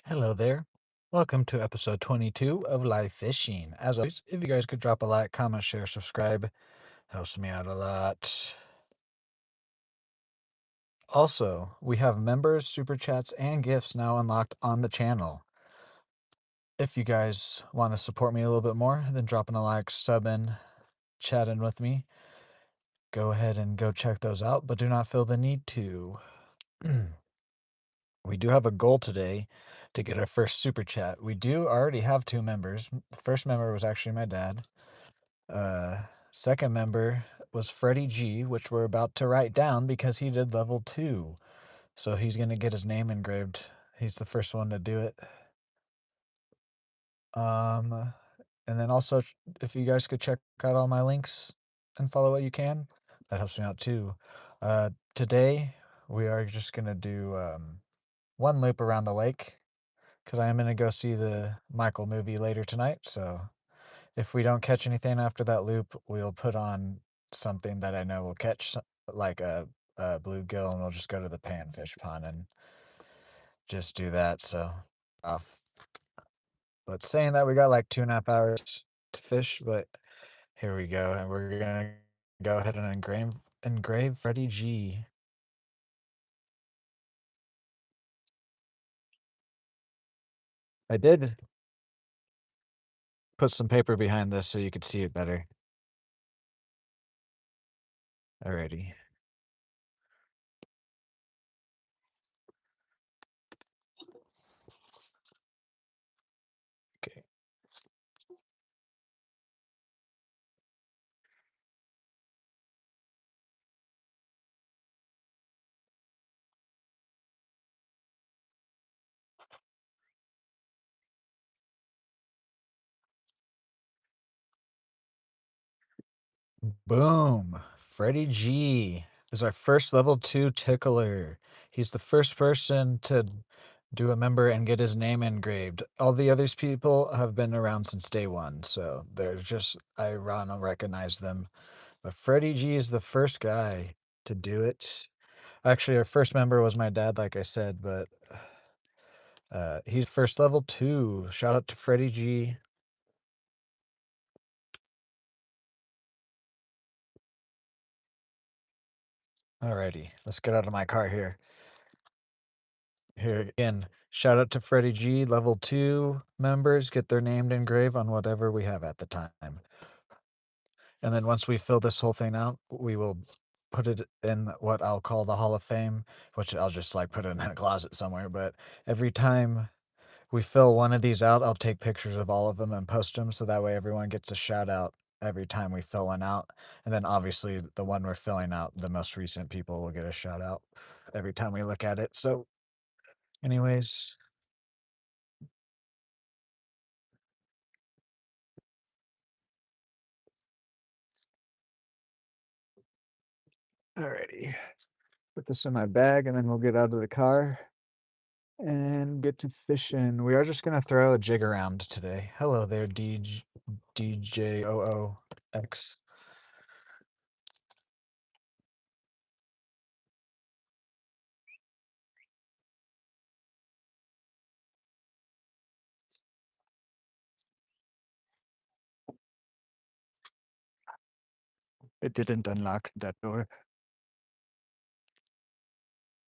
Hello there. Welcome to episode 22 of Live Fishing. As always, if you guys could drop a like, comment, share, subscribe, helps me out a lot. Also, we have members, super chats, and gifts now unlocked on the channel. If you guys want to support me a little bit more than dropping a like, subbing, chatting with me, go ahead and go check those out, but do not feel the need to. We do have a goal today to get our first super chat. We do already have two members. The first member was actually my dad. Uh, Second member was Freddie G, which we're about to write down because he did level 2. So he's going to get his name engraved. He's the first one to do it. Um, and then also, if you guys could check out all my links and follow what you can, that helps me out too. Today, we are just going to do one loop around the lake because I am going to go see the Michael movie later tonight. So if we don't catch anything after that loop, we'll put on something that I know will catch, like a bluegill, and we'll just go to the panfish pond and just do that. So, off. But saying that, we got like 2.5 hours to fish, but here we go, and we're gonna go ahead and engrave Freddie G. I did put some paper behind this so you could see it better. Alrighty. Okay. Boom. Freddie G is our first level 2 tickler. He's the first person to do a member and get his name engraved. All the others people have been around since day one, so they're just, I don't recognize them. But Freddie G is the first guy to do it. Actually, our first member was my dad, like I said, but he's first level 2. Shout out to Freddie G. Alrighty, let's get out of my car here. Here again, shout out to Freddie G. Level 2 members get their name engraved on whatever we have at the time. And then once we fill this whole thing out, we will put it in what I'll call the Hall of Fame, which I'll just like put it in a closet somewhere. But every time we fill one of these out, I'll take pictures of all of them and post them so that way everyone gets a shout out every time we fill one out. And then obviously the one we're filling out, the most recent people will get a shout out every time we look at it. So, anyways, alrighty. Put this in my bag and then we'll get out of the car and get to fishing. We are just gonna throw a jig around today. Hello there, DJOOX. It didn't unlock that door.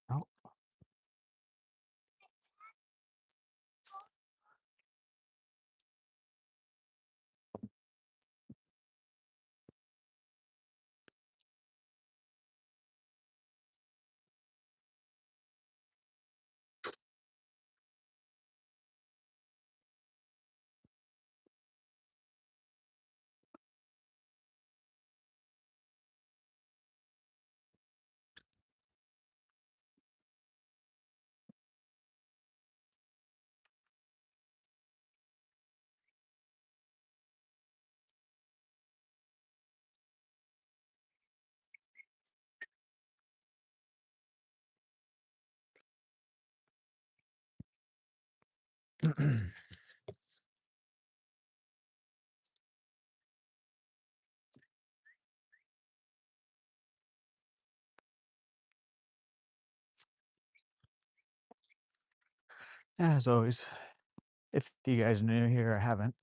Oh. As always, if you guys are new here or haven't,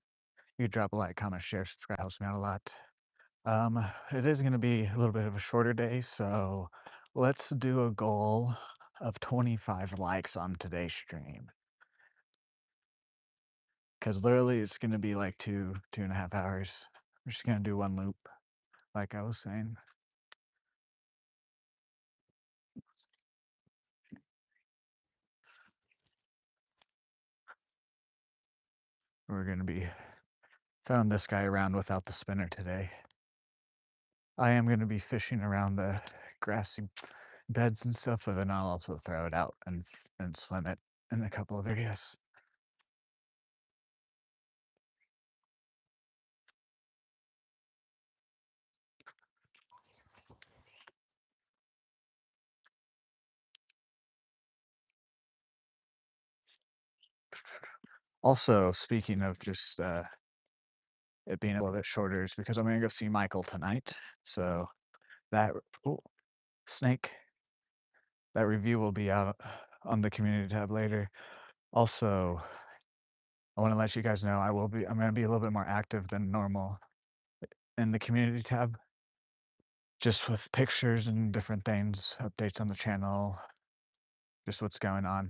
you could drop a like, comment, share, subscribe, helps me out a lot. Um, it is gonna be a little bit of a shorter day, so let's do a goal of 25 likes on today's stream. Because literally it's gonna be like 2.5 hours. We're just gonna do one loop, like I was saying. We're gonna be throwing this guy around without the spinner today. I am gonna be fishing around the grassy beds and stuff, but then I'll also throw it out and swim it in a couple of areas. Also, speaking of just it being a little bit shorter, is because I'm gonna go see Michael tonight. So that ooh, snake, that review will be out on the community tab later. Also, I want to let you guys know I'm gonna be a little bit more active than normal in the community tab, just with pictures and different things, updates on the channel, just what's going on.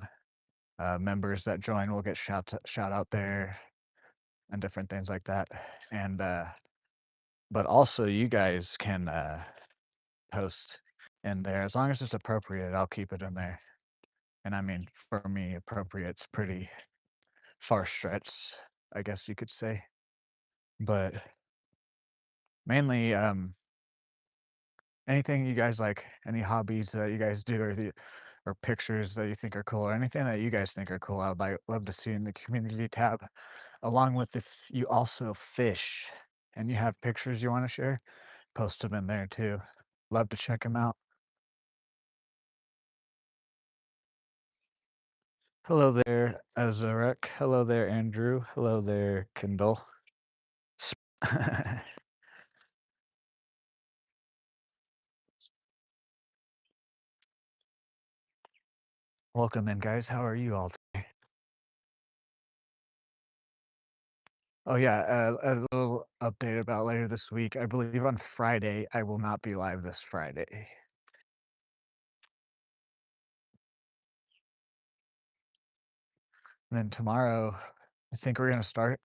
Members that join will get shout out there and different things like that. And but also you guys can post in there as long as it's appropriate. I'll keep it in there. And I mean, for me, appropriate's pretty far stretched, I guess you could say. But mainly, anything you guys like, any hobbies that you guys do, or pictures that you think are cool, or anything that you guys think are cool, I'd love to see in the community tab. Along with if you also fish and you have pictures you want to share, post them in there too. Love to check them out. Hello there, Azarek. Hello there, Andrew. Hello there, Kindle. Welcome in, guys. How are you all today? Oh yeah, a little update about later this week. I believe on Friday I will not be live this Friday. And then tomorrow, I think we're gonna start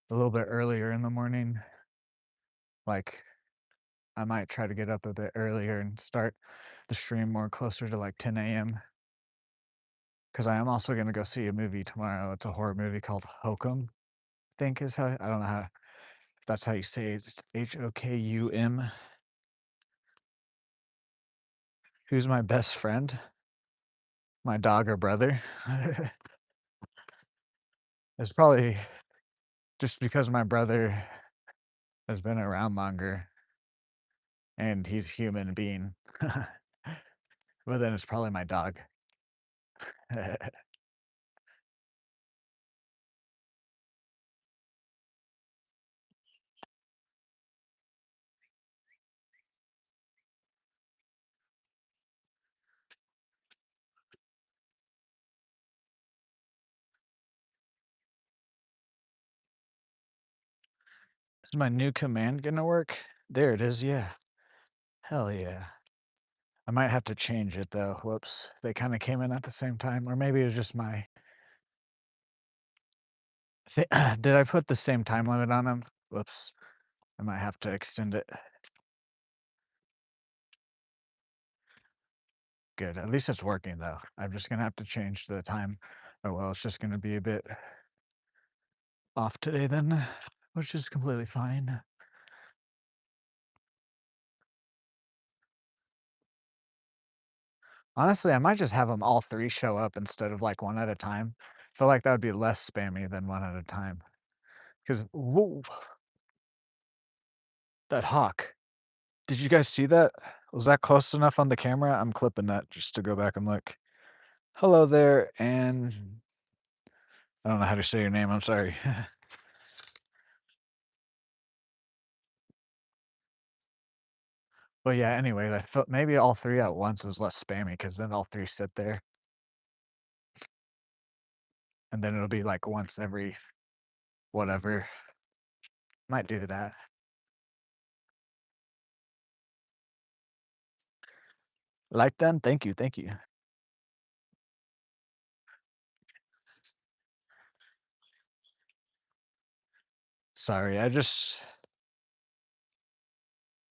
a little bit earlier in the morning. Like, I might try to get up a bit earlier and start the stream more closer to like 10 a.m. Because I am also gonna go see a movie tomorrow. It's a horror movie called Hokum. I think is how I don't know how if that's how you say it. It's Hokum. Who's my best friend? My dog or brother? It's probably just because my brother has been around longer and he's human being. But then it's probably my dog. Is my new command gonna work? There it is, yeah. Hell yeah. I might have to change it though. Whoops. They kind of came in at the same time. Or maybe it was just my. Did I put the same time limit on them? Whoops. I might have to extend it. Good. At least it's working though. I'm just gonna have to change the time. Oh well, it's just gonna be a bit off today then, which is completely fine. Honestly, I might just have them all three show up instead of like one at a time. I feel like that would be less spammy than one at a time. Because, whoa, that hawk. Did you guys see that? Was that close enough on the camera? I'm clipping that just to go back and look. Hello there, and I don't know how to say your name. I'm sorry. But yeah, anyway, I thought maybe all three at once is less spammy because then all three sit there. and then it'll be like once every whatever. Might do that. Like done? Thank you, thank you. Sorry, I just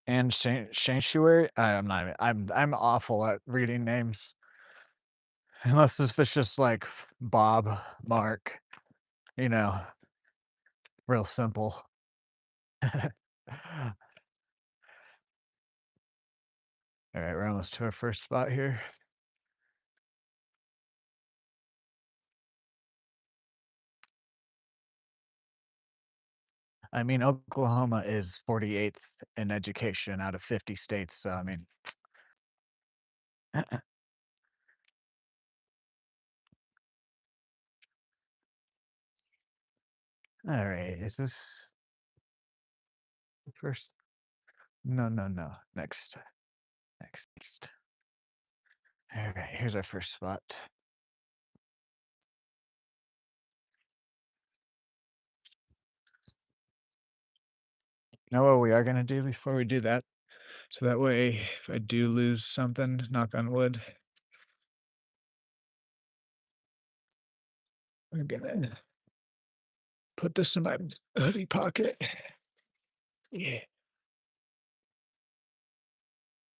and sanctuary. I'm not. I'm awful at reading names. Unless this fish just like Bob, Mark, you know, real simple. All right, we're almost to our first spot here. I mean, Oklahoma is 48th in education out of 50 states. So, I mean, all right. Is this first? No, no, no. Next. Next. All right. Here's our first spot. You know what we are going to do before we do that? So that way, if I do lose something, knock on wood, we're going to put this in my hoodie pocket. Yeah.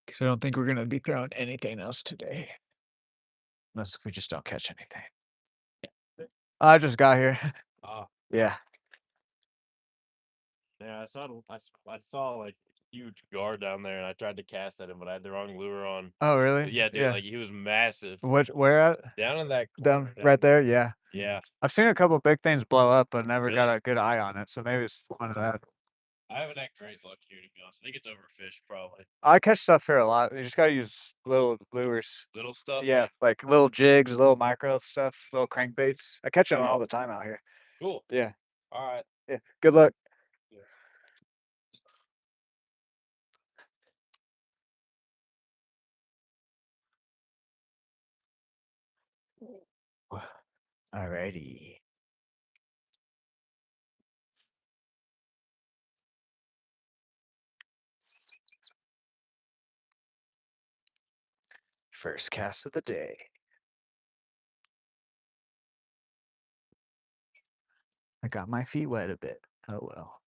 Because I don't think we're going to be throwing anything else today. Unless if we just don't catch anything. I just got here. Oh, Yeah. yeah, I saw like a huge guard down there, and I tried to cast at him, but I had the wrong lure on. Oh, But really? yeah, dude, Yeah. like he was massive. Where at? Down in that Down corner right down there? Yeah. Yeah, I've seen a couple big things blow up, but never got really. a good eye on it. So maybe it's one of that. I haven't had great luck here, to be honest. I think it's overfished, probably. I catch stuff here a lot. You just gotta use little lures. Little stuff. Yeah, like little jigs, little micro stuff, little crankbaits. I catch them all the time out here. Cool. Yeah. All right. Yeah. Good luck. Yeah. Alrighty. First cast of the day. I got my feet wet a bit. Oh well.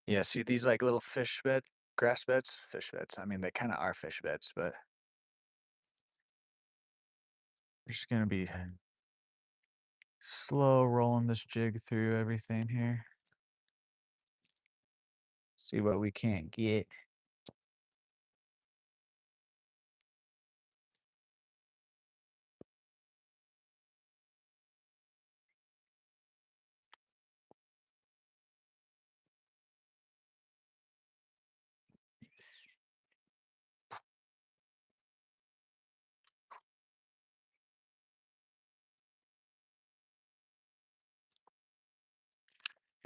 Yeah, see these like little fish bed, grass beds, fish beds. I mean, they kind of are fish beds, but we're just gonna be slow rolling this jig through everything here. See what we can't get.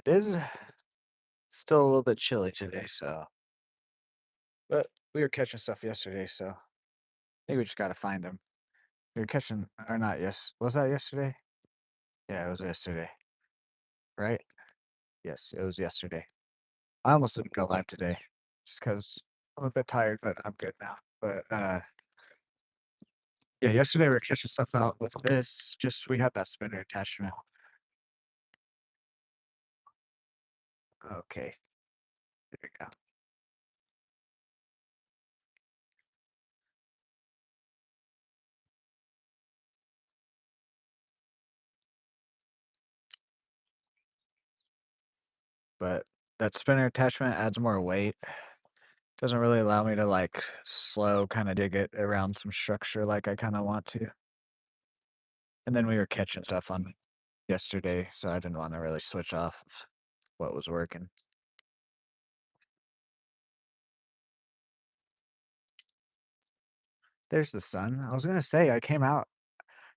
It is still a little bit chilly today, so. But we were catching stuff yesterday, so I think we just gotta find them. We were catching, or not? Yes, was that yesterday? Yeah, it was yesterday, right? Yes, it was yesterday. I almost didn't go live today, just because I'm a bit tired, but I'm good now. But yeah, yesterday we were catching stuff out with this. Just we had that spinner attachment. Okay, there we go. But that spinner attachment adds more weight. Doesn't really allow me to like slow kind of dig it around some structure like I kind of want to. And then we were catching stuff on yesterday, so I didn't want to really switch off of what was working. There's the sun. I was gonna say I came out.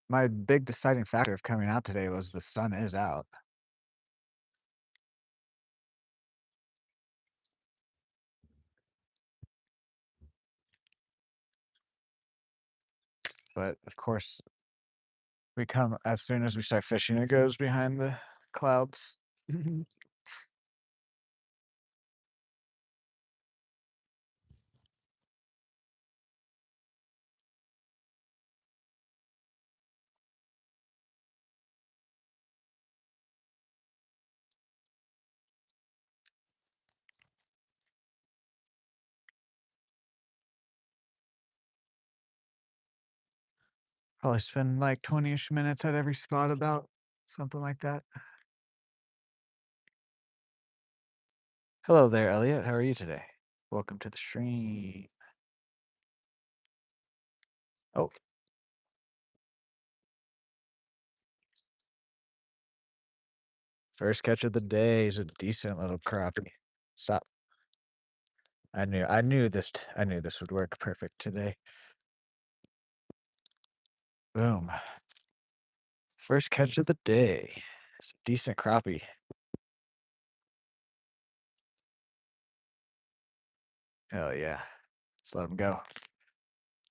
My big deciding factor of coming out today was the sun is out. But of course, we come as soon as we start fishing, it goes behind the clouds. Probably spend like 20-ish minutes at every spot about something like that. Hello there, Elliot. How are you today? Welcome to the stream. Oh, first catch of the day is a decent little crappie. Stop. I knew this would work perfect today. Boom. First catch of the day. It's a decent crappie. Hell yeah. Just let him go.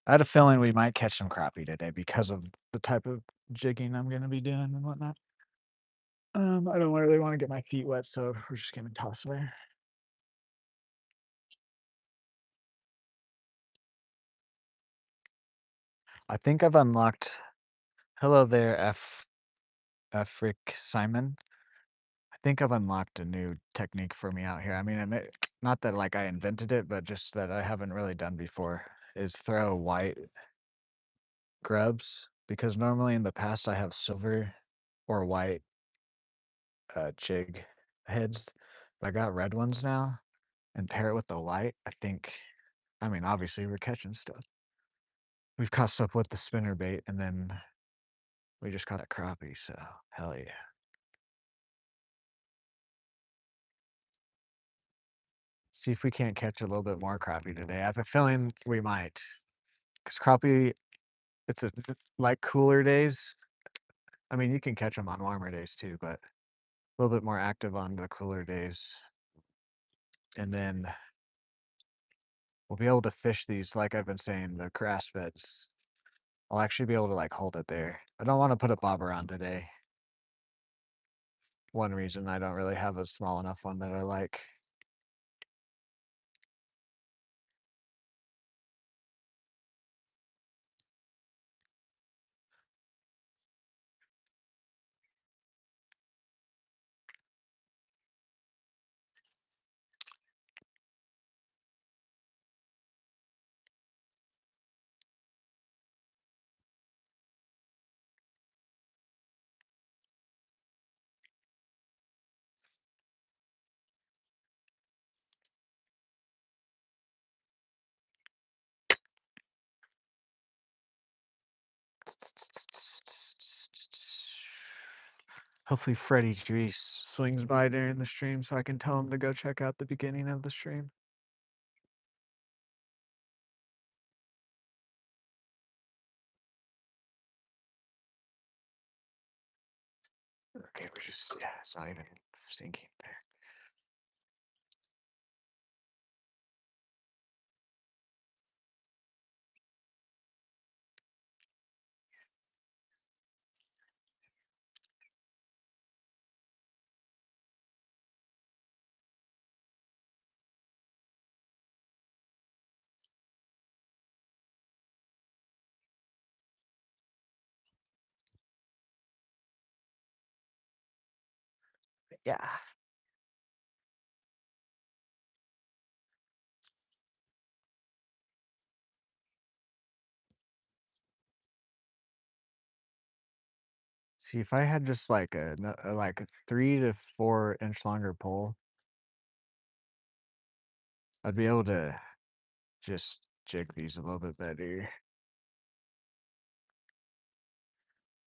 I had a feeling we might catch some crappie today because of the type of jigging I'm gonna be doing and whatnot. I don't really want to get my feet wet, so we're just gonna toss there. I think I've unlocked. Hello there, Afric Simon. I think I've unlocked a new technique for me out here. I mean, not that like I invented it, but just that I haven't really done before is throw white grubs because normally in the past I have silver or white jig heads. But I got red ones now and pair it with the light. I mean, obviously we're catching stuff. We've caught stuff with the spinner bait and then we just caught a crappie, so hell yeah. See if we can't catch a little bit more crappie today. I have a feeling we might. Because crappie, it's like cooler days. I mean, you can catch them on warmer days too, but a little bit more active on the cooler days. And then we'll be able to fish these, like I've been saying, the grass beds. I'll actually be able to like hold it there. I don't want to put a bobber on today. One reason I don't really have a small enough one that I like. Hopefully Freddie Drees swings by during the stream so I can tell him to go check out the beginning of the stream. Okay, we're just, yeah, it's not even sinking there. Yeah. See, if I had just like like a 3 to 4 inch longer pole, I'd be able to just jig these a little bit better.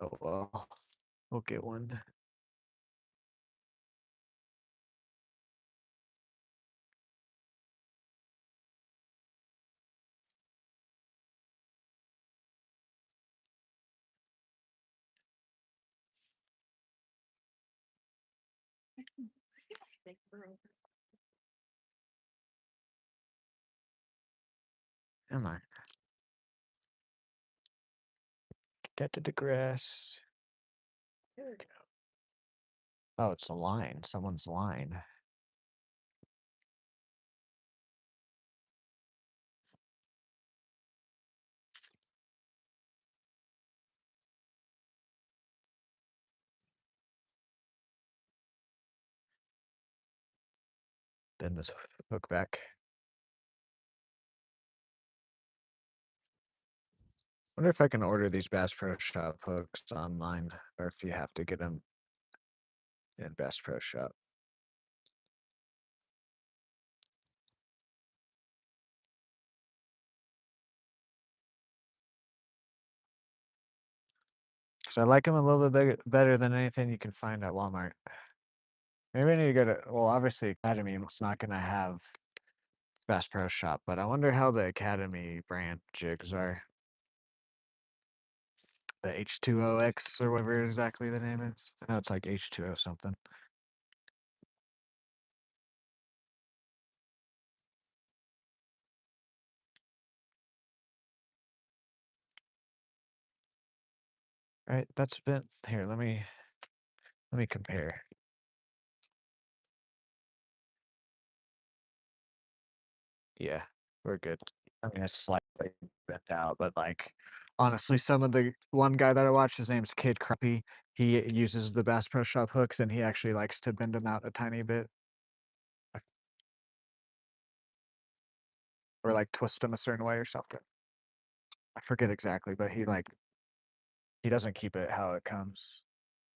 Oh well, we'll get one. Come on. Get to the grass. There we go. Oh, it's a line. Someone's line. Bend this hook back. Wonder if I can order these Bass Pro Shop hooks online, or if you have to get them in Bass Pro Shop. Because I like them a little bit better than anything you can find at Walmart. Maybe I need to go to, well, obviously Academy is not going to have Bass Pro Shop, but I wonder how the Academy brand jigs are. The H2OX or whatever exactly the name is. I know it's like H2O something. All right, that's been here. Let me compare. Yeah, we're good. I mean, it's slightly bent out, but like honestly, some of the one guy that I watch, his name's Kid Crappy. He uses the Bass Pro Shop hooks, and he actually likes to bend them out a tiny bit, or like twist them a certain way or something. I forget exactly, but he doesn't keep it how it comes.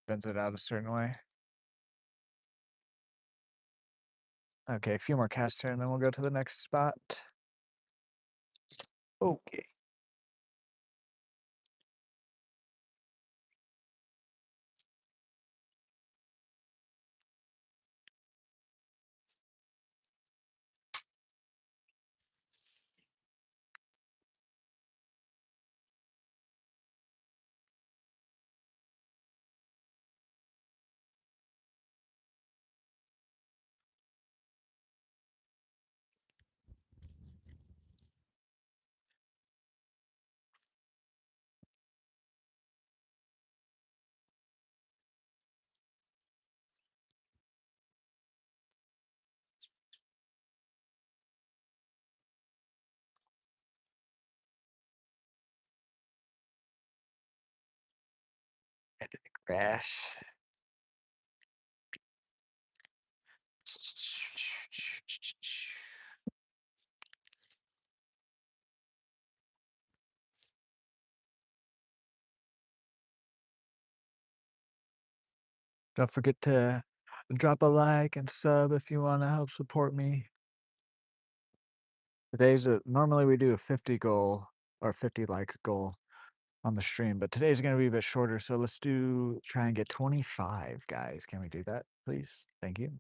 Bends it out a certain way. Okay, a few more casts here, and then we'll go to the next spot. Okay. Crash. Don't forget to drop a like and sub if you want to help support me. Normally we do a 50 goal or 50 like goal on the stream, but today's going to be a bit shorter. So let's try and get 25 guys. Can we do that, please? Thank you.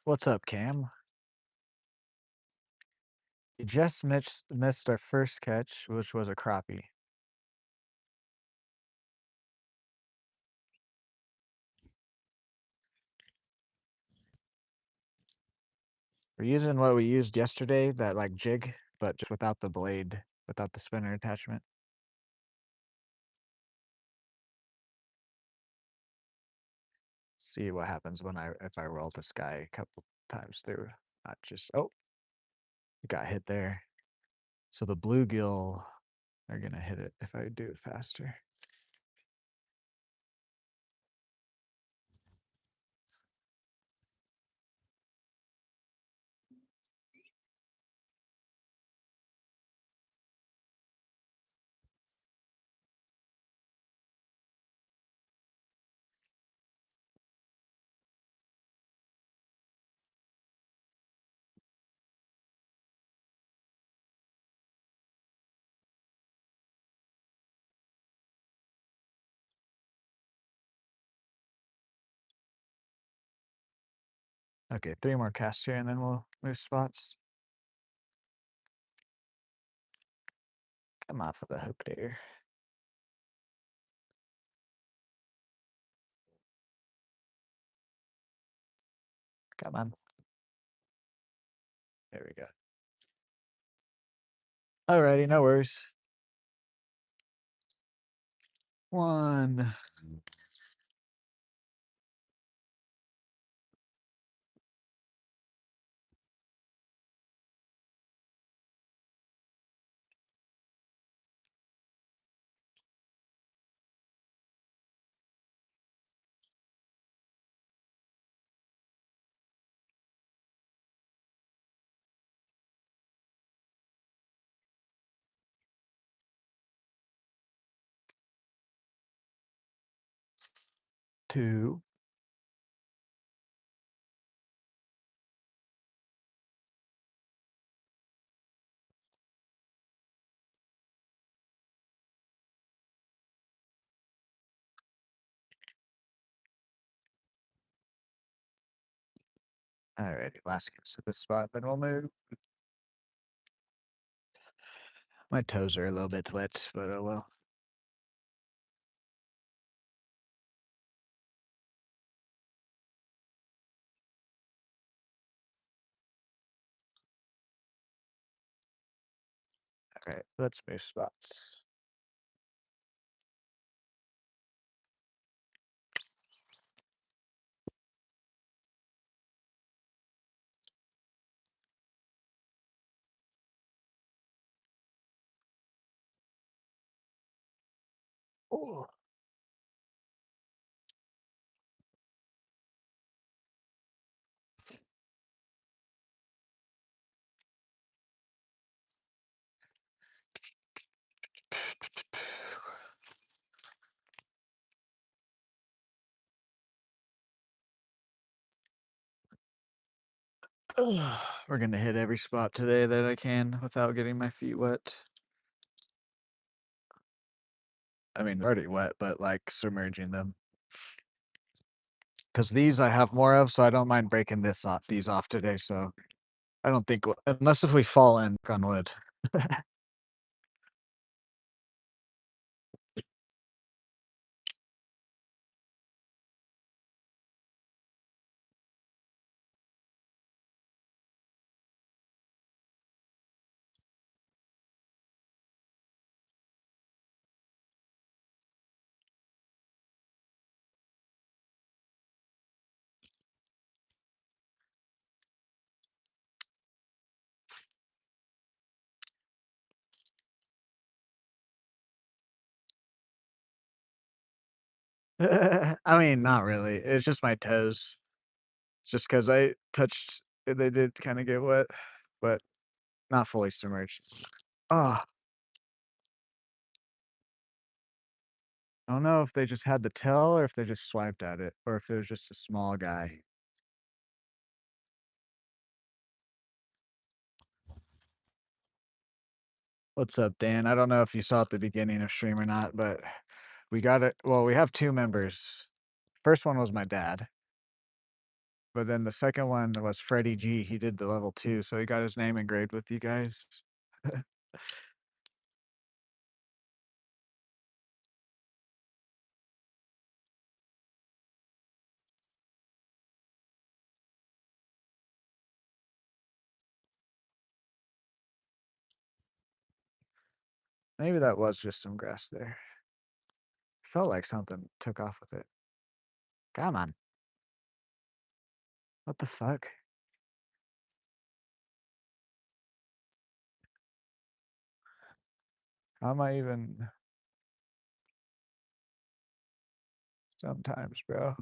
What's up, Cam? You just missed our first catch, which was a crappie. We're using what we used yesterday, that like jig, but just without the blade, without the spinner attachment. See what happens if I roll this guy a couple times through. Not just, oh, it got hit there. So the bluegill are gonna hit it if I do it faster. Okay, 3 more casts here, and then we'll move spots. Come off of the hook there. Come on. There we go. Alrighty, no worries. 1, 2. Alrighty, last guess at this spot, then we'll move. My toes are a little bit wet, but oh well. Alright, let's move spots. Oh. We're gonna hit every spot today that I can without getting my feet wet. I mean, they're already wet, but like submerging them. Because these I have more of, so I don't mind breaking these off today. So I don't think unless if we fall in on wood. I mean, not really. It's just my toes. It's just because I touched, they did kind of get wet, but not fully submerged. Ah, I don't know if they just had the tail or if they just swiped at it or if it was just a small guy. What's up, Dan? I don't know if you saw at the beginning of stream or not, but we got it. Well, we have 2 members. First one was my dad, but then the second one was Freddie G. He did the level 2, so he got his name engraved with you guys. Maybe that was just some grass there. Felt like something took off with it. Come on. What the fuck? How am I even sometimes, bro?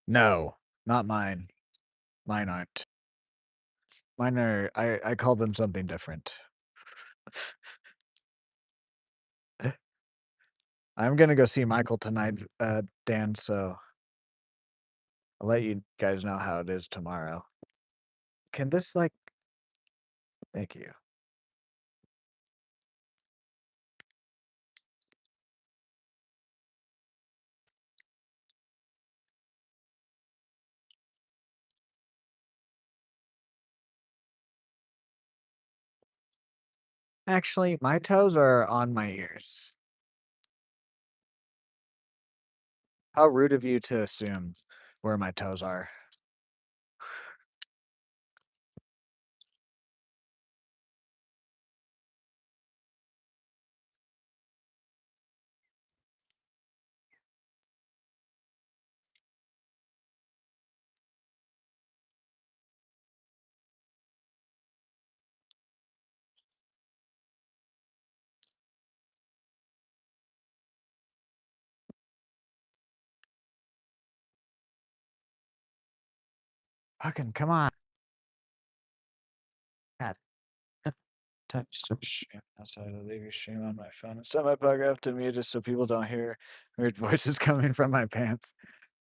No, not mine. Mine aren't. Mine are I call them something different. I'm gonna go see Michael tonight, Dan, so I'll let you guys know how it is tomorrow. Can this like thank you. Actually, my toes are on my ears. How rude of you to assume where my toes are. Fucking come on. God. Time to start stream outside. I leave your stream on my phone and set my plug up to mute just so people don't hear weird voices coming from my pants.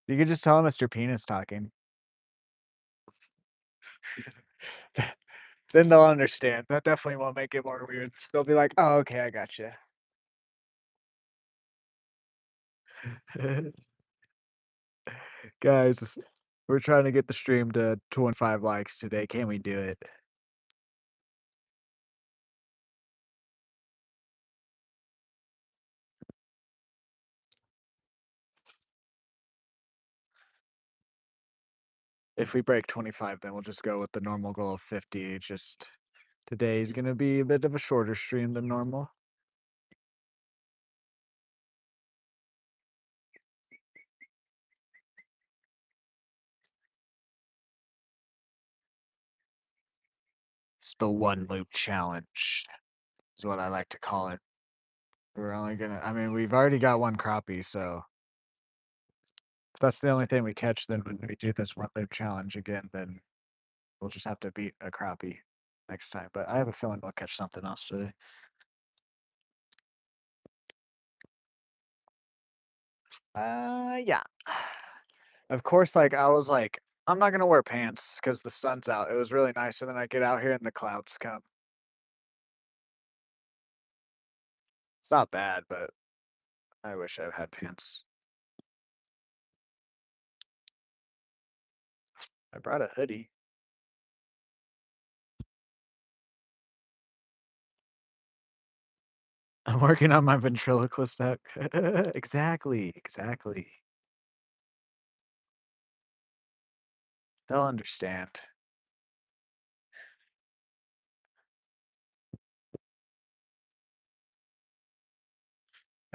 You could just tell him Mr. Penis talking. Then they'll understand. That definitely won't make it more weird. They'll be like, "Oh, okay, I gotcha." Guys, we're trying to get the stream to 25 likes today. Can we do it? If we break 25, then we'll just go with the normal goal of 50. It's just today's gonna be a bit of a shorter stream than normal. It's the one loop challenge, is what I like to call it. We're only gonna, I mean, we've already got one crappie, so if that's the only thing we catch, then when we do this one loop challenge again, then we'll just have to beat a crappie next time. But I have a feeling we'll catch something else today. Yeah. Of course, like I was like, I'm not gonna wear pants because the sun's out. It was really nice, and then I get out here and the clouds come. It's not bad, but I wish I had pants. I brought a hoodie. I'm working on my ventriloquist act. Exactly, exactly. They'll understand.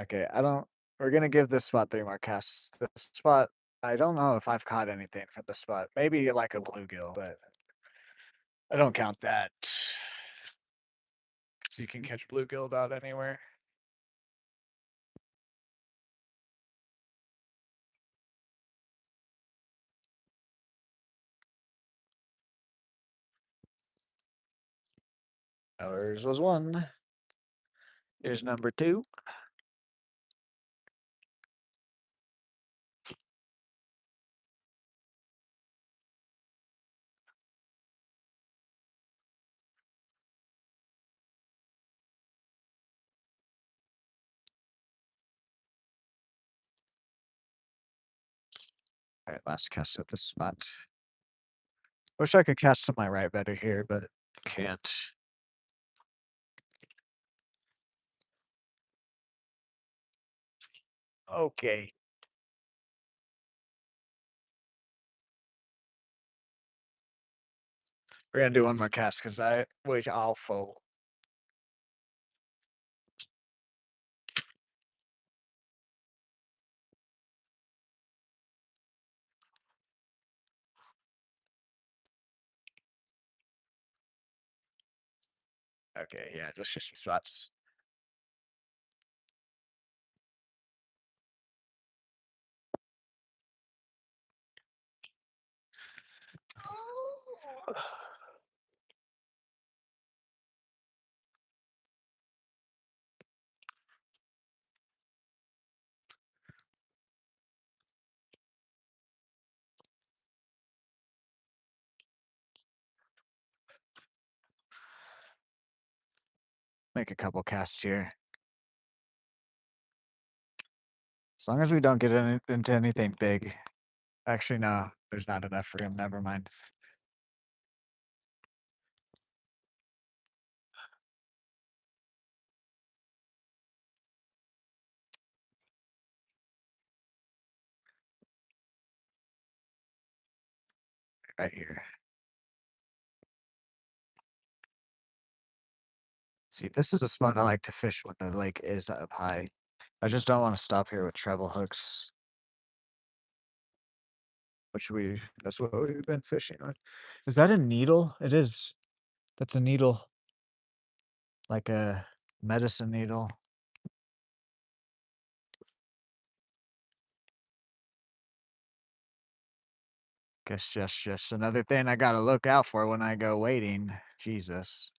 Okay, I don't. We're gonna give this spot 3 more casts. This spot, I don't know if I've caught anything from this spot. Maybe like a bluegill, but I don't count that. So you can catch bluegill about anywhere. Ours was 1. Here's number 2. All right, last cast at this spot. Wish I could cast to my right better here, but can't. Okay. We're gonna do one more cast because I was awful. Okay, yeah, just some spots. Make a couple casts here. As long as we don't get into anything big. Actually, no, there's not enough for him. Never mind. right here. See, this is a spot I like to fish when the lake is up high. I just don't want to stop here with treble hooks, which that's what we've been fishing with. Is that a needle? It is. That's a needle, like a medicine needle. Guess just another thing I gotta look out for when I go wading. Jesus.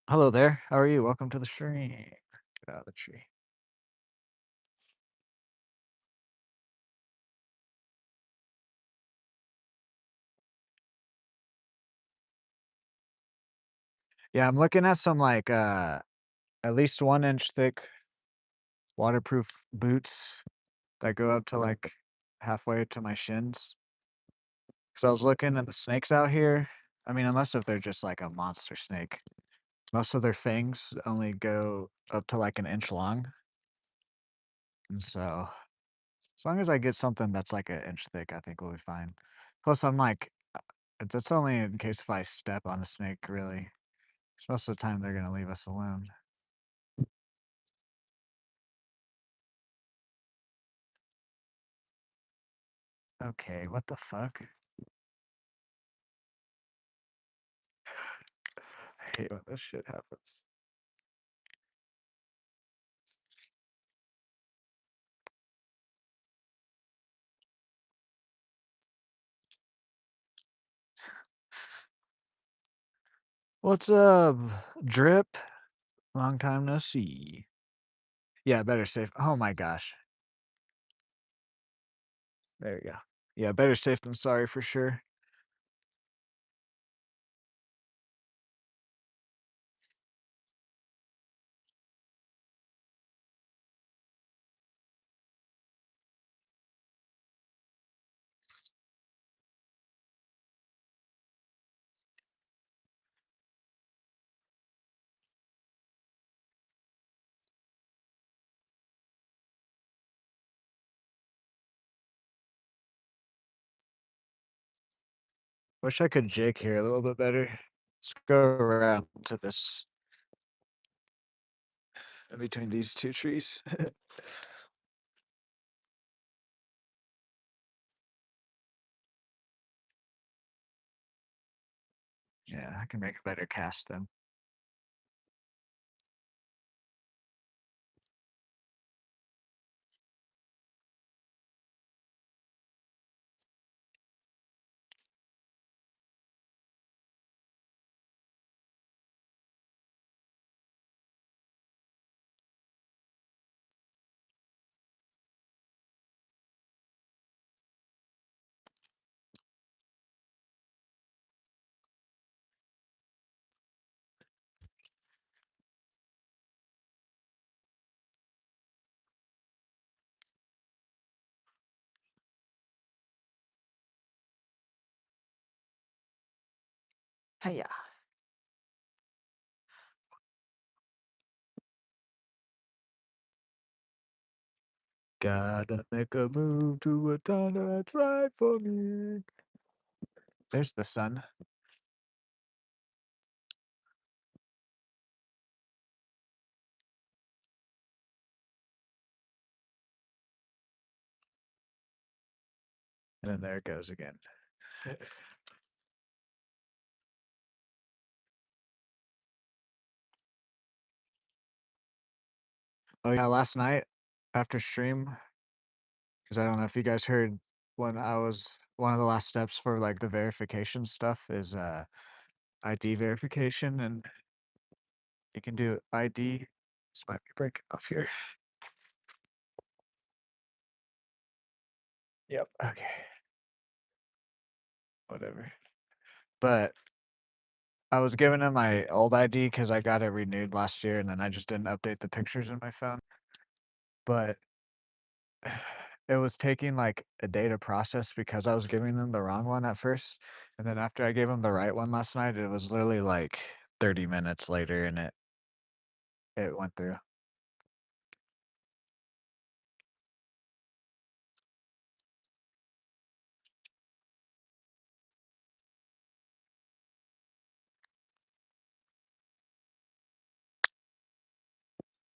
Hello there. How are you? Welcome to the stream. Get out of the tree. Yeah, I'm looking at some like at least 1 inch thick waterproof boots that go up to like halfway to my shins. So I was looking at the snakes out here. I mean, unless if they're just like a monster snake. Most of their fangs only go up to like an inch long. And so as long as I get something that's like an inch thick, I think we'll be fine. Plus I'm like that's only in case if I step on a snake, really. 'Cause most of the time they're gonna leave us alone. Okay, what the fuck? I hate when this shit happens. What's up, Drip? Long time no see. Yeah, better safe. Oh my gosh. There you go. Yeah, better safe than sorry for sure. Wish I could jig here a little bit better. Let's go around to this in between these two trees. Yeah, I can make a better cast then. Hiya. Gotta make a move to a town that's right for me. There's the sun. And then there it goes again. Oh yeah, last night after stream, because I don't know if you guys heard when I was one of the last steps for like the verification stuff is ID verification, and you can do ID. This might be breaking off here. Yep. Okay. Whatever. But I was giving him my old ID because I got it renewed last year, and then I just didn't update the pictures in my phone. But it was taking, like, a day to process because I was giving them the wrong one at first, and then after I gave them the right one last night, it was literally, like, 30 minutes later, and it went through.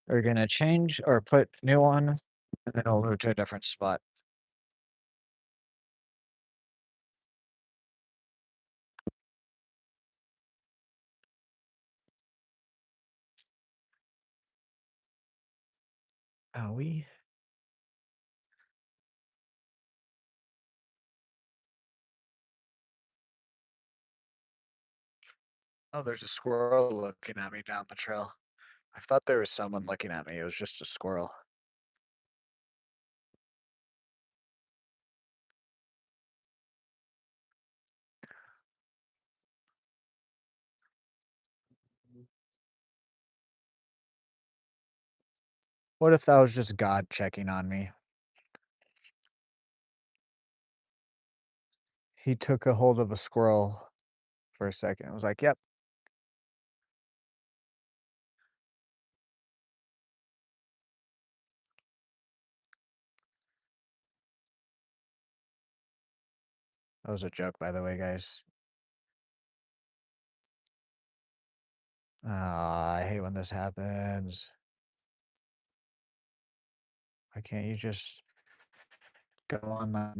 We're gonna change or put new one, and then it'll move to a different spot. Oh, oh, there's a squirrel looking at me down the trail. I thought there was someone looking at me, it was just a squirrel. What if that was just God checking on me? He took a hold of a squirrel for a second. I was like, "Yep, that was a joke, by the way, guys." Ah, I hate when this happens. Why can't you just go on my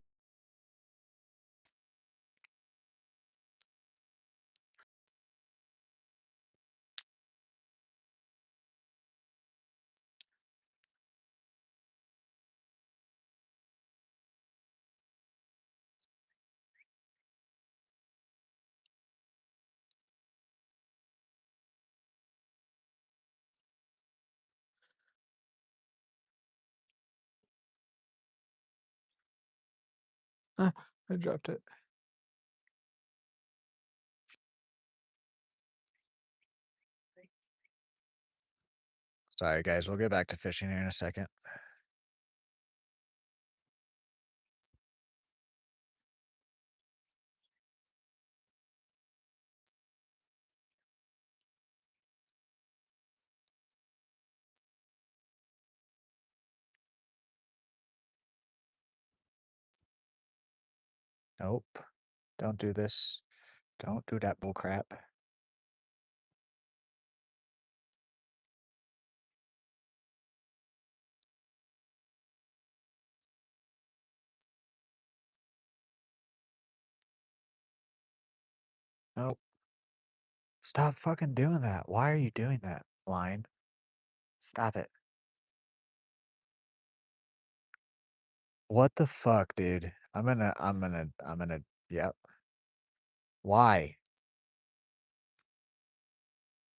Ah, I dropped it. Sorry, guys, we'll get back to fishing here in a second. Nope. Don't do this. Don't do that bull crap. Nope. Stop fucking doing that. Why are you doing that, line? Stop it. What the fuck, dude? Yep. Why?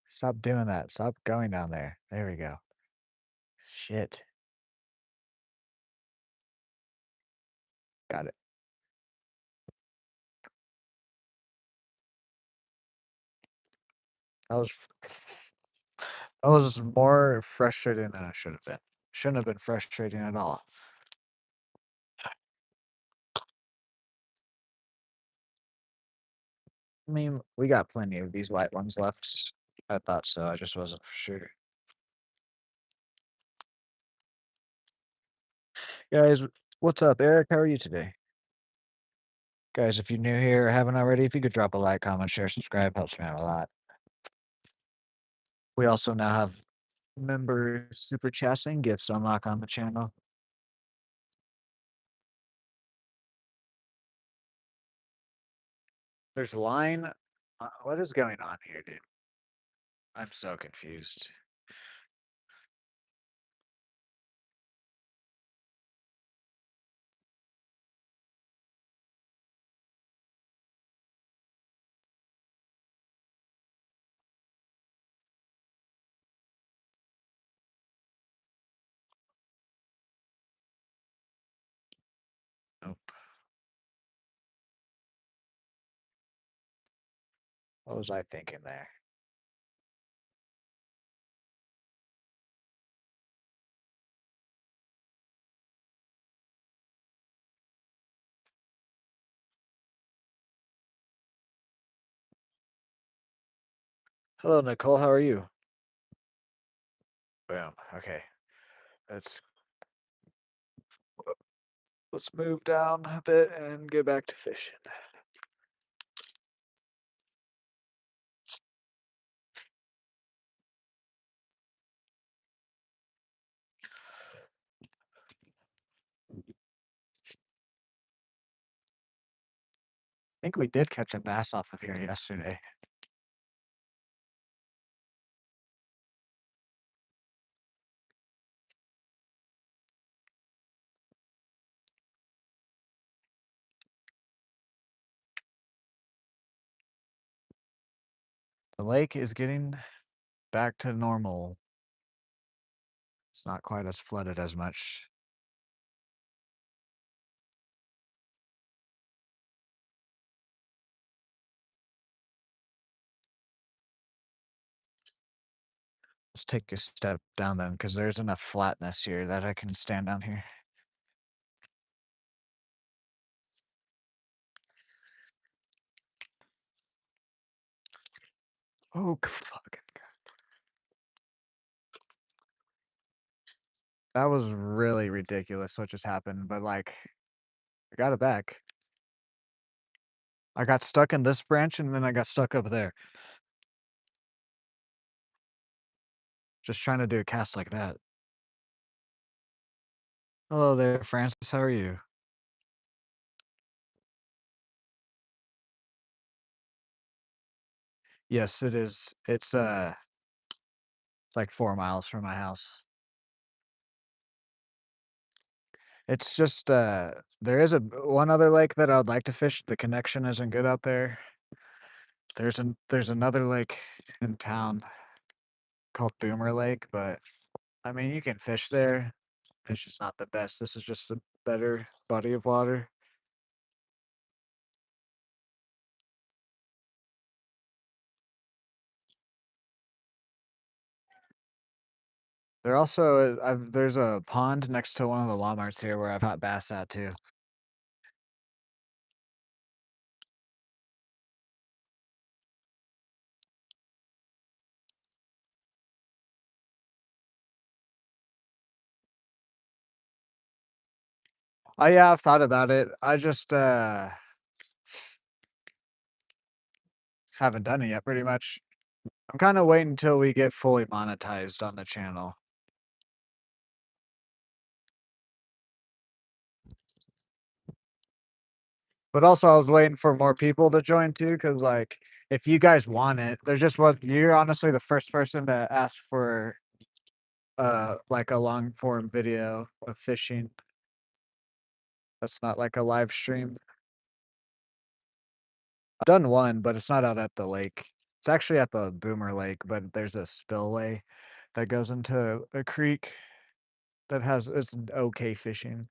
Stop doing that. Stop going down there. There we go. Shit. Got it. I was I was more frustrated than I should have been. Shouldn't have been frustrating at all. I mean, we got plenty of these white ones left. I thought so. I just wasn't for sure. Guys, what's up, Eric? How are you today? Guys, if you're new here or haven't already, if you could drop a like, comment, share, subscribe, helps me out a lot. We also now have member super chats and gifts unlock on the channel. There's a line. What is going on here, dude? I'm so confused. Nope. What was I thinking there? Hello, Nicole. How are you? Boom. Okay. Let's let's move down a bit and get back to fishing. I think we did catch a bass off of here yesterday. The lake is getting back to normal. It's not quite as flooded as much. Let's take a step down then, because there's enough flatness here that I can stand down here. Oh, fuck. That was really ridiculous what just happened, but like, I got it back. I got stuck in this branch and then I got stuck up there. Just trying to do a cast like that. Hello there, Francis. How are you? Yes, it is. It's like 4 miles from my house. It's just, there is one other lake that I would like to fish. The connection isn't good out there. There's another lake in town called Boomer Lake, but I mean, you can fish there. It's just not the best. This is just a better body of water. There's a pond next to one of the Walmarts here where I've caught bass at too. Oh yeah, I've thought about it. I just haven't done it yet pretty much. I'm kind of waiting until we get fully monetized on the channel. But also I was waiting for more people to join too, because like if you guys want it, there's just what you're honestly the first person to ask for like a long form video of fishing. That's not like a live stream. I've done one, but it's not out at the lake. It's actually at the Boomer Lake, but there's a spillway that goes into a creek that has it's okay fishing.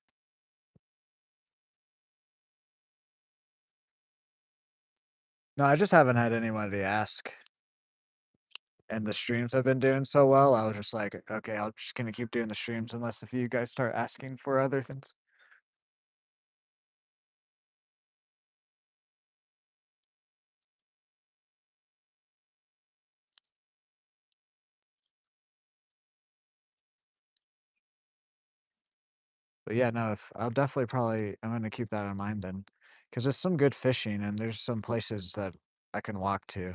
No, I just haven't had anybody ask. And the streams have been doing so well, I was just like, okay, I'm just gonna keep doing the streams unless if you guys start asking for other things. But yeah, no, if I'll definitely probably I'm gonna keep that in mind then, because there's some good fishing and there's some places that I can walk to.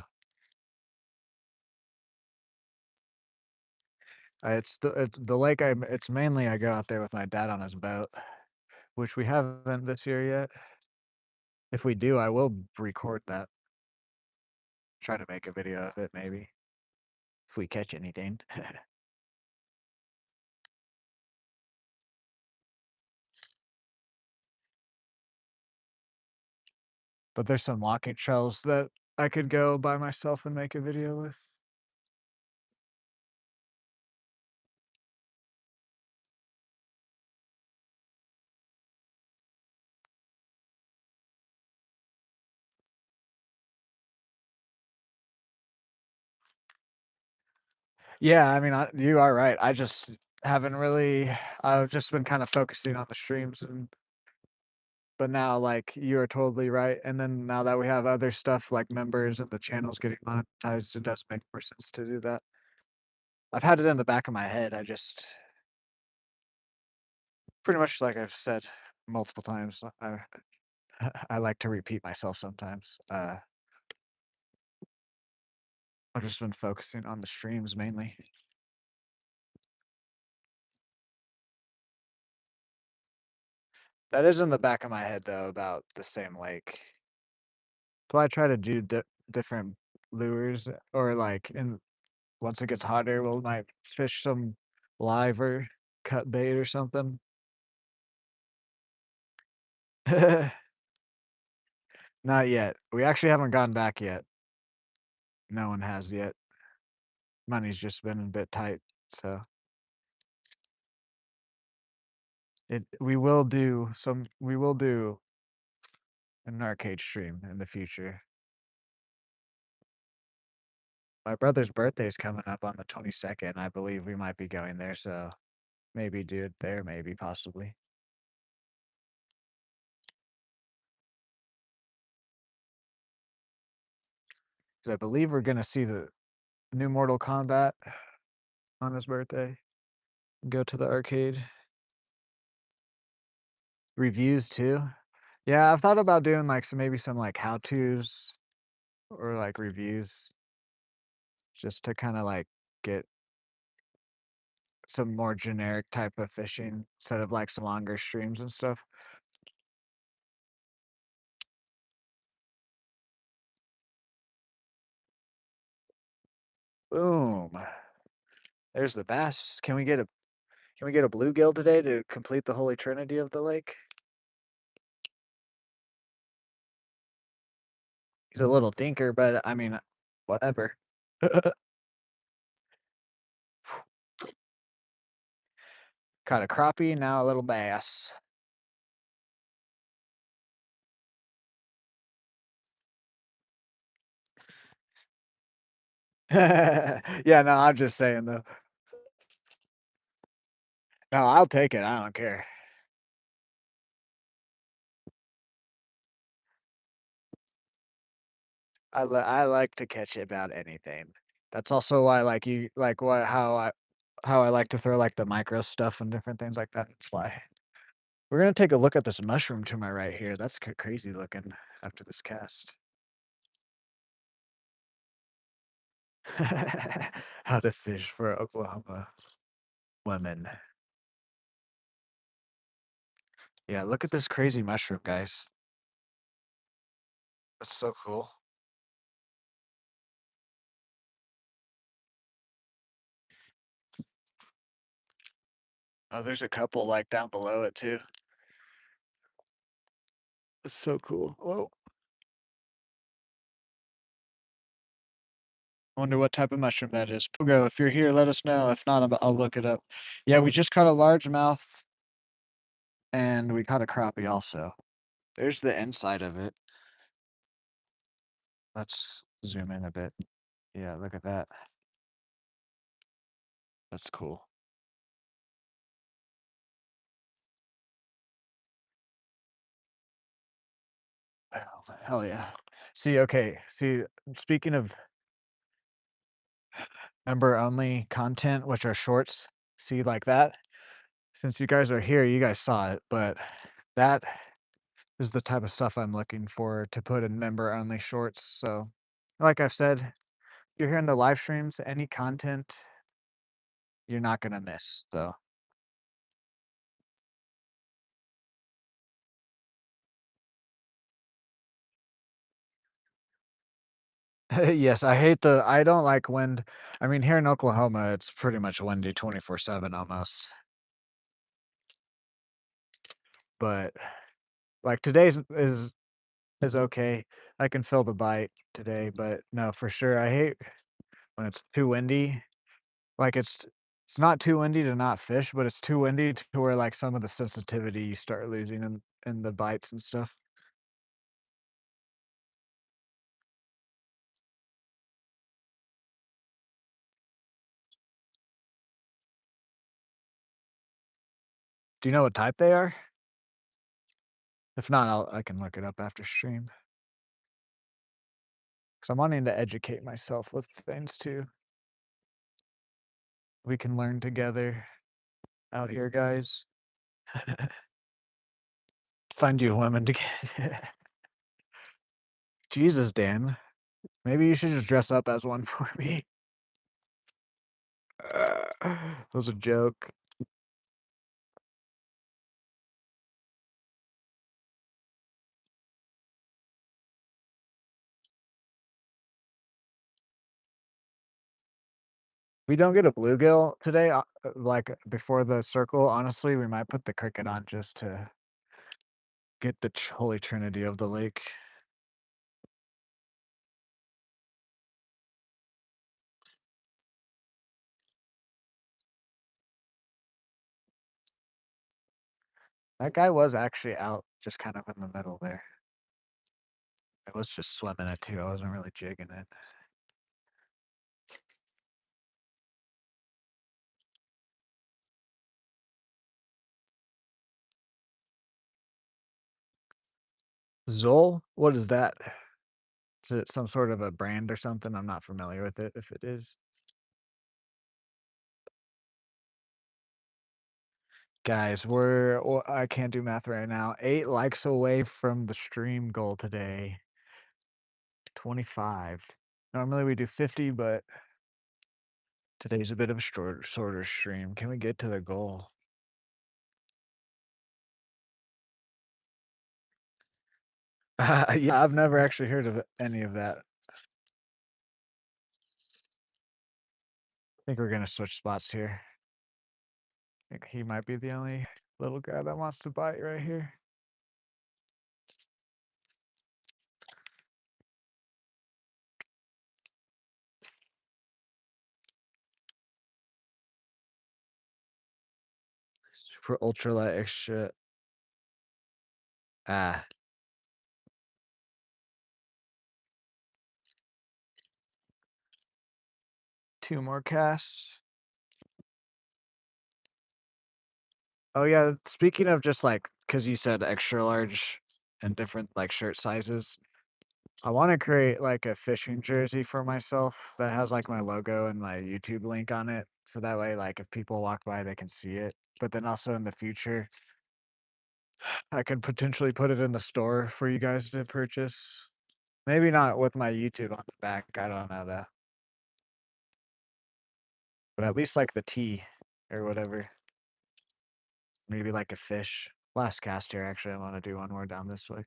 The lake. It's mainly I go out there with my dad on his boat, which we haven't this year yet. If we do, I will record that. Try to make a video of it, maybe if we catch anything. But there's some walking trails that I could go by myself and make a video with. Yeah, I mean, you are right. I just haven't really. I've just been kind of focusing on the streams and but now, like, you are totally right, and then now that we have other stuff like members and the channels getting monetized, it does make more sense to do that. I've had it in the back of my head, I just pretty much like I've said multiple times, I like to repeat myself sometimes. I've just been focusing on the streams mainly. That is in the back of my head though about the same lake. So I try to do different lures or like in once it gets hotter, we'll might fish some live or cut bait or something. Not yet. We actually haven't gone back yet. No one has yet. Money's just been a bit tight, so we will do an arcade stream in the future. My brother's birthday is coming up on the 22nd. I believe we might be going there, so maybe do it there, maybe possibly. 'Cause I believe we're gonna see the new Mortal Kombat on his birthday. Go to the arcade. Reviews too. Yeah, I've thought about doing like some maybe some like how-tos or like reviews just to kind of like get some more generic type of fishing instead of like some longer streams and stuff. Boom. There's the bass. Can we get a bluegill today to complete the holy trinity of the lake? He's a little dinker, but I mean, whatever. Caught a crappie, now a little bass. Yeah, no, I'm just saying though. No, I'll take it. I don't care. I like to catch about anything. That's also why like you like what how I like to throw like the micro stuff and different things like that. That's why. We're gonna take a look at this mushroom to my right here. That's crazy looking after this cast. How to fish for Oklahoma women. Yeah, look at this crazy mushroom, guys. That's so cool. Oh, there's a couple like down below it too. That's so cool. Whoa. I wonder what type of mushroom that is. Pogo, if you're here, let us know. If not, I'll look it up. Yeah, we just caught a largemouth and we caught a crappie also. There's the inside of it. Let's zoom in a bit. Yeah, look at that. That's cool. Oh, hell yeah. See, okay. See, speaking of member only content, which are shorts, see like that. Since you guys are here, you guys saw it, but that is the type of stuff I'm looking for to put in member only shorts. So, like I've said, you're here in the live streams, any content you're not gonna miss. So, yes, I don't like wind. I mean, here in Oklahoma, it's pretty much windy 24/7 almost. But like today's is okay. I can feel the bite today, but no, for sure. I hate when it's too windy. Like it's not too windy to not fish, but it's too windy to where like some of the sensitivity you start losing in the bites and stuff. Do you know what type they are? If not, I can look it up after stream. Because I'm wanting to educate myself with things too. We can learn together out here, guys. Find you women to get. Jesus, Dan. Maybe you should just dress up as one for me. That was a joke. We don't get a bluegill today, like before the circle. Honestly, we might put the cricket on just to get the holy trinity of the lake. That guy was actually out just kind of in the middle there. I was just swimming it too. I wasn't really jigging it. Zoll? What is that? Is it some sort of a brand or something? I'm not familiar with it if it is. Guys, I can't do math right now. 8 likes away from the stream goal today. 25. Normally we do 50, but today's a bit of a shorter stream. Can we get to the goal? Yeah, I've never actually heard of any of that. I think we're gonna switch spots here. I think he might be the only little guy that wants to bite right here. Super ultralight extra. Ah, 2 more casts. Oh yeah, speaking of just like, cause you said extra large and different like shirt sizes. I want to create like a fishing jersey for myself that has like my logo and my YouTube link on it. So that way, like if people walk by, they can see it. But then also in the future, I could potentially put it in the store for you guys to purchase. Maybe not with my YouTube on the back. I don't know though. But at least like the T or whatever. Maybe like a fish. Last cast here, actually. I want to do one more down this way.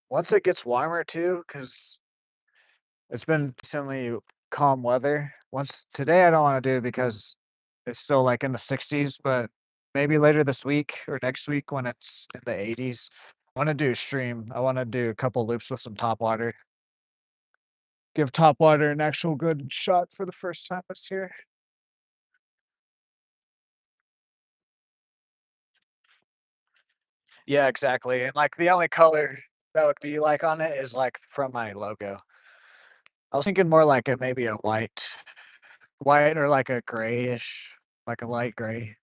Once it gets warmer too, because it's been recently calm weather. Once today, I don't want to do it because it's still like in the 60s, but maybe later this week or next week when it's in the 80s, I want to do a stream. I want to do a couple loops with some top water. Give top water an actual good shot for the first time this year. Yeah, exactly. And like the only color that would be like on it is like from my logo. I was thinking more like a maybe a white or like a grayish, like a light gray.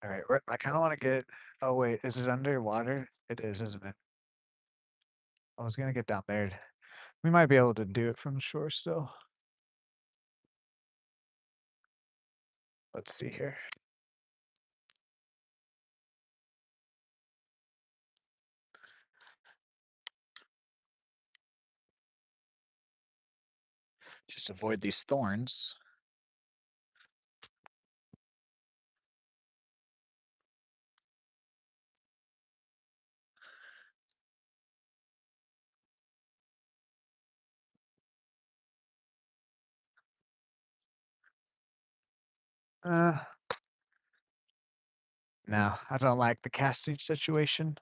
All right, I kind of want to get. Oh wait, is it underwater? It is, isn't it? I was gonna get down there. We might be able to do it from the shore still. Let's see here. Just avoid these thorns. Uh, no, I don't like the casting situation.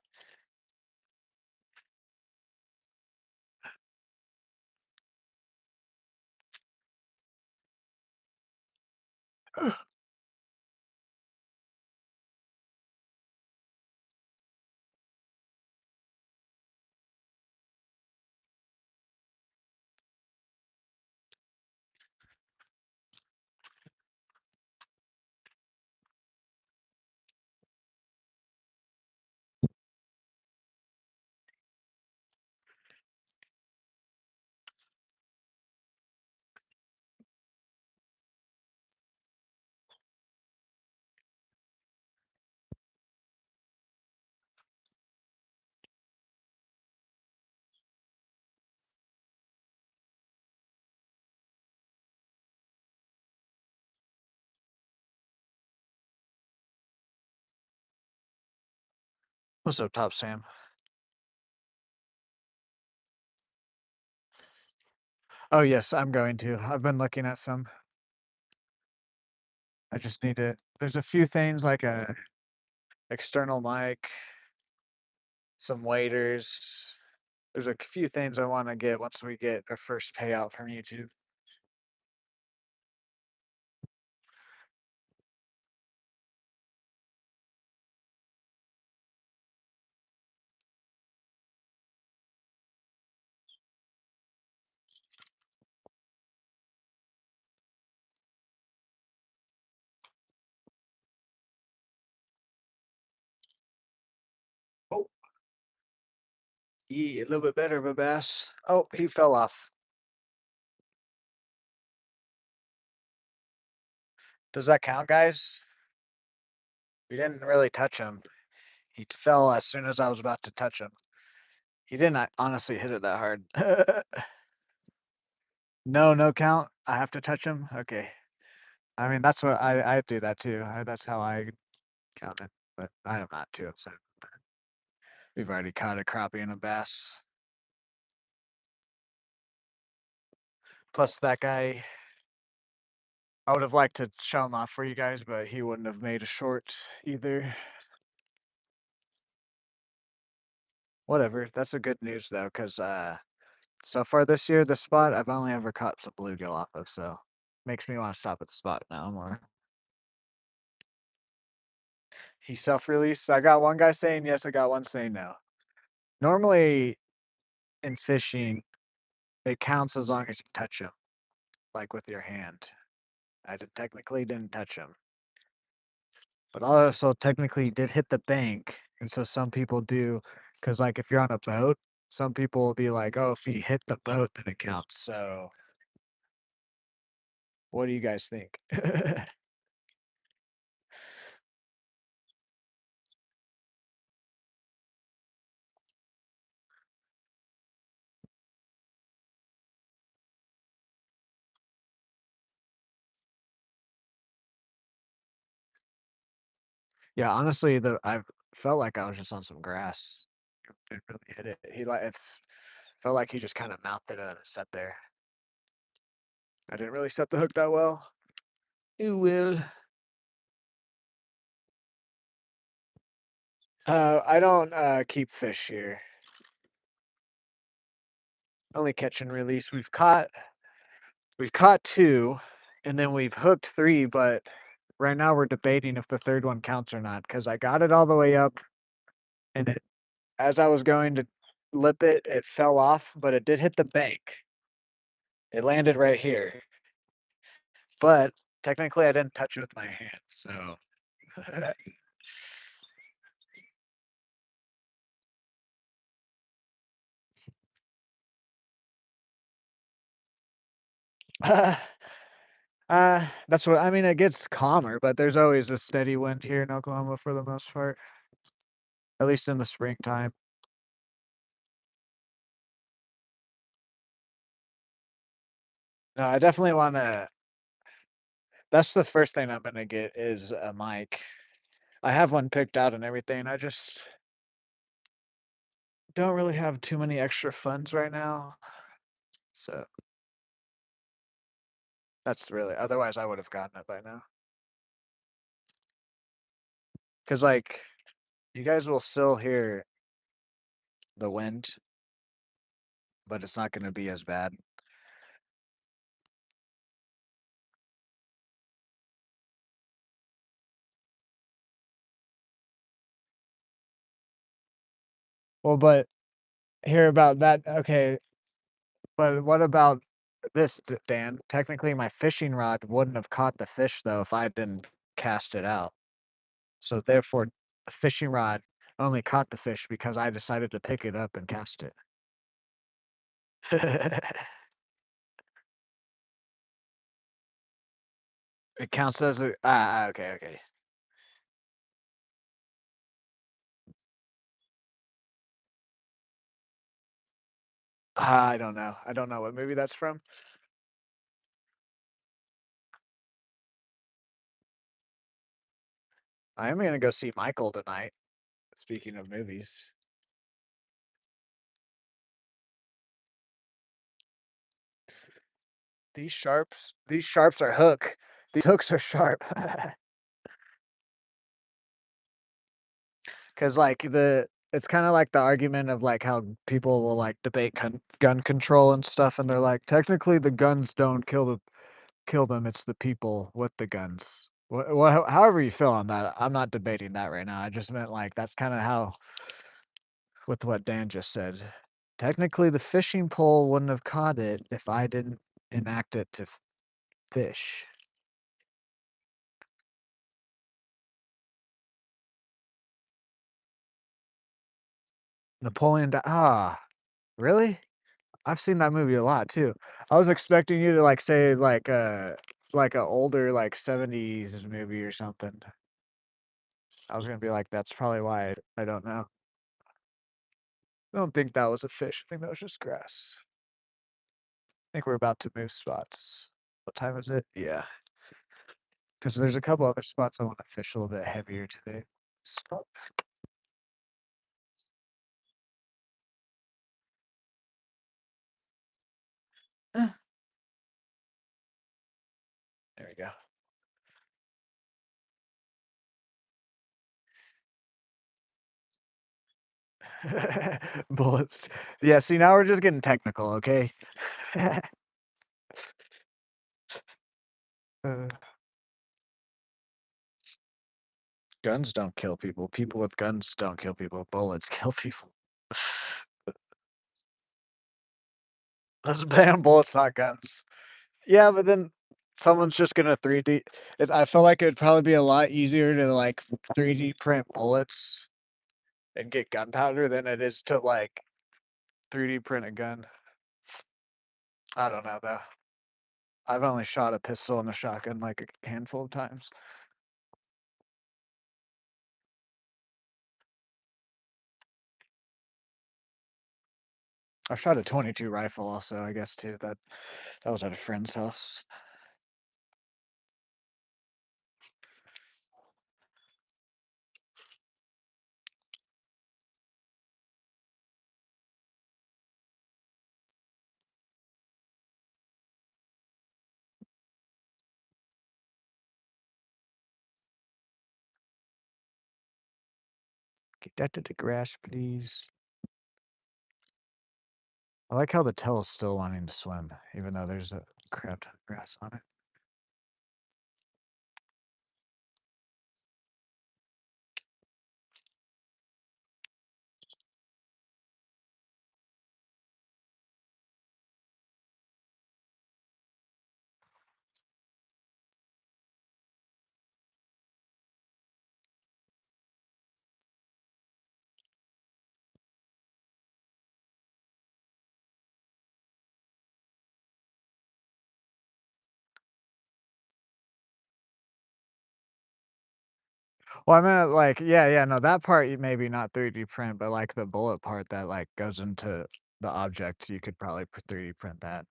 What's up, Top Sam? Oh, yes, I'm going to. I've been looking at some. I just need to there's a few things like a external mic, some waiters. There's a few things I wanna get once we get our first payout from YouTube. Oh, a little bit better of a bass. Oh, he fell off. Does that count, guys? We didn't really touch him. He fell as soon as I was about to touch him. He didn't honestly hit it that hard. No, no count? I have to touch him? Okay. I mean, that's what I do that too. That's how I count it, but I am not too upset. We've already caught a crappie and a bass. Plus, that guy, I would have liked to show him off for you guys, but he wouldn't have made a short either. Whatever. That's a good news though, because so far this year, the spot I've only ever caught some bluegill off of, so makes me want to stop at the spot now more. He self-released. I got one guy saying yes, I got one saying no. Normally in fishing, it counts as long as you touch him, like with your hand. Technically didn't touch him. But I also technically did hit the bank, and so some people do, because like if you're on a boat, some people will be like, "Oh, if you hit the boat, then it counts." So, what do you guys think? Yeah, honestly, the I felt like I was just on some grass. Didn't really hit it. He like it's felt like he just kind of mouthed it and it sat there. I didn't really set the hook that well. You will. I don't keep fish here. Only catch and release. We've caught two, and then we've hooked three, but right now we're debating if the third one counts or not because I got it all the way up, and as I was going to lip it, it fell off, but it did hit the bank. It landed right here, but technically I didn't touch it with my hand, so. uh, that's what I mean. It gets calmer, but there's always a steady wind here in Oklahoma for the most part, at least in the springtime. No, I definitely want to. That's the first thing I'm gonna get is a mic. I have one picked out and everything. I just don't really have too many extra funds right now. So that's really otherwise I would have gotten it by now. Cause like you guys will still hear the wind, but it's not gonna be as bad. Well, but hear about that. Okay, but what about this, Dan? Technically, my fishing rod wouldn't have caught the fish though if I didn't cast it out. So therefore, the fishing rod only caught the fish because I decided to pick it up and cast it. It counts as a okay, okay. I don't know. I don't know what movie that's from. I am gonna go see Michael tonight. Speaking of movies, these sharps are hook. These hooks are sharp. Because like it's kind of like the argument of like how people will like debate gun control and stuff, and they're like, technically the guns don't kill them. It's the people with the guns. However you feel on that, I'm not debating that right now. I just meant like that's kind of how with what Dan just said. Technically, the fishing pole wouldn't have caught it if I didn't enact it to fish. Really? I've seen that movie a lot too. I was expecting you to like say like a older like 70s movie or something. I was gonna be like, that's probably why I don't know. I don't think that was a fish. I think that was just grass. I think we're about to move spots. What time is it? Yeah. Because there's a couple other spots I want to fish a little bit heavier today. Spot. Eh, there we go. Bullets. Yeah, see now we're just getting technical, okay? uh, Guns don't kill people. People with guns don't kill people. Bullets kill people. Let's ban bullets, not guns. Yeah, but then someone's just gonna 3D. I feel like it'd probably be a lot easier to like 3D print bullets and get gunpowder than it is to like 3D print a gun. I don't know though. I've only shot a pistol and a shotgun like a handful of times. I've shot a 22 rifle also, I guess too. That was at a friend's house. Get that to the grass, please. I like how the tail is still wanting to swim, even though there's a crap ton of grass on it. Well, I meant like, yeah, no, that part you maybe not 3D print, but like the bullet part that like goes into the object, you could probably 3D print that.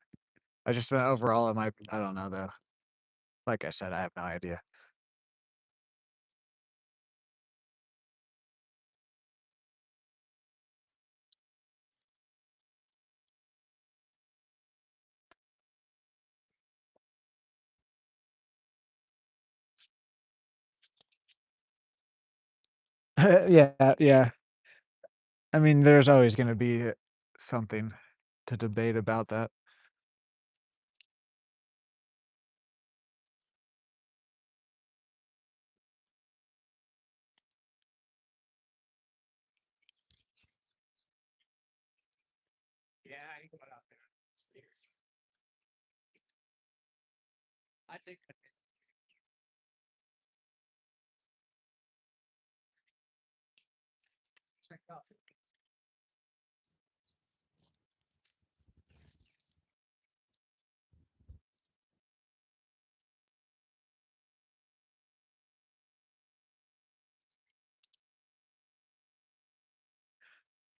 I just meant overall, it might. I don't know though. Like I said, I have no idea. Yeah, yeah. I mean, there's always going to be something to debate about that. Yeah, I go out there. I think.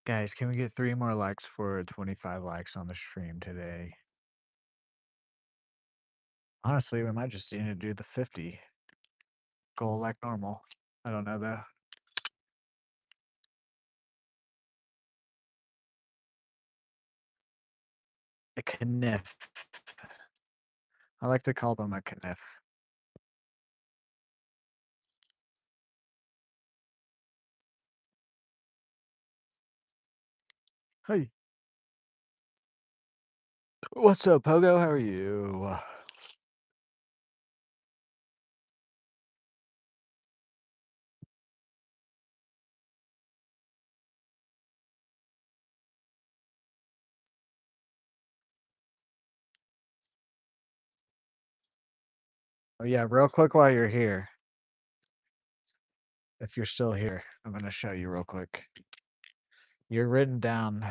Guys, can we get 3 more likes for 25 likes on the stream today? Honestly, we might just need to do the 50 goal like normal. I don't know though. A kniff. I like to call them a kniff. Hey, what's up, Pogo? How are you? Oh yeah, real quick while you're here, if you're still here, I'm gonna show you real quick. You're written down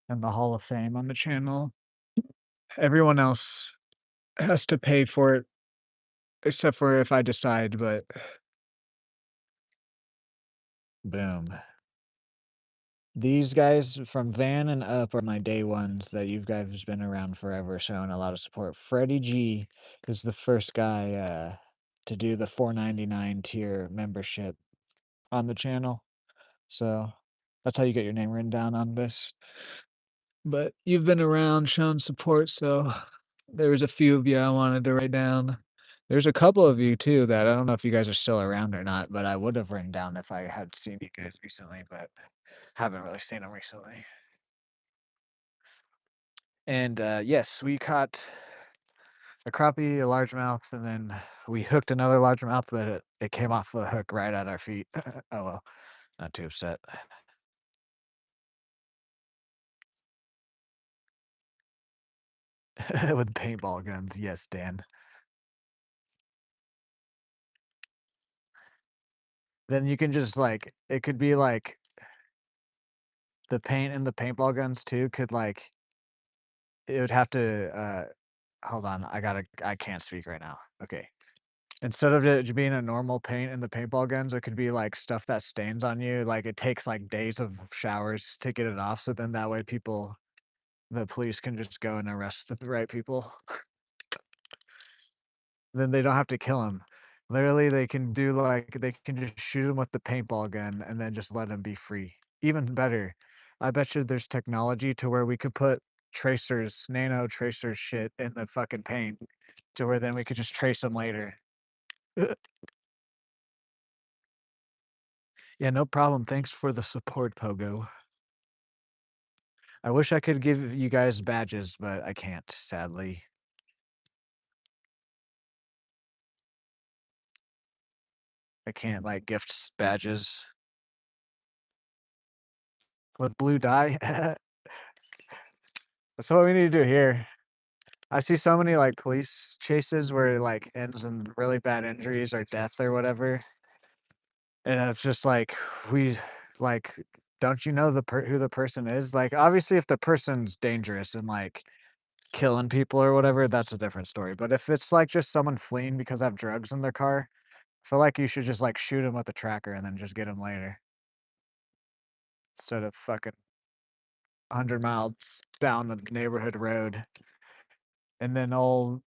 in the Hall of Fame on the channel. Everyone else has to pay for it, except for if I decide, but boom. These guys from Van and up are my day ones that you guys been around forever, showing a lot of support. Freddie G is the first guy to do the 4.99 tier membership on the channel. So that's how you get your name written down on this. But you've been around showing support, so there was a few of you I wanted to write down. There's a couple of you too that I don't know if you guys are still around or not, but I would have written down if I had seen you guys recently, but haven't really seen them recently. And yes, we caught a crappie, a largemouth, and then we hooked another largemouth, but it came off the hook right at our feet. Oh well, not too upset. With paintball guns, yes, Dan. Then you can just like it could be like the paint and the paintball guns too could like it would have to hold on, I can't speak right now. Okay. Instead of it being a normal paint in the paintball guns, it could be like stuff that stains on you. Like it takes like days of showers to get it off. So then that way the police can just go and arrest the right people. Then they don't have to kill him. Literally, they can do like they can just shoot him with the paintball gun and then just let him be free. Even better, I bet you there's technology to where we could put tracers, nano tracer shit in the fucking paint, to where then we could just trace them later. Yeah, no problem. Thanks for the support, Pogo. I wish I could give you guys badges, but I can't, sadly. I can't like gift badges with blue dye. That's what we need to do here. I see so many like police chases where it like ends in really bad injuries or death or whatever. And it's just like we like don't you know who the person is? Like obviously if the person's dangerous and like killing people or whatever, that's a different story. But if it's like just someone fleeing because they have drugs in their car, I feel like you should just like shoot him with a tracker and then just get him later instead of fucking 100 miles down the neighborhood road. And then old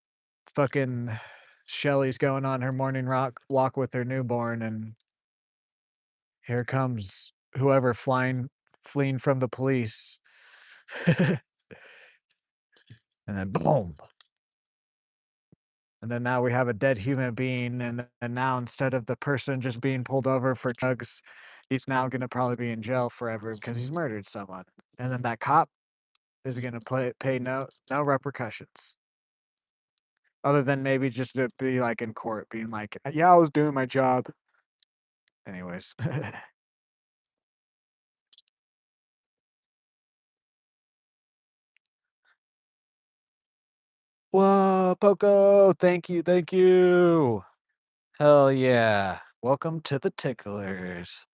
fucking Shelly's going on her morning walk with her newborn, and here comes whoever fleeing from the police. And then boom. And then now we have a dead human being, and now instead of the person just being pulled over for drugs, he's now gonna probably be in jail forever because he's murdered someone. And then that cop is gonna pay no repercussions. Other than maybe just to be like in court, being like, yeah, I was doing my job. Anyways. Whoa, Poco! Thank you, thank you. Hell yeah. Welcome to the Ticklers.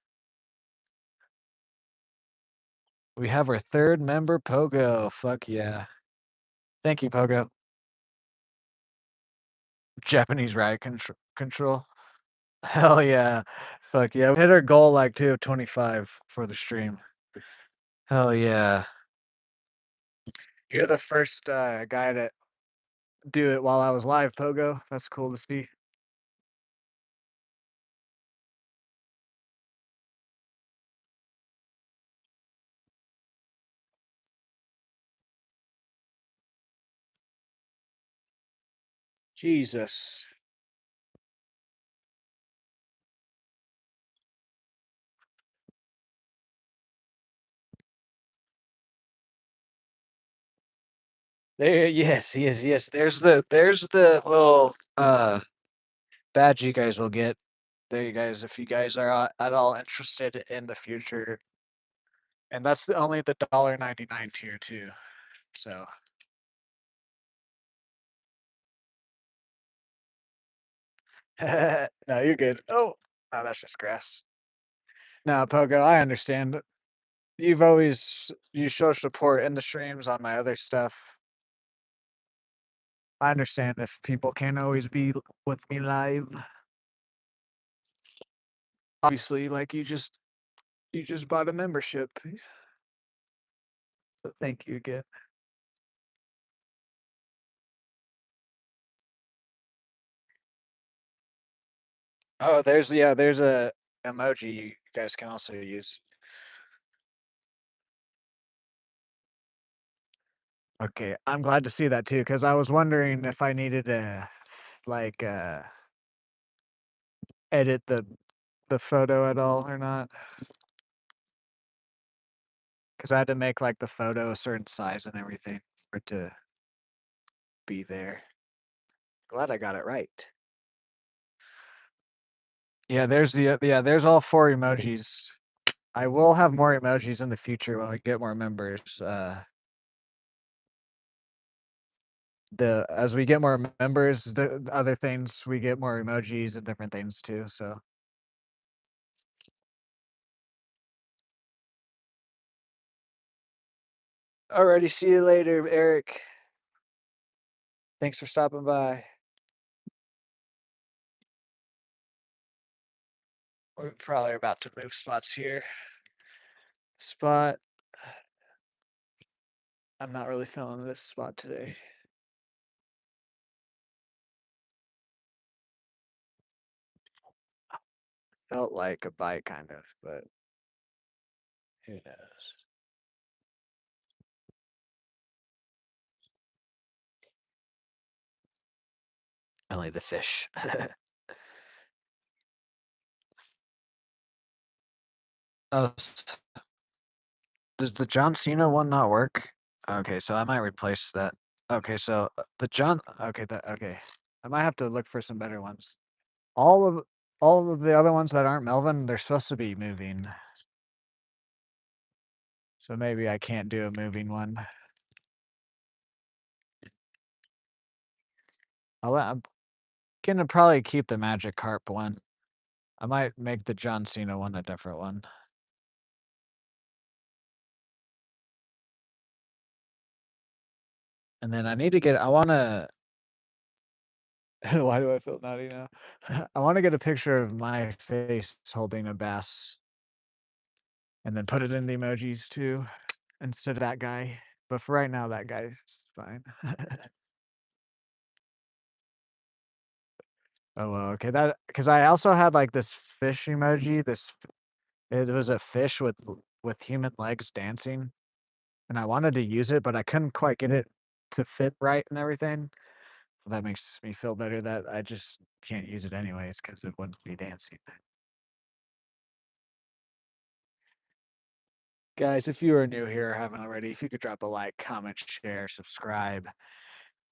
We have our third member, Pogo. Fuck yeah. Thank you, Pogo. Japanese riot control. Hell yeah. Fuck yeah. We hit our goal like 225 for the stream. Hell yeah. You're the first guy to do it while I was live, Pogo. That's cool to see. Jesus. There, yes, yes, yes. There's the little badge you guys will get. There, you guys, if you guys are at all interested in the future, and that's only the $1.99 tier too. So, no, you're good. Oh, no, that's just grass. No, Pogo, I understand. You show support in the streams on my other stuff. I understand if people can't always be with me live. Obviously, like you just bought a membership, so thank you again. Oh, there's a emoji you guys can also use. Okay, I'm glad to see that too, because I was wondering if I needed to like edit the photo at all or not. Because I had to make like the photo a certain size and everything for it to be there. Glad I got it right. Yeah, there's all four emojis. I will have more emojis in the future when we get more members. The as we get more members, the other things we get more emojis and different things too. So alrighty, see you later, Eric. Thanks for stopping by. We're probably about to move spots here. Spot. I'm not really feeling this spot today. Felt like a bite, kind of, but who knows? Only the fish. Oh, does the John Cena one not work? Okay, so I might replace that. Okay, so the John. Okay, that okay. I might have to look for some better ones. All of all of the other ones that aren't Melvin, they're supposed to be moving. So maybe I can't do a moving one. I'm gonna probably keep the Magic Carp one. I might make the John Cena one a different one. And then I need to get. I want to. Why do I feel naughty now? I want to get a picture of my face holding a bass, and then put it in the emojis too, instead of that guy. But for right now, that guy is fine. Oh well, okay. That because I also had like this fish emoji. It was a fish with human legs dancing, and I wanted to use it, but I couldn't quite get it to fit right and everything. That makes me feel better that I just can't use it anyways because it wouldn't be dancing. Guys, if you are new here or haven't already, if you could drop a like, comment, share, subscribe.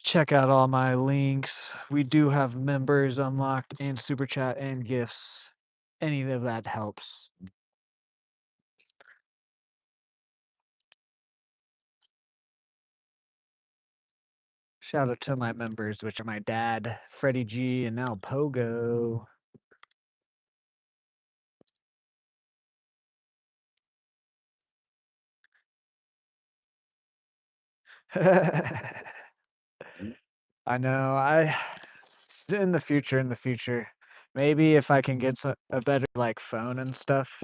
Check out all my links. We do have members unlocked and super chat and gifts. Any of that helps. Shout out to my members, which are my dad, Freddie G, and now Pogo. I know. In the future, maybe if I can get a better like phone and stuff,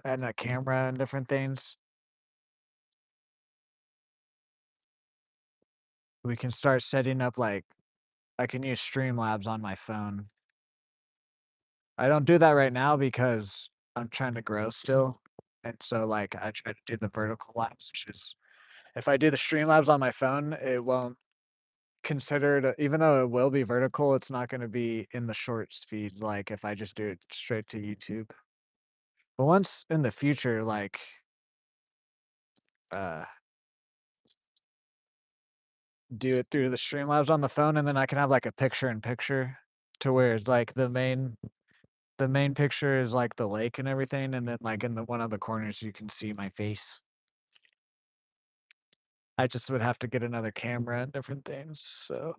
and a camera and different things, we can start setting up like I can use Streamlabs on my phone. I don't do that right now because I'm trying to grow still, and so like I try to do the vertical labs, which is if I do the Streamlabs on my phone, it won't. considered, even though it will be vertical, it's not gonna be in the shorts feed, like, if I just do it straight to YouTube. But once in the future, like, uh, do it through the Streamlabs on the phone, and then I can have, like, a picture in picture to where it's, like, the main picture is, like, the lake and everything, and then, like, in the one of the corners, you can see my face. I just would have to get another camera and different things, so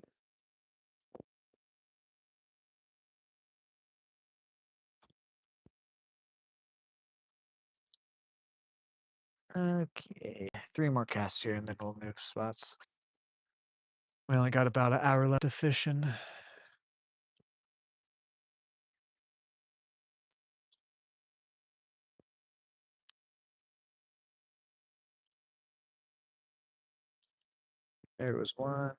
okay, 3 more casts here, and then we'll move spots. We only got about an hour left of fishing. There was one.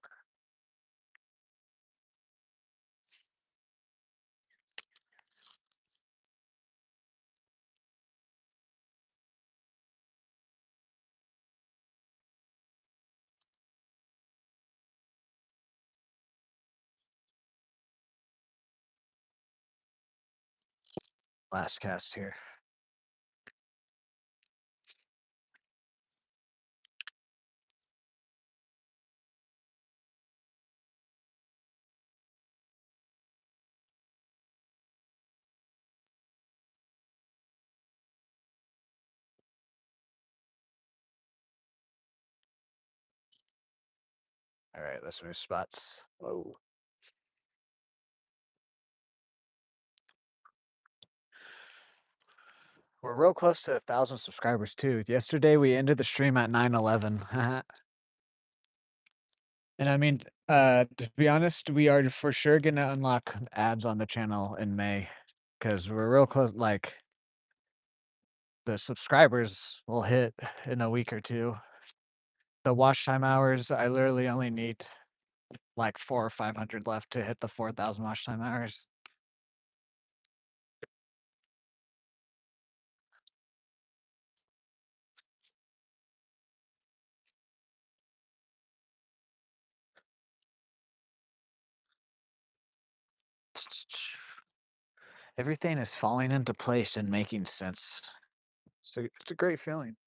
Last cast here. Alright, let's move spots. Whoa. We're real close to 1,000 subscribers too. Yesterday we ended the stream at 911. And I mean, to be honest, we are for sure gonna unlock ads on the channel in May, because we're real close. Like the subscribers will hit in a week or two. The watch time hours, I literally only need like 400 or 500 left to hit the 4,000 watch time hours. Everything is falling into place and making sense. So it's a great feeling.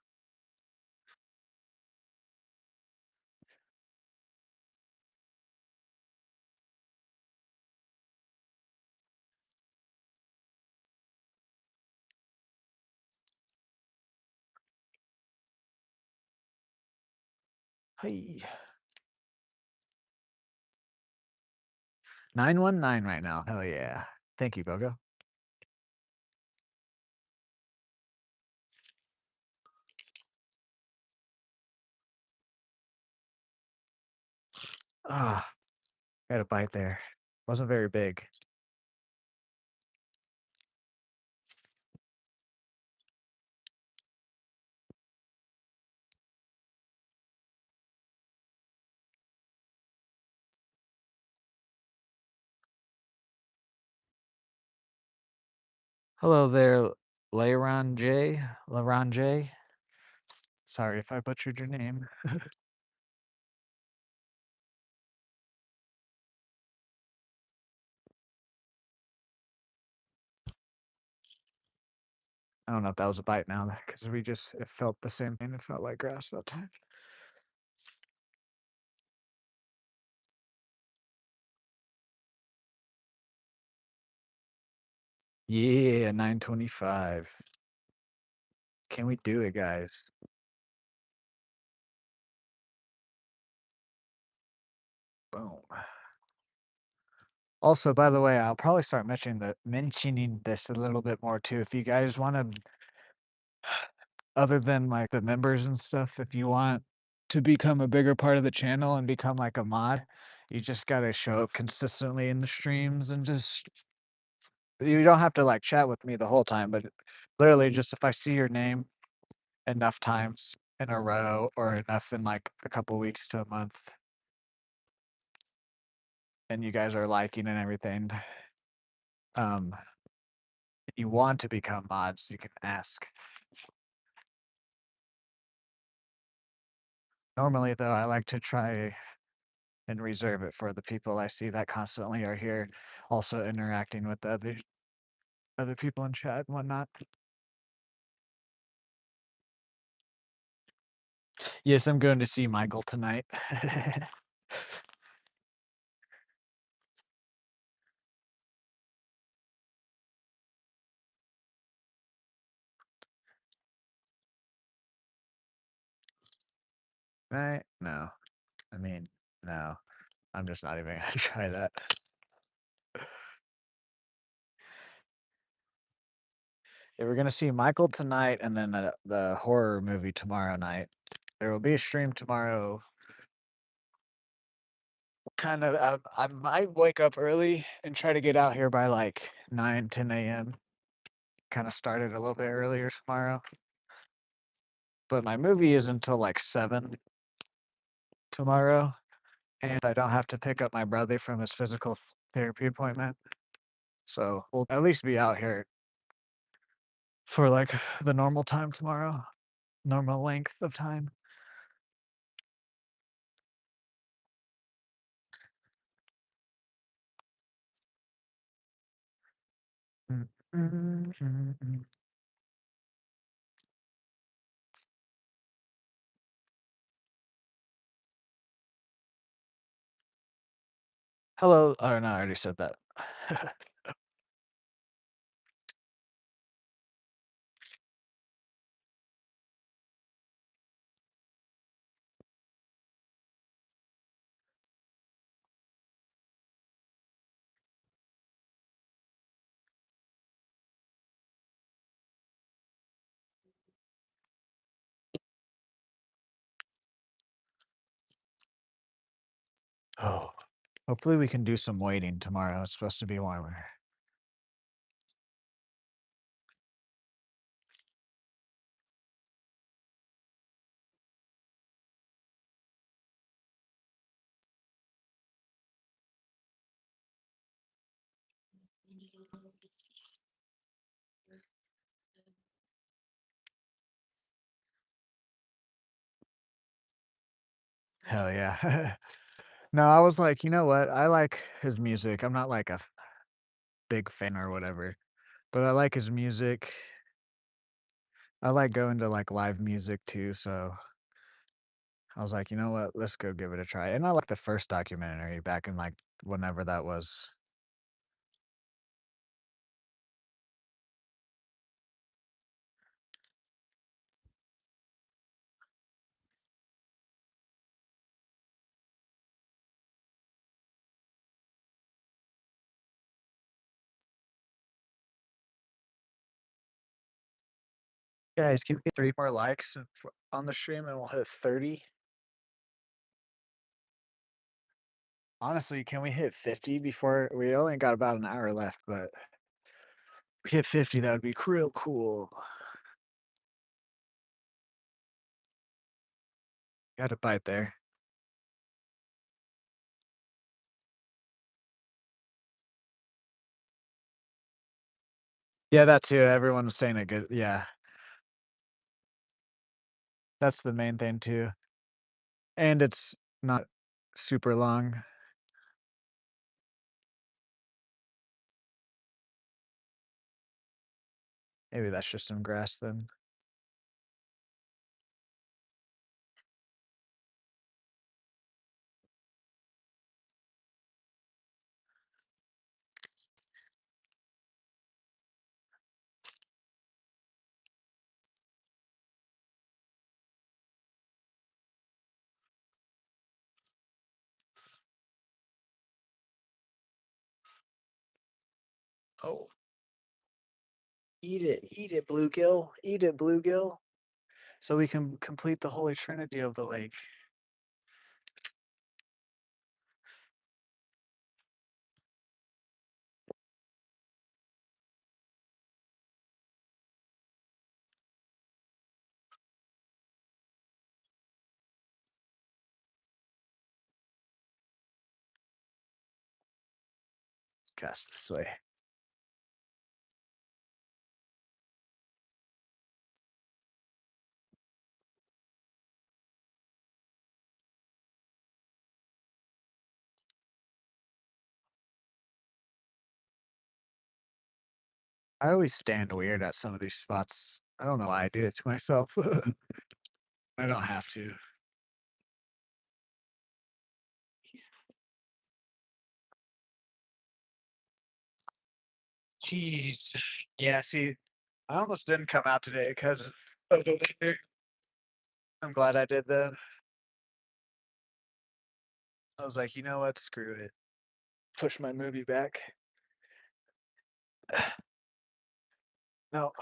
Hey, 919 right now. Hell yeah. Thank you, Gogo. Ah, got a bite there. Wasn't very big. Hello there, Leiron J. Leiron J. Sorry if I butchered your name. I don't know if that was a bite now because it felt the same thing. It felt like grass that time. Yeah, 925. Can we do it, guys? Boom. Also, by the way, I'll probably start mentioning this a little bit more too. If you guys want to, other than like the members and stuff, if you want to become a bigger part of the channel and become like a mod, you just gotta show up consistently in the streams and just you don't have to like chat with me the whole time, but literally just if I see your name enough times in a row or enough in like a couple weeks to a month and you guys are liking and everything, um, you want to become mods, you can ask. Normally though, I like to try and reserve it for the people I see that constantly are here, also interacting with the other people in chat and whatnot. Yes, I'm going to see Michael tonight. Right? No. I mean, no. I'm just not even gonna try that. Yeah, we're gonna see Michael tonight and then the horror movie tomorrow night. There will be a stream tomorrow. Kind of, I might wake up early and try to get out here by like 9, 10 a.m. Kind of started a little bit earlier tomorrow. But my movie is until like 7 tomorrow, and I don't have to pick up my brother from his physical therapy appointment. So we'll at least be out here for like the normal time tomorrow, normal length of time. Mm, mm, mm, mm. Hello. Oh no, I already said that. Oh, hopefully we can do some waiting tomorrow. It's supposed to be warmer. Hell yeah. No, I was like, you know what? I like his music. I'm not like a big fan or whatever, but I like his music. I like going to like live music too, so I was like, you know what? Let's go give it a try. And I like the first documentary back in like whenever that was. Guys, can we get 3 more likes on the stream and we'll hit 30? Honestly, can we hit 50 before we only got about an hour left, but if we hit 50, that would be real cool. Got a bite there. Yeah, that too. Everyone was saying it good. Yeah, that's the main thing too. And it's not super long. Maybe that's just some grass then. Oh, eat it, bluegill, eat it, bluegill, so we can complete the holy trinity of the lake. Cast this way. I always stand weird at some of these spots. I don't know why I do it to myself. I don't have to. Jeez. Yeah, see, I almost didn't come out today because of the weather. I'm glad I did though. I was like, you know what? Screw it. Push my movie back. No,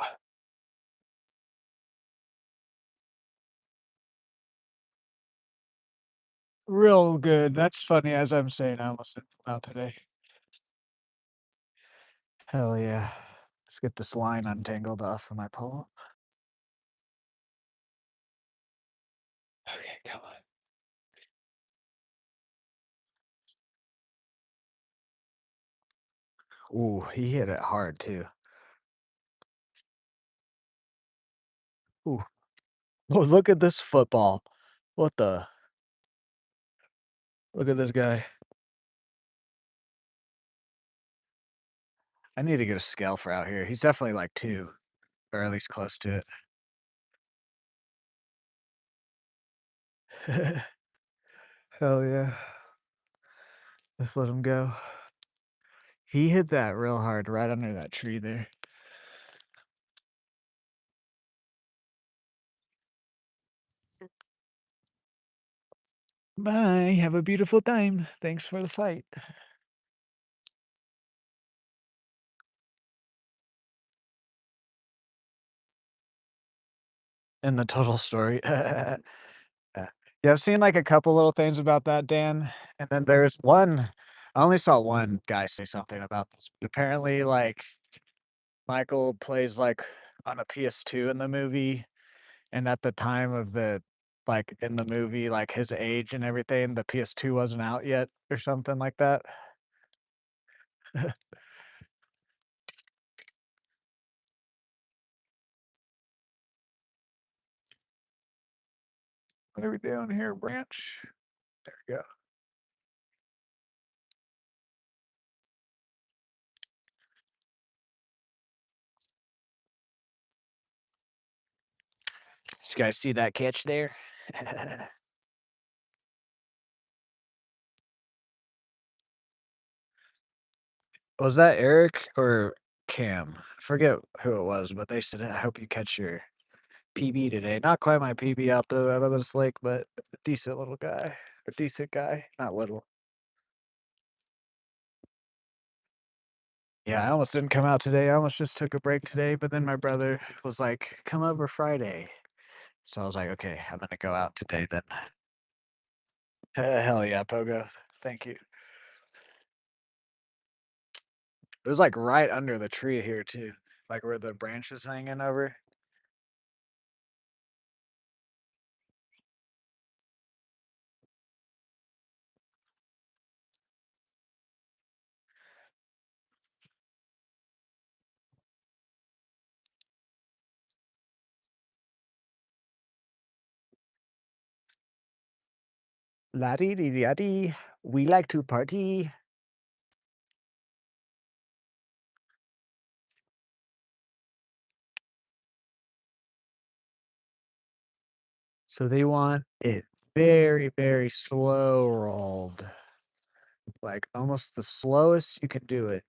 real good. That's funny as I'm saying I almost didn't come out today. Hell yeah. Let's get this line untangled off of my pole. Okay, come on. Ooh, he hit it hard too. Ooh. Oh, look at this football. What the? Look at this guy. I need to get a scale for out here. He's definitely like 2, or at least close to it. Hell yeah. Let's let him go. He hit that real hard right under that tree there. Bye. Have a beautiful time. Thanks for the fight. And the total story. Yeah. Yeah, I've seen like a couple little things about that, Dan. And then there's one, I only saw one guy say something about this. But apparently, like, Michael plays like on a PS2 in the movie. And at the time of the, like, in the movie, like his age and everything, the PS2 wasn't out yet or something like that. What are we doing here, Branch? There we go. Did you guys see that catch there? Was that Eric or Cam? I forget who it was, but they said, I hope you catch your PB today. Not quite my PB out of this lake, but a decent little guy. A decent guy. Not little. Yeah, I almost didn't come out today. I almost just took a break today, but then my brother was like, come over Friday. So I was like, okay, I'm gonna go out today then. Hell yeah, Pogo. Thank you. It was like right under the tree here too, like where the branch is hanging over. Laddie dee dee, we like to party. So they want it very, very slow rolled, like almost the slowest you can do it.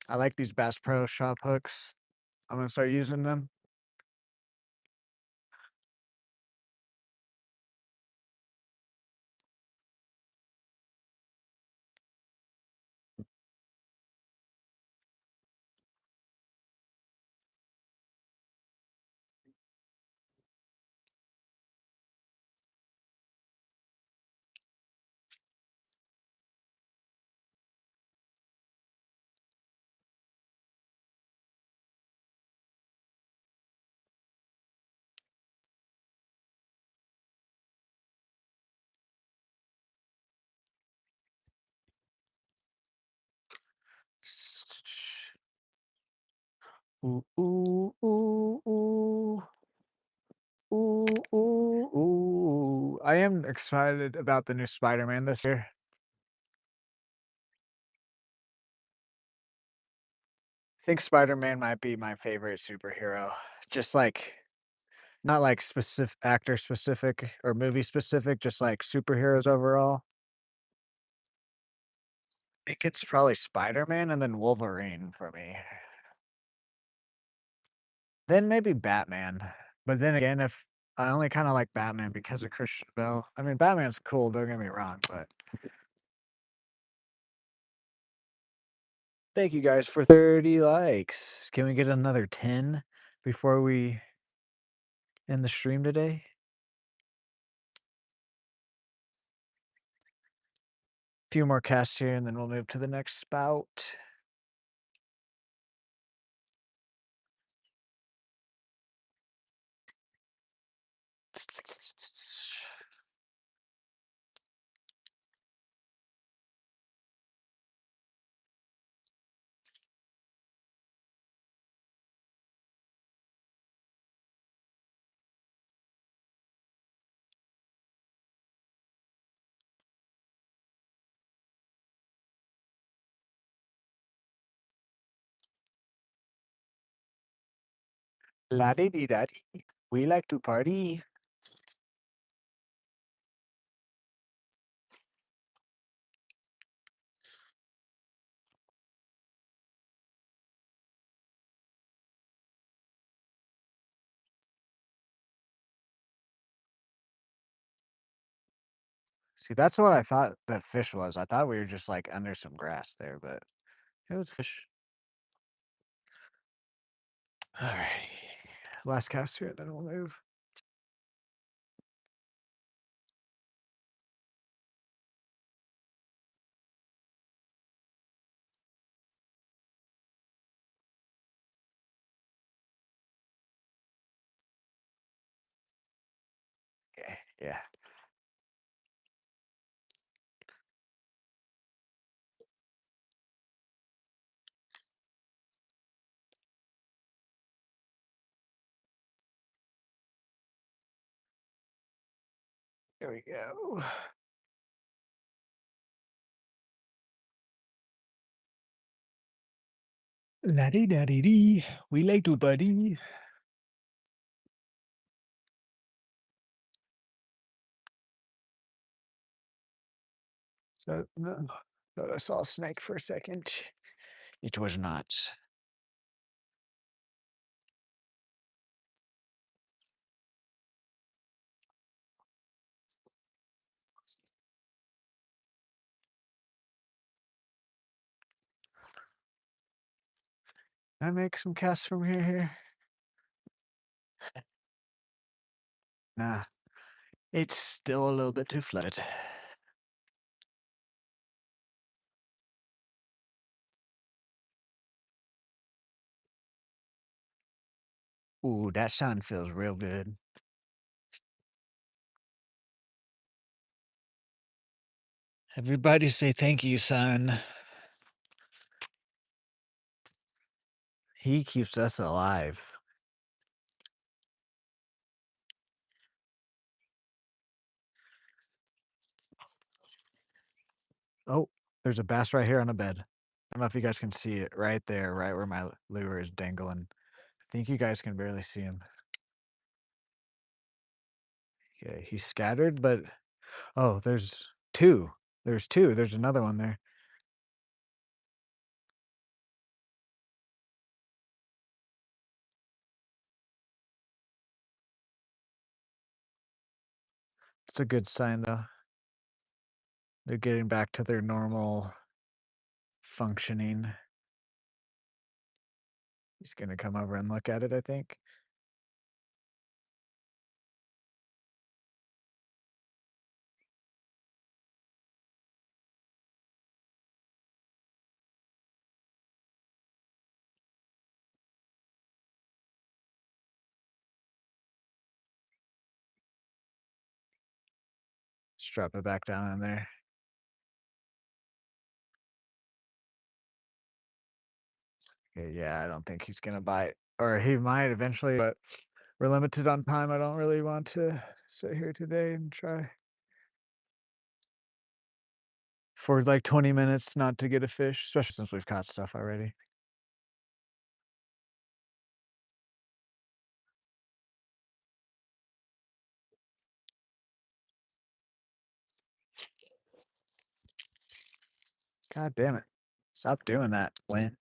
I like these Bass Pro Shop hooks. I'm gonna start using them. Ooh, ooh, ooh, ooh. Ooh, ooh, ooh. I am excited about the new Spider-Man this year. I think Spider-Man might be my favorite superhero. Just like not like specific actor specific or movie specific, just like superheroes overall. I think it's probably Spider-Man and then Wolverine for me. Then maybe Batman. But then again, if I only kind of like Batman because of Christian Bale. I mean, Batman's cool, don't get me wrong, but thank you guys for 30 likes. Can we get another 10 before we end the stream today? Few more casts here and then we'll move to the next spout. La di di da di. We like to party. See, that's what I thought that fish was. I thought we were just like under some grass there, but it was fish. Alrighty. Last cast here, then we'll move. Okay, yeah. There we go. La di da di dee. We like to party. So, no, thought I saw a snake for a second. It was not. Can I make some casts from here? Nah, it's still a little bit too flooded. Ooh, that sound feels real good. Everybody say thank you, son. He keeps us alive. Oh, there's a bass right here on a bed. I don't know if you guys can see it right there, right where my lure is dangling. I think you guys can barely see him. Okay, he's scattered, but oh, there's two. There's two. There's another one there. It's a good sign, though. They're getting back to their normal functioning. He's gonna come over and look at it, I think. Strap it back down in there. Okay, yeah, I don't think he's gonna bite. Or he might eventually, but we're limited on time. I don't really want to sit here today and try for like 20 minutes not to get a fish, especially since we've caught stuff already. God damn it. Stop doing that, Lynn.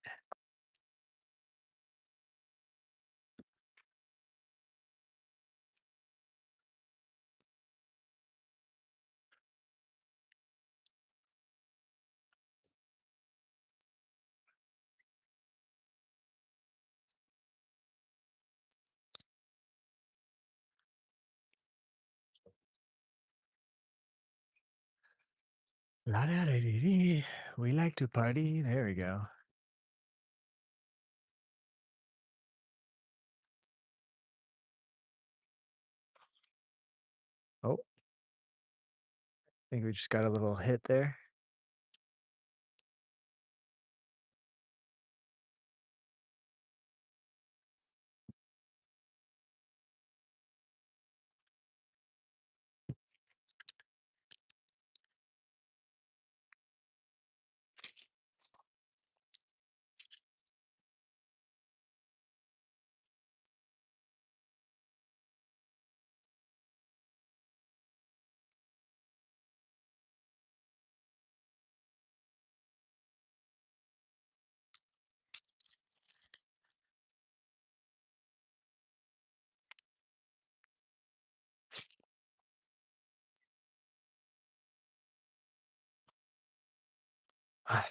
La da da dee dee. We like to party. There we go. Oh, I think we just got a little hit there. Ah,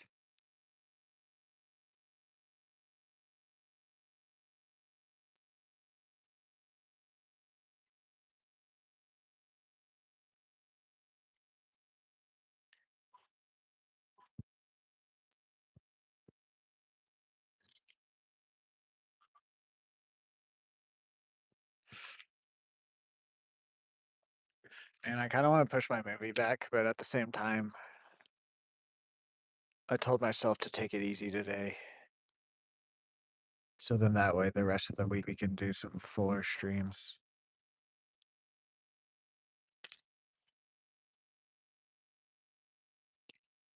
man, I kind of want to push my movie back, but at the same time, I told myself to take it easy today. So then that way, the rest of the week, we can do some fuller streams.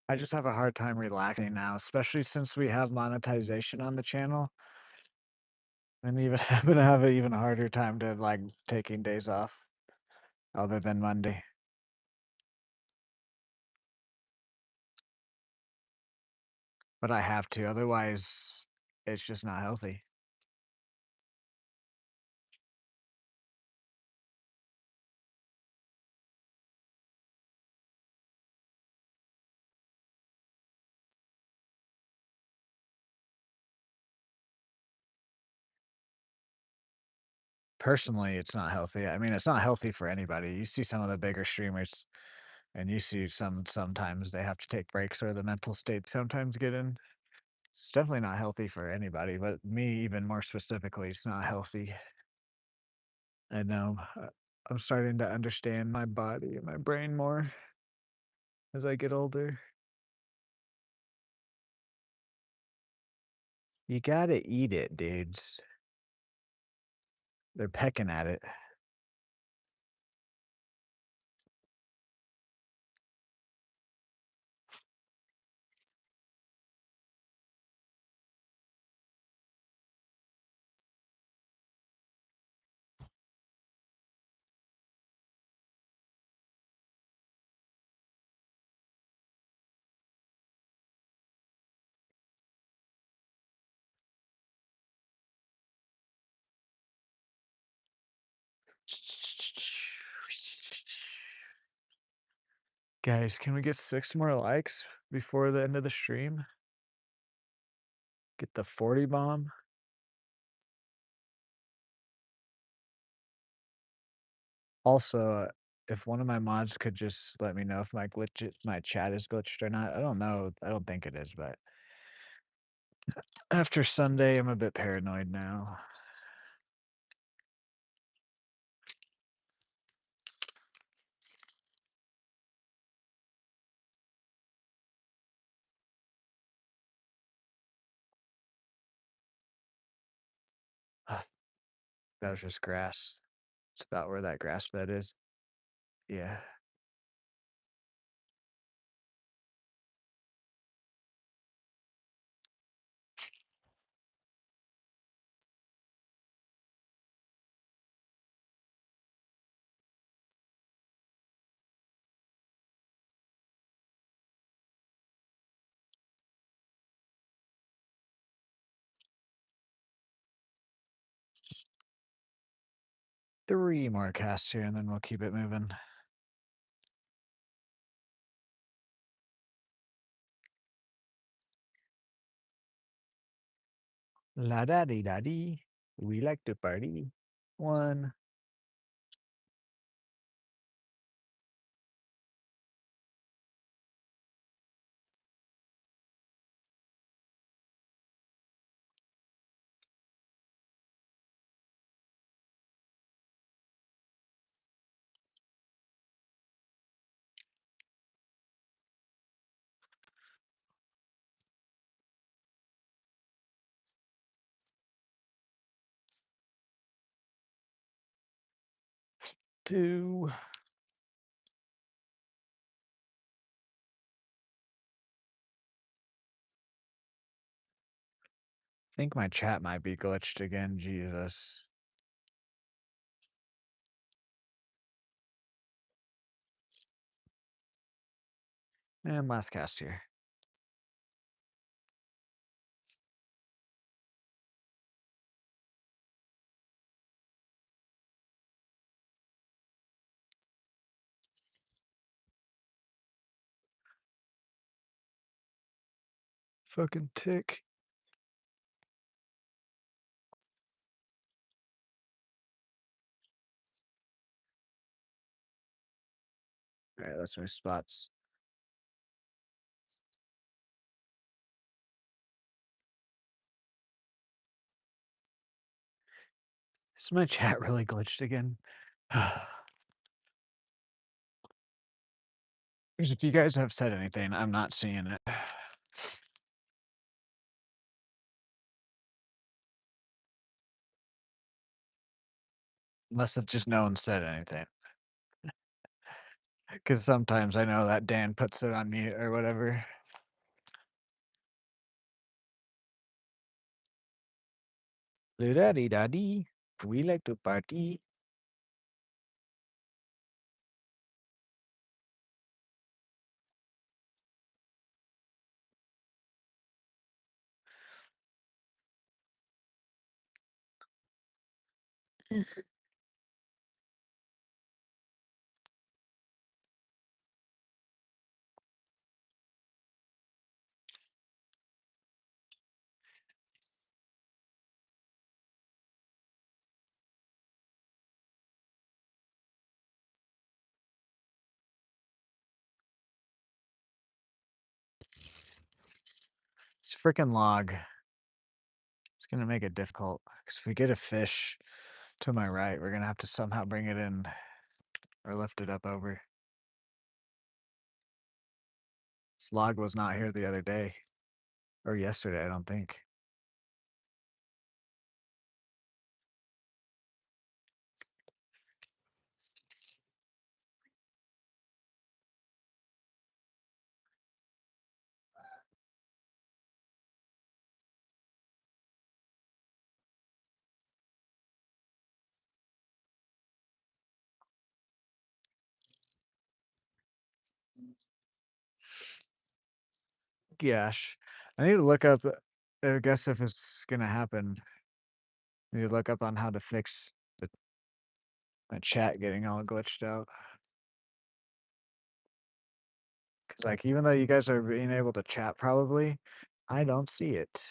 I just have a hard time relaxing now, especially since we have monetization on the channel. And even I'm gonna have an even harder time to like taking days off other than Monday. But I have to, otherwise it's just not healthy. Personally, it's not healthy. I mean, it's not healthy for anybody. You see some of the bigger streamers and you see sometimes they have to take breaks or the mental state sometimes get in. It's definitely not healthy for anybody, but me even more specifically, it's not healthy. I know. I'm starting to understand my body and my brain more as I get older. You gotta eat it, dudes. They're pecking at it. Guys, can we get 6 more likes before the end of the stream? Get the 40 bomb. Also, if one of my mods could just let me know if my chat is glitched or not. I don't know. I don't think it is, but after Sunday, I'm a bit paranoid now. That was just grass. It's about where that grass bed is. Yeah. 3 more casts here, and then we'll keep it moving. La da dee da dee. We like to party. 1. 2. Think my chat might be glitched again, Jesus. And last cast here. Fucking tick. Alright, let's move spots. Is my chat really glitched again? Because if you guys have said anything, I'm not seeing it. Unless if just no one said anything. Because sometimes I know that Dan puts it on mute or whatever. Da-dee-da-dee. We like to party. This freaking log. It's gonna make it difficult. Because if we get a fish to my right, we're gonna have to somehow bring it in or lift it up over. This log was not here the other day. Or yesterday, I don't think. Gosh. I need to look up, I guess if it's gonna happen, I need to look up on how to fix my chat getting all glitched out. Because, like, even though you guys are being able to chat probably, I don't see it.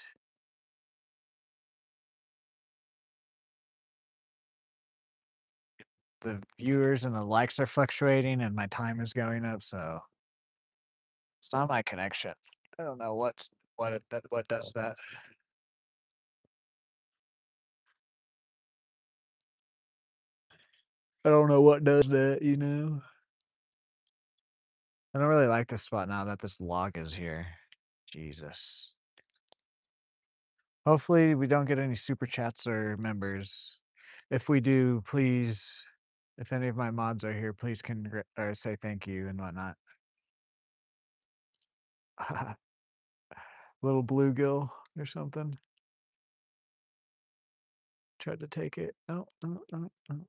The viewers and the likes are fluctuating and my time is going up, so it's not my connection. I don't know what does that. I don't know what does that, you know? I don't really like this spot now that this log is here. Jesus. Hopefully we don't get any super chats or members. if we do, please, if any of my mods are here, please or say thank you and whatnot. Little bluegill or something. Tried to take it. Oh, oh, oh, oh.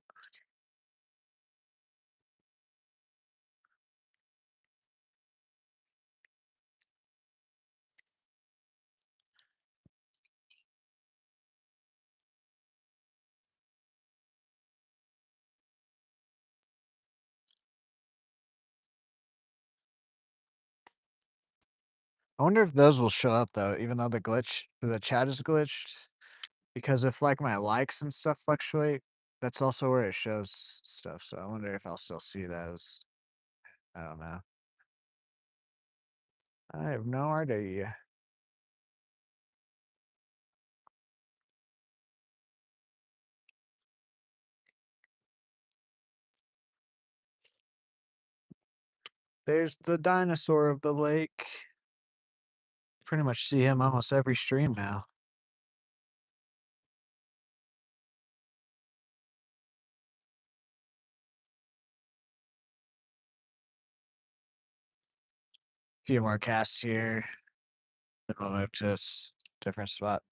I wonder if those will show up though, even though the chat is glitched. Because if like my likes and stuff fluctuate, that's also where it shows stuff. So I wonder if I'll still see those. I don't know. I have no idea. There's the dinosaur of the lake. Pretty much see him almost every stream now. Few more casts here. Then we'll move to this different spot.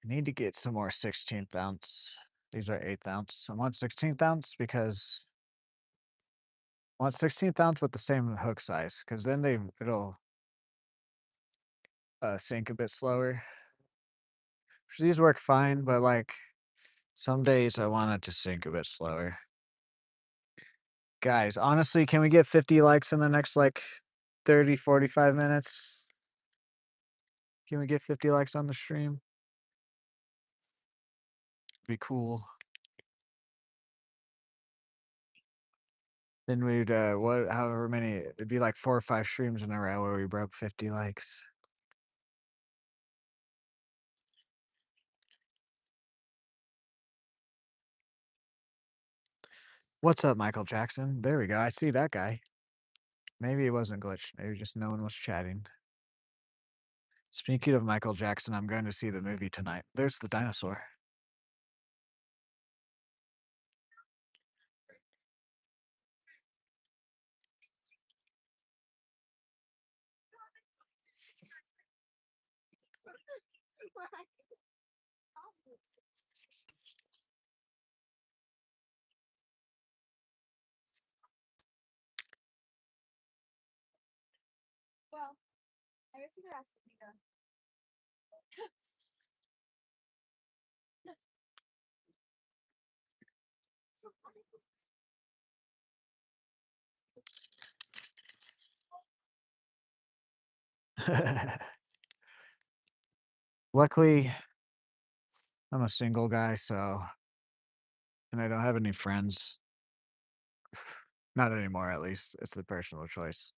I need to get some more 16th ounce. These are 8th ounce. I want 16th ounce because I want 16th ounce with the same hook size because then it'll sink a bit slower. These work fine, but like some days I want it to sink a bit slower. Guys, honestly, can we get 50 likes in the next like 30, 45 minutes? Can we get 50 likes on the stream? Be cool. Then we'd however many, it'd be like 4 or 5 streams in a row where we broke 50 likes. What's up, Michael Jackson? There we go. I see that guy. Maybe it wasn't glitched. Maybe just no one was chatting. Speaking of Michael Jackson, I'm going to see the movie tonight. There's the dinosaur. Well, I guess you could ask me then. Luckily, I'm a single guy, so and I don't have any friends. Not anymore, at least. It's a personal choice.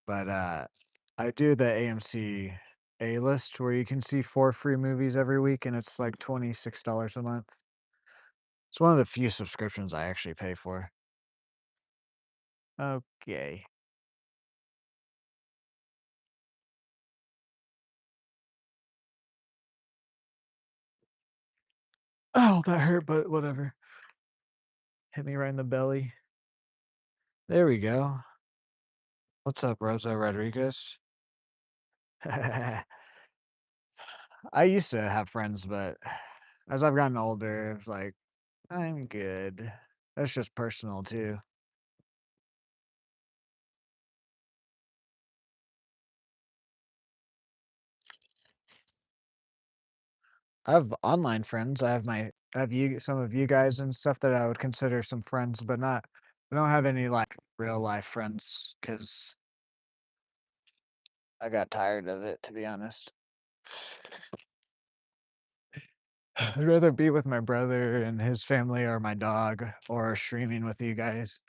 But I do the AMC A list where you can see 4 free movies every week and it's like $26 a month. It's one of the few subscriptions I actually pay for. Okay. Oh, that hurt, but whatever. Hit me right in the belly. There we go. What's up, Rosa Rodriguez? I used to have friends, but as I've gotten older, it's like, I'm good. That's just personal too. I have online friends. I have some of you guys and stuff that I would consider some friends, but not I don't have any like real life friends because I got tired of it, to be honest. I'd rather be with my brother and his family or my dog or streaming with you guys.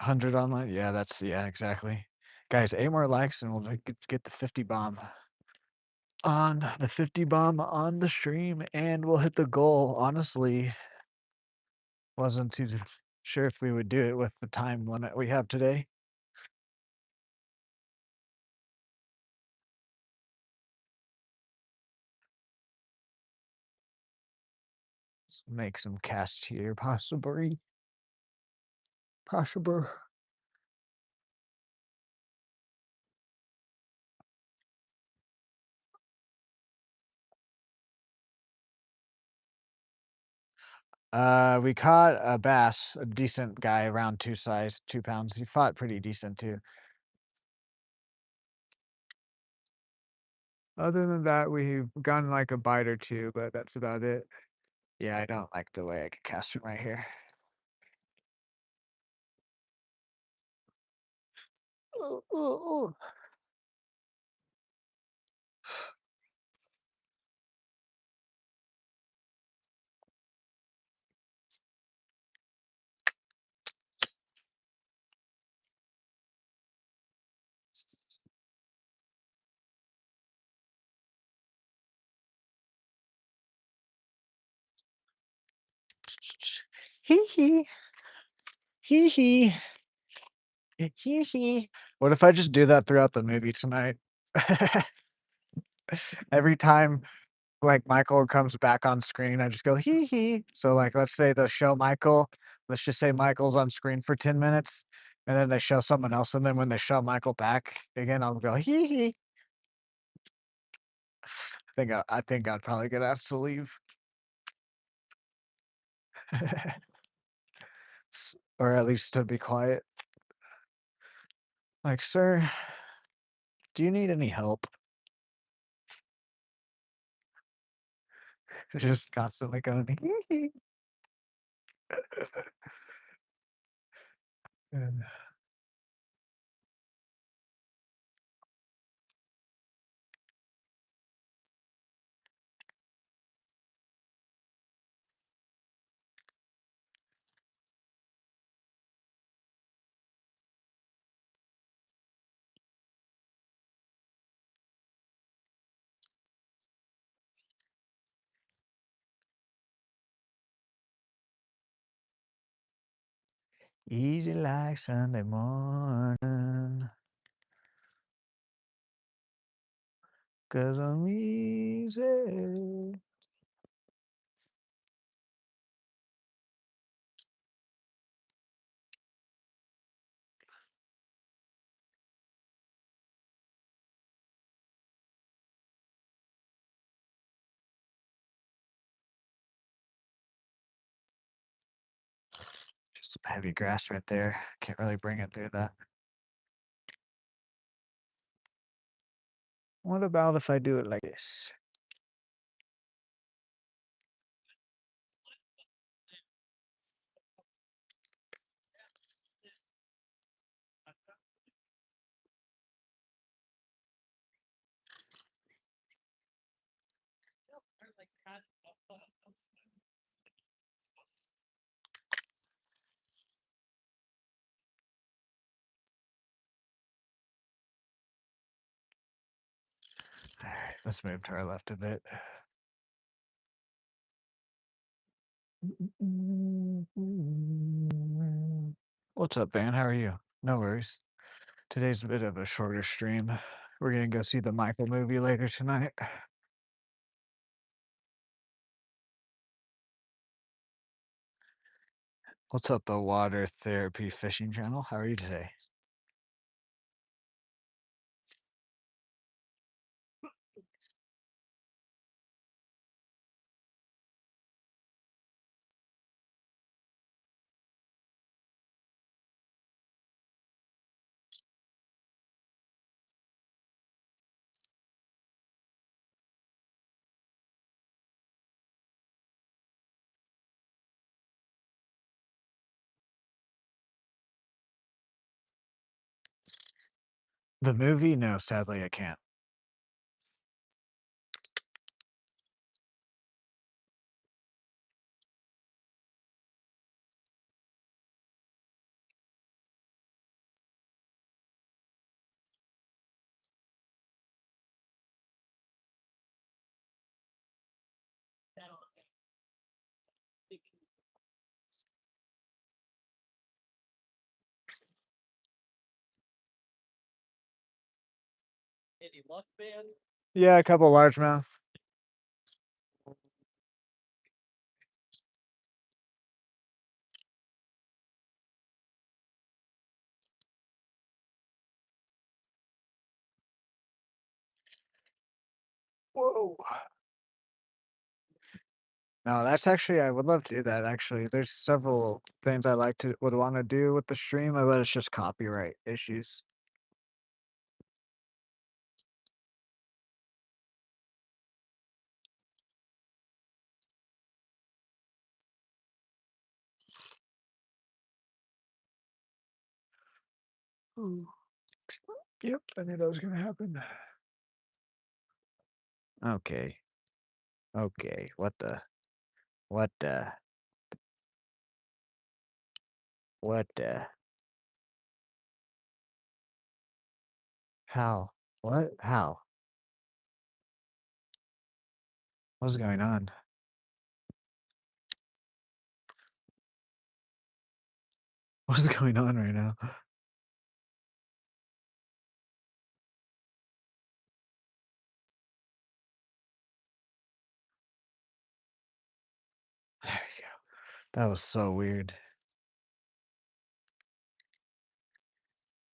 100 online? Yeah, yeah, exactly. Guys, 8 more likes and we'll get the 50 bomb on the stream, and we'll hit the goal. Honestly, wasn't too sure if we would do it with the time limit we have today. Let's make some casts here, possibly. Possible. We caught a bass, a decent guy, around 2 pounds. He fought pretty decent too. Other than that, we've gotten like a bite or two, but that's about it. Yeah, I don't like the way I can cast from right here. Ooh, ooh, ooh. Hee hee. Hee hee. Hee hee. What if I just do that throughout the movie tonight? Every time like Michael comes back on screen, I just go hee hee. So like let's say the show Michael, let's just say Michael's on screen for 10 minutes and then they show someone else, and then when they show Michael back again, I'll go hee hee. I think I'd probably get asked to leave. Or at least to be quiet. Like, sir, do you need any help? Just constantly going hee hee. And easy like Sunday morning. 'Cause I'm easy. Just some heavy grass right there. Can't really bring it through that. What about if I do it like this? All right, let's move to our left a bit. What's up, Van? How are you? No worries. Today's a bit of a shorter stream. We're gonna go see the Michael movie later tonight. What's up, the Water Therapy Fishing Channel? How are you today? The movie? No, sadly, I can't. Any luck, man? Yeah, a couple largemouth. Whoa. No, that's actually I would love to do that, actually. There's several things I would wanna do with the stream, but it's just copyright issues. Ooh. Yep, I knew that was gonna happen. Okay. Okay, what the what the how? What? How? What's going on? What is going on right now? There you go. That was so weird.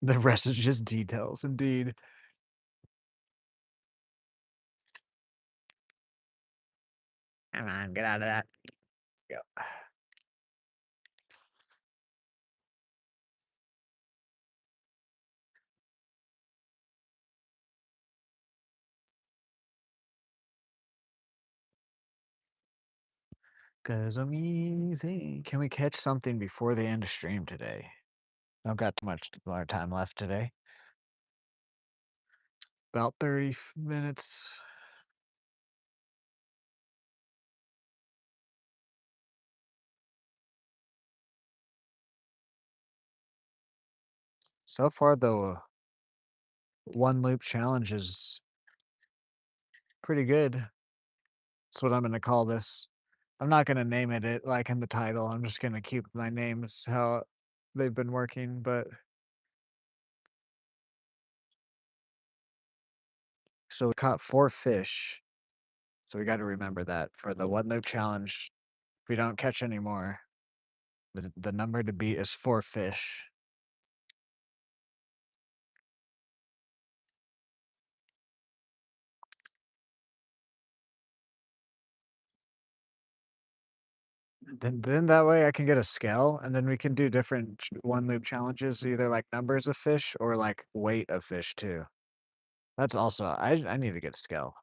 The rest is just details, indeed. Come on, get out of that. Go. 'Cause I'm easy. Can we catch something before the end of stream today? I don't got too much more time left today. About 30 minutes. So far, the one loop challenge is pretty good. That's what I'm gonna call this. I'm not gonna name it like in the title. I'm just gonna keep my names how they've been working, but so we caught 4 fish. So we gotta remember that for the one loop challenge. If we don't catch any more, the number to beat is 4 fish. Then that way I can get a scale, and then we can do different one loop challenges, either like numbers of fish or like weight of fish too. That's also I need to get a scale.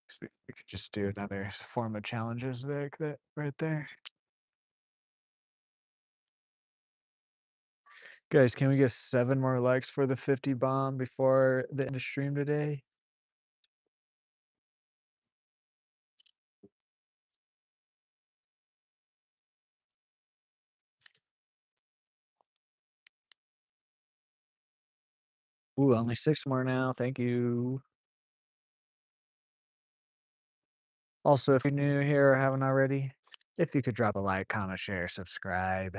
'Cause we could just do another form of challenges there that right there. Guys, can we get 7 more likes for the 50 bomb before the end of stream today? Ooh, only 6 more now. Thank you. Also, if you're new here or haven't already, if you could drop a like, comment, share, subscribe,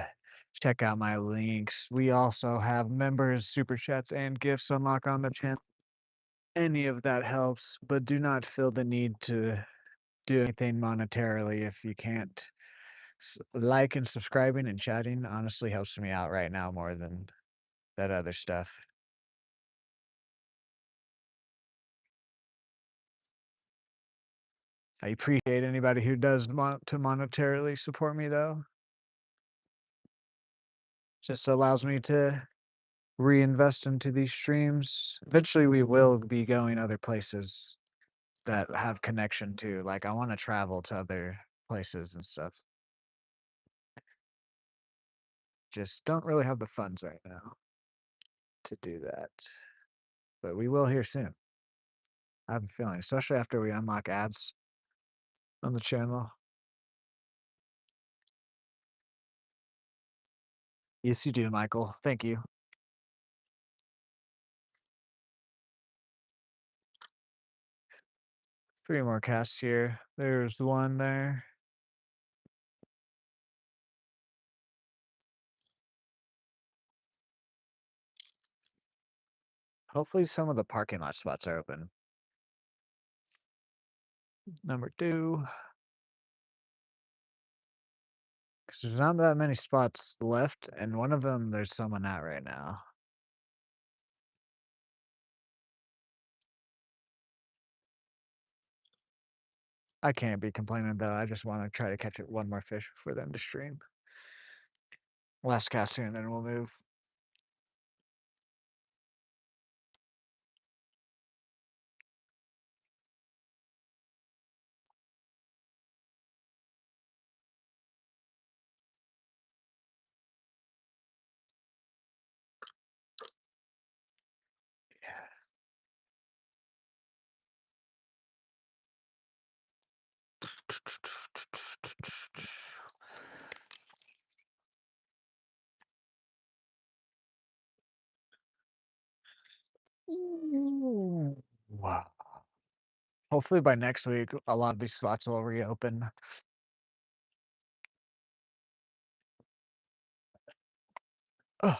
check out my links. We also have members, super chats, and gifts unlock on the channel. Any of that helps, but do not feel the need to do anything monetarily if you can't. Like and subscribing and chatting honestly helps me out right now more than that other stuff. I appreciate anybody who does want to monetarily support me, though. Just allows me to reinvest into these streams. Eventually, we will be going other places that have connection to. Like, I want to travel to other places and stuff. Just don't really have the funds right now to do that. But we will here soon. I have a feeling, especially after we unlock ads on the channel. Yes, you do, Michael. Thank you. 3 more casts here. There's one there. Hopefully some of the parking lot spots are open. Number 2. Because there's not that many spots left, and one of them there's someone at right now. I can't be complaining though. I just want to try to catch it one more fish for them to stream. Last casting, and then we'll move. Ooh. Wow. Hopefully by next week, a lot of these spots will reopen. Ugh.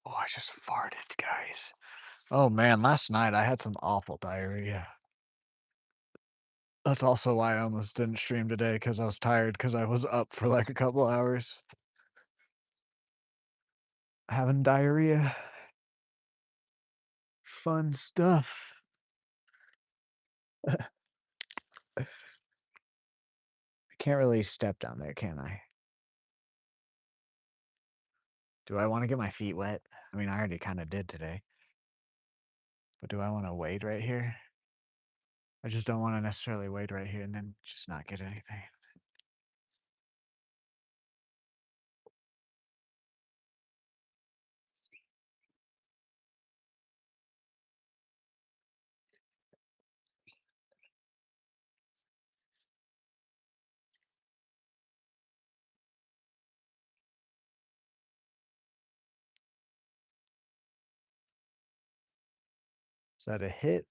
Oh, I just farted, guys. Oh man, last night I had some awful diarrhea. That's also why I almost didn't stream today because I was tired because I was up for like a couple hours having diarrhea. Fun stuff. I can't really step down there, can I? Do I want to get my feet wet? I mean, I already kind of did today. But do I want to wade right here? I just don't want to necessarily wade right here and then just not get anything. Is that a hit?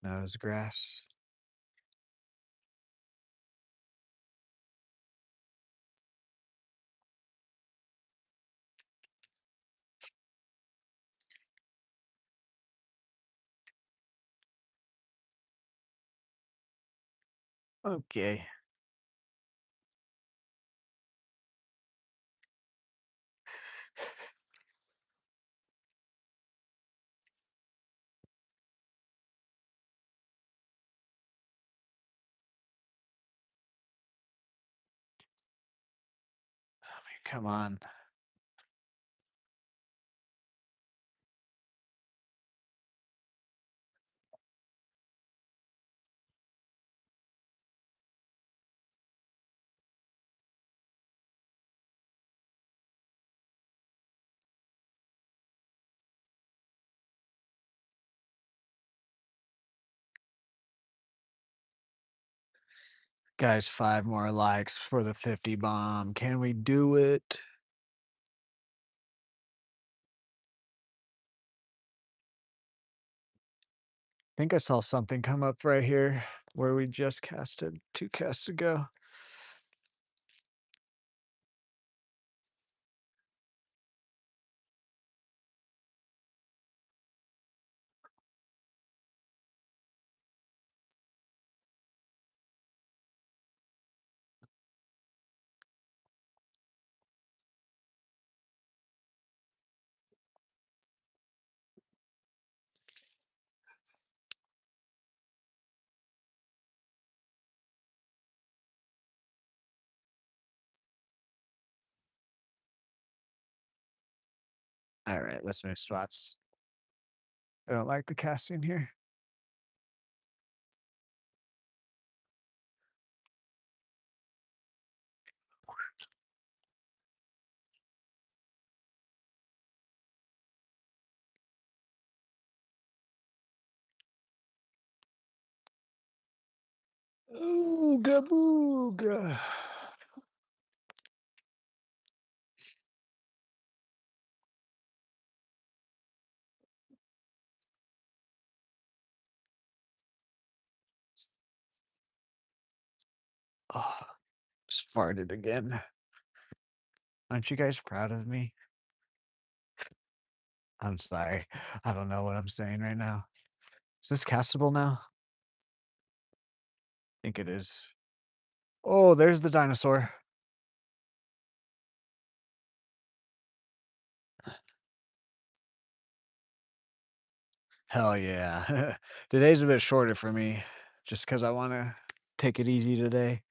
No, it's grass. Okay. Come on. Guys, 5 more likes for the 50 bomb. Can we do it? I think I saw something come up right here where we just casted 2 casts ago. All right, let's move spots. I don't like the casting here. Ooga booga. Oh, just farted again. Aren't you guys proud of me? I'm sorry. I don't know what I'm saying right now. Is this castable now? I think it is. Oh, there's the dinosaur. Hell yeah. Today's a bit shorter for me just because I want to take it easy today.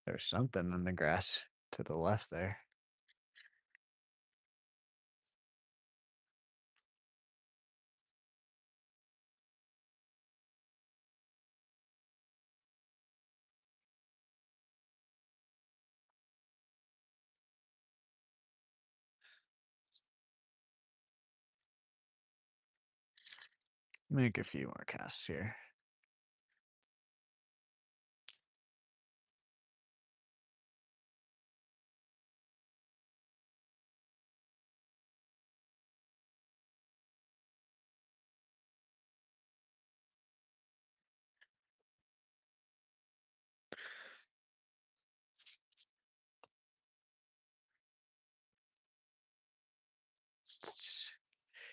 There's something in the grass to the left there. Make a few more casts here.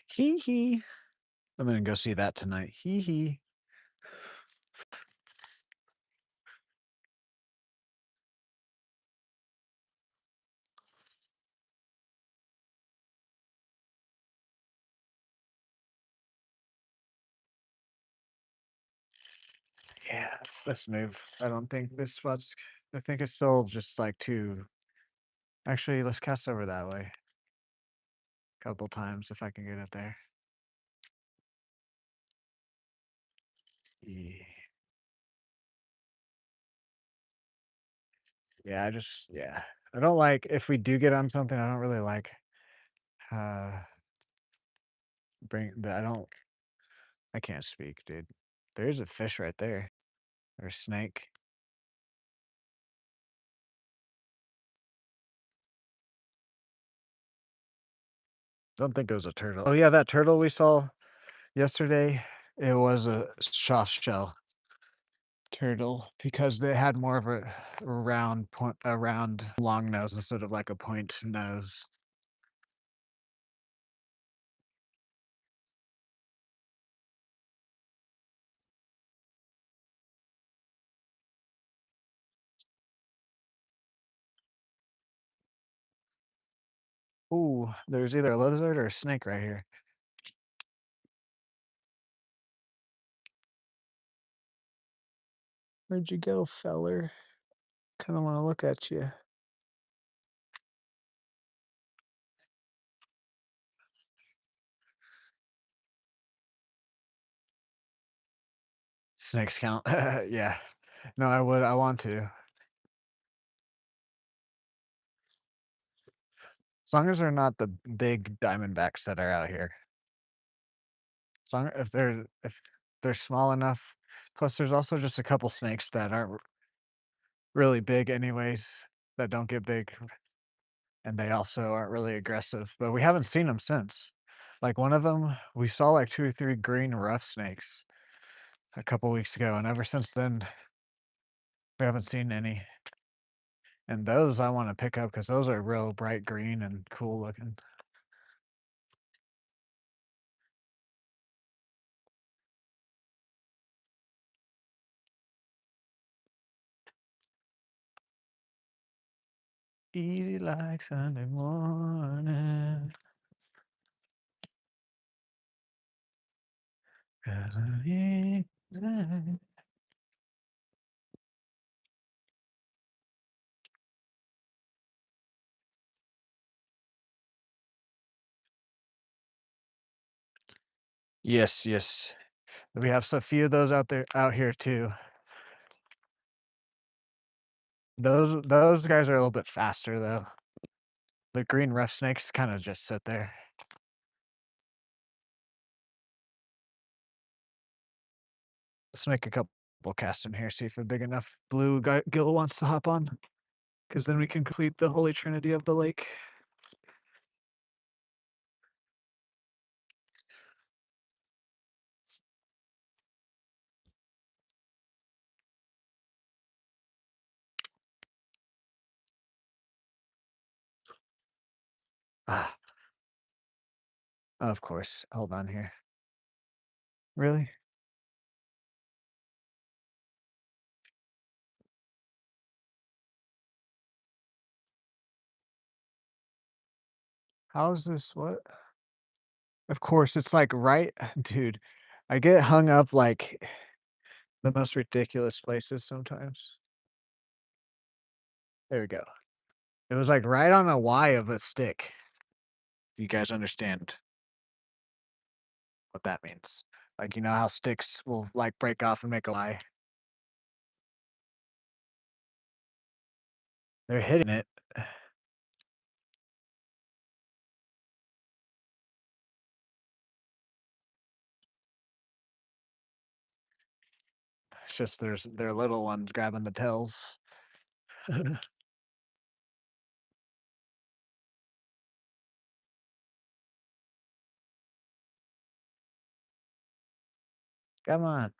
Hee hee. I'm gonna go see that tonight. Hee hee. Yeah, let's move. I don't think this spot's. I think it's still just like too. Actually, let's cast over that way. A couple times if I can get it there. Yeah. Yeah, yeah. I don't like if we do get on something, I don't really like uh bring the I don't I can't speak, dude. There's a fish right there. Or a snake. Don't think it was a turtle. Oh yeah, that turtle we saw yesterday, it was a soft shell turtle because they had more of a round long nose instead of like a point nose. Ooh, there's either a lizard or a snake right here. Where'd you go, feller? Kinda wanna look at you. Snakes count. Yeah. No, I want to. As long as they're not the big diamondbacks that are out here. As long if they're small enough. Plus, there's also just a couple snakes that aren't really big anyways, that don't get big, and they also aren't really aggressive, but we haven't seen them since. Like, one of them, we saw, like, 2 or 3 green rough snakes a couple weeks ago, and ever since then, we haven't seen any. And those I wanna pick up because those are real bright green and cool looking. Easy like Sunday morning. Yes, yes. We have a few of those out here too. Those guys are a little bit faster though. The green rough snakes kinda just sit there. Let's make a couple casts in here, see if a big enough blue gill wants to hop on. because then we can complete the Holy Trinity of the lake. Ah, of course. Hold on here. Really? How is this? What? Of course, it's like right, dude. I get hung up like the most ridiculous places sometimes. There we go. It was like right on a Y of a stick. If you guys understand what that means. Like, you know how sticks will like break off and make a Y? They're hitting it. It's just there's they're little ones grabbing the tails. Come on.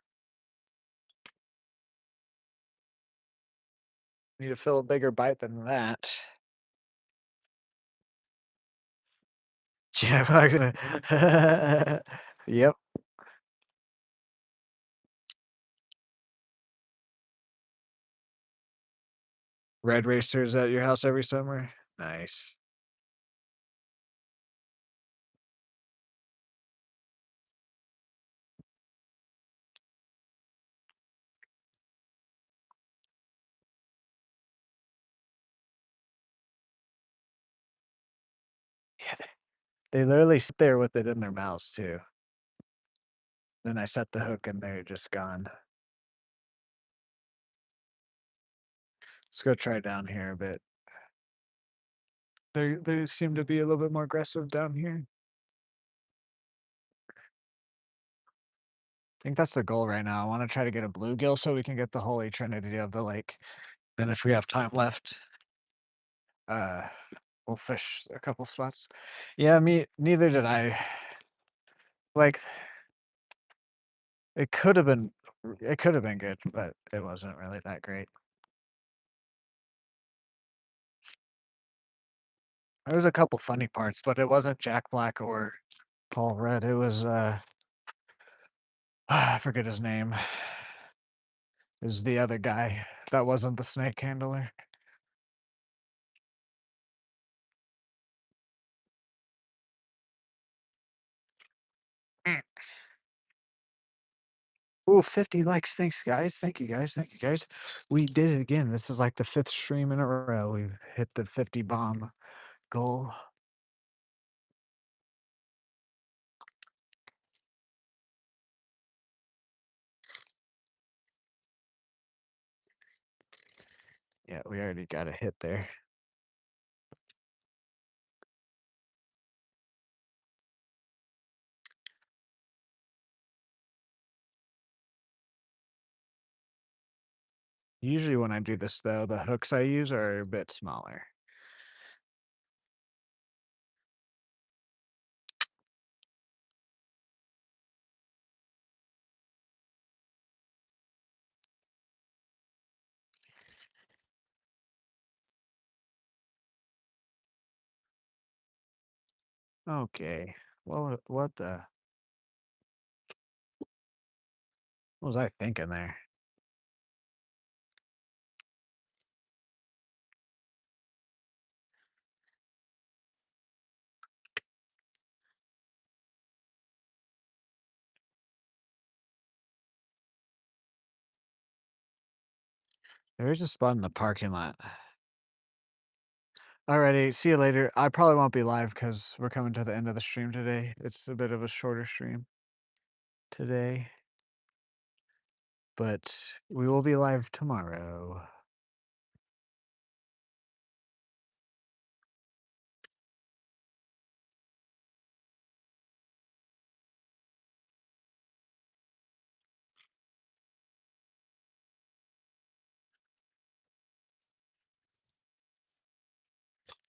Need to fill a bigger bite than that. Yeah, yep. Red racers at your house every summer? Nice. Yeah, they literally sit there with it in their mouths too. Then I set the hook and they're just gone. Let's go try down here a bit. They seem to be a little bit more aggressive down here. I think that's the goal right now. I want to try to get a bluegill so we can get the Holy Trinity of the lake. Then if we have time left, uh we'll fish a couple spots. Yeah, me neither did I. Like it could have been good, but it wasn't really that great. There was a couple funny parts, but it wasn't Jack Black or Paul Rudd. It was I forget his name. Is the other guy that wasn't the snake handler. Mm. Ooh, 50 likes. Thanks, guys. Thank you, guys. Thank you, guys. We did it again. This is like the 5th stream in a row. We've hit the 50 bomb goal. Yeah, we already got a hit there. Usually when I do this though, the hooks I use are a bit smaller. Okay. What the what was I thinking there? There's a spot in the parking lot. Alrighty, see you later. I probably won't be live because we're coming to the end of the stream today. It's a bit of a shorter stream today, but we will be live tomorrow.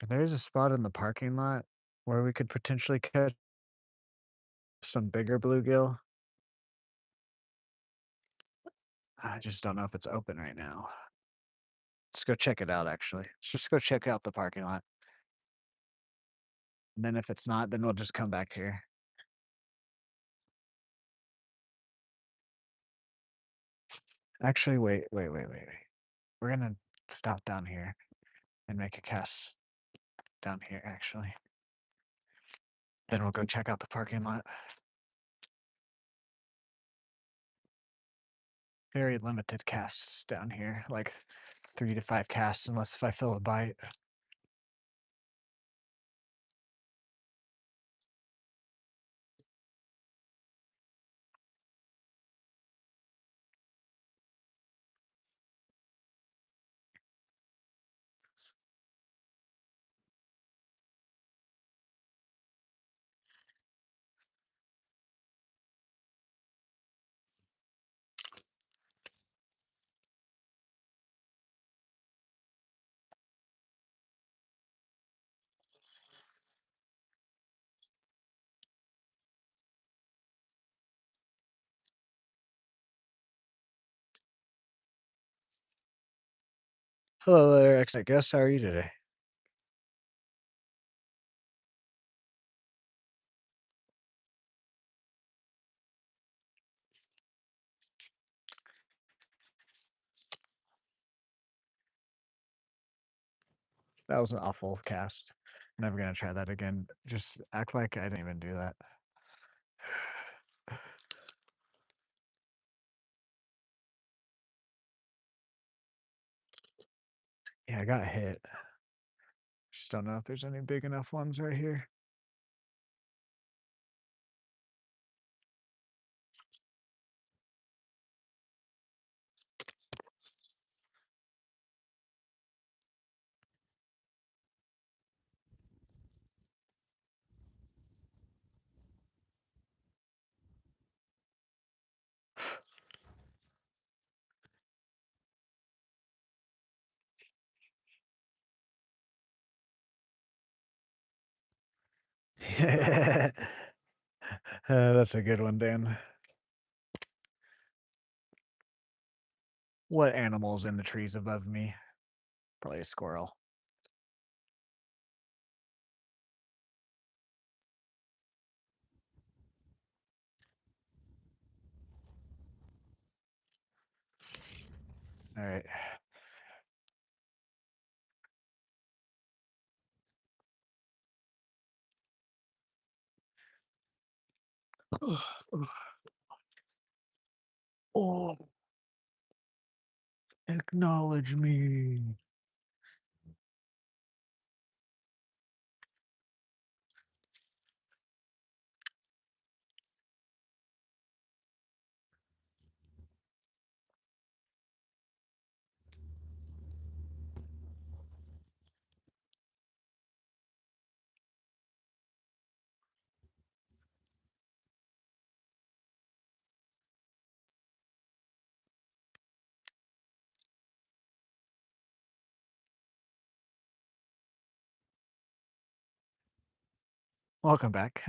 There's a spot in the parking lot where we could potentially catch some bigger bluegill. I just don't know if it's open right now. Let's go check it out, actually. Let's just go check out the parking lot. And then if it's not, then we'll just come back here. Actually, wait. We're gonna stop down here and make a cast down here, actually. Then we'll go check out the parking lot. Very limited casts down here, like 3 to 5 casts, unless if I fill a bite. Hello there, excellent guest. How are you today? That was an awful cast. Never gonna try that again. Just act like I didn't even do that. Yeah, I got hit. Just don't know if there's any big enough ones right here. That's a good one, Dan. What animal's in the trees above me? Probably a squirrel. All right. Oh, acknowledge me. Welcome back.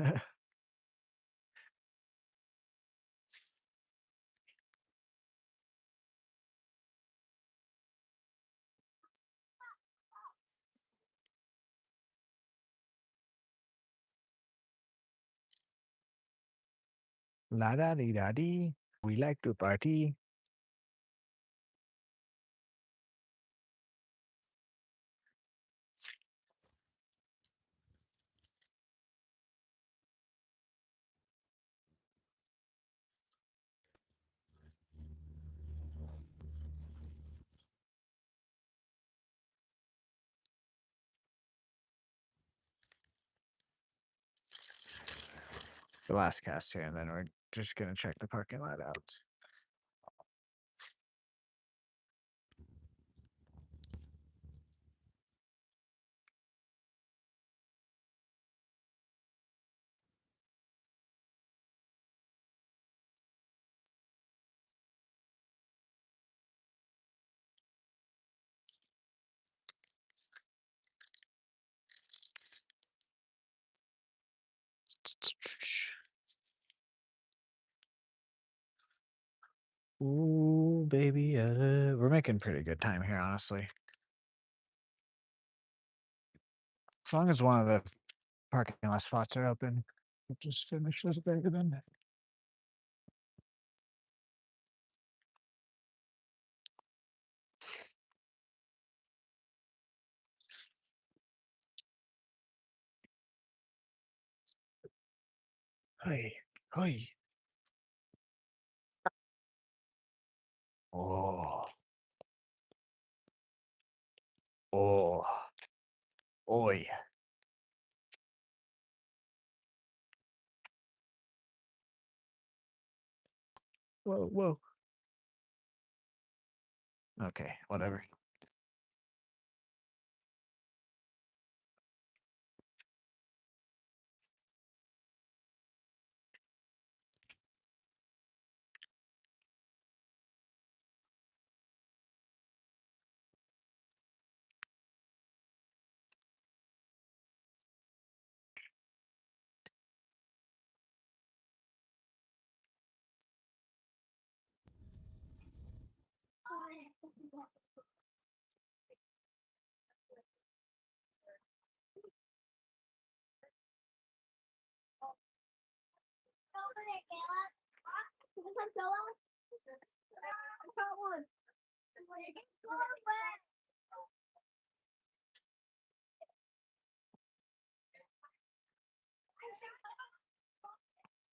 La da dee da dee. We like to party. The last cast here, and then we're just gonna check the parking lot out. Ooh, baby, we're making pretty good time here, honestly. As long as one of the parking lot spots are open, we'll just finish this better than. Hey, hey. Oh, oh, oi. Whoa, whoa. Okay, whatever.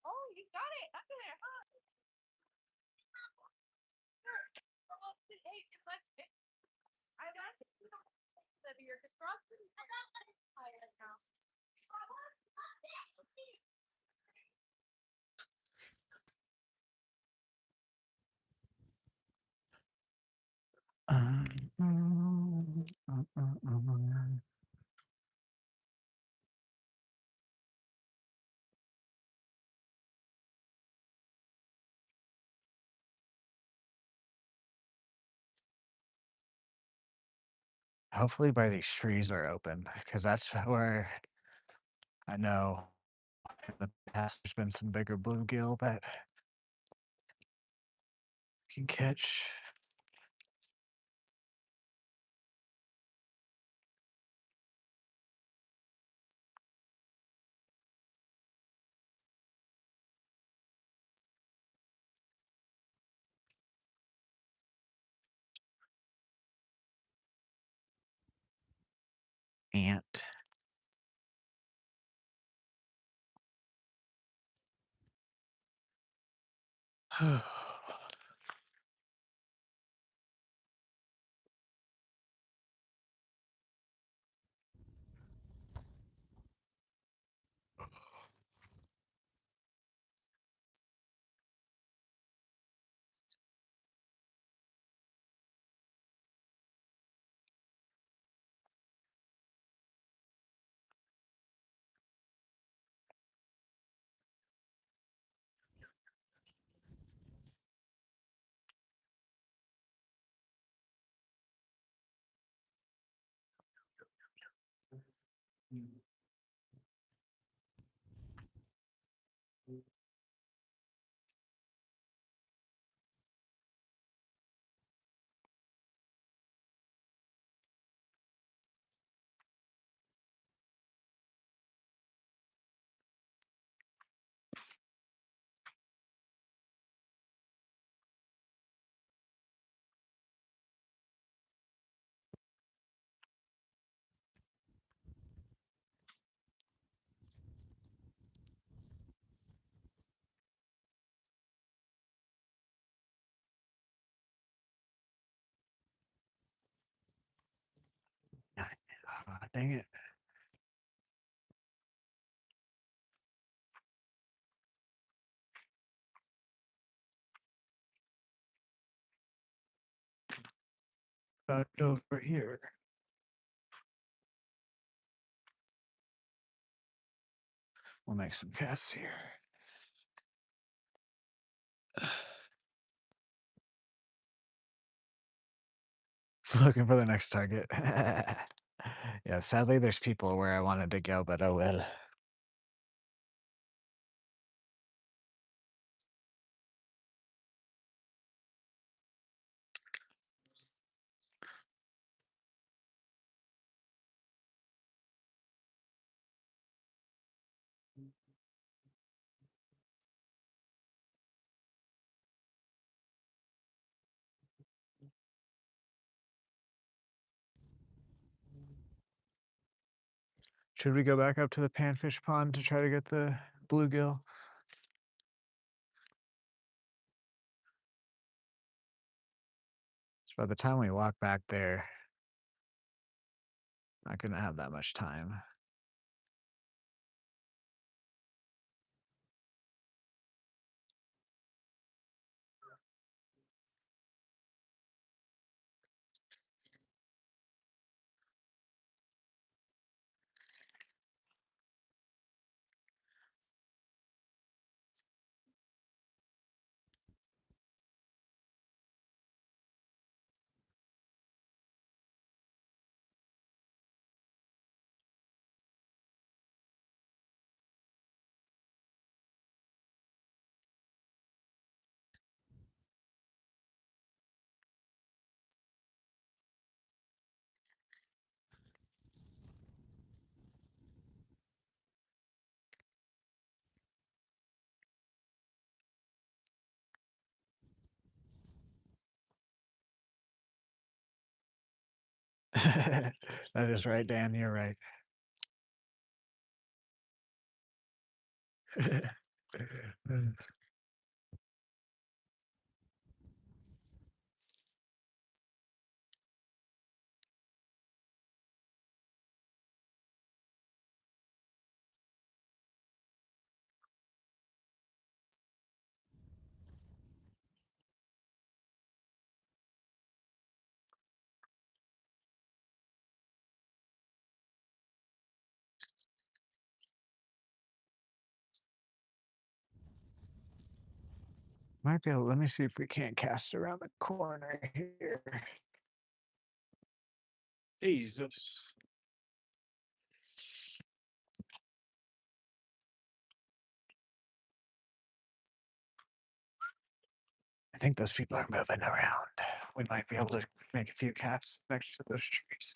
Oh, you got it. Up there. Hey, it's like I got it. That you're constructed. I don't know. Hopefully by these trees are open, because that's where I know in the past there's been some bigger bluegill that can catch. Ant. Dang it. About over here. We'll make some casts here. Looking for the next target. Yeah, sadly there's people where I wanted to go, but oh well. Should we go back up to the panfish pond to try to get the bluegill? So by the time we walk back there, not gonna have that much time. That is right, Dan. You're right. Might be able. Let me see if we can't cast around the corner here. Jesus. I think those people are moving around. We might be able to make a few casts next to those trees.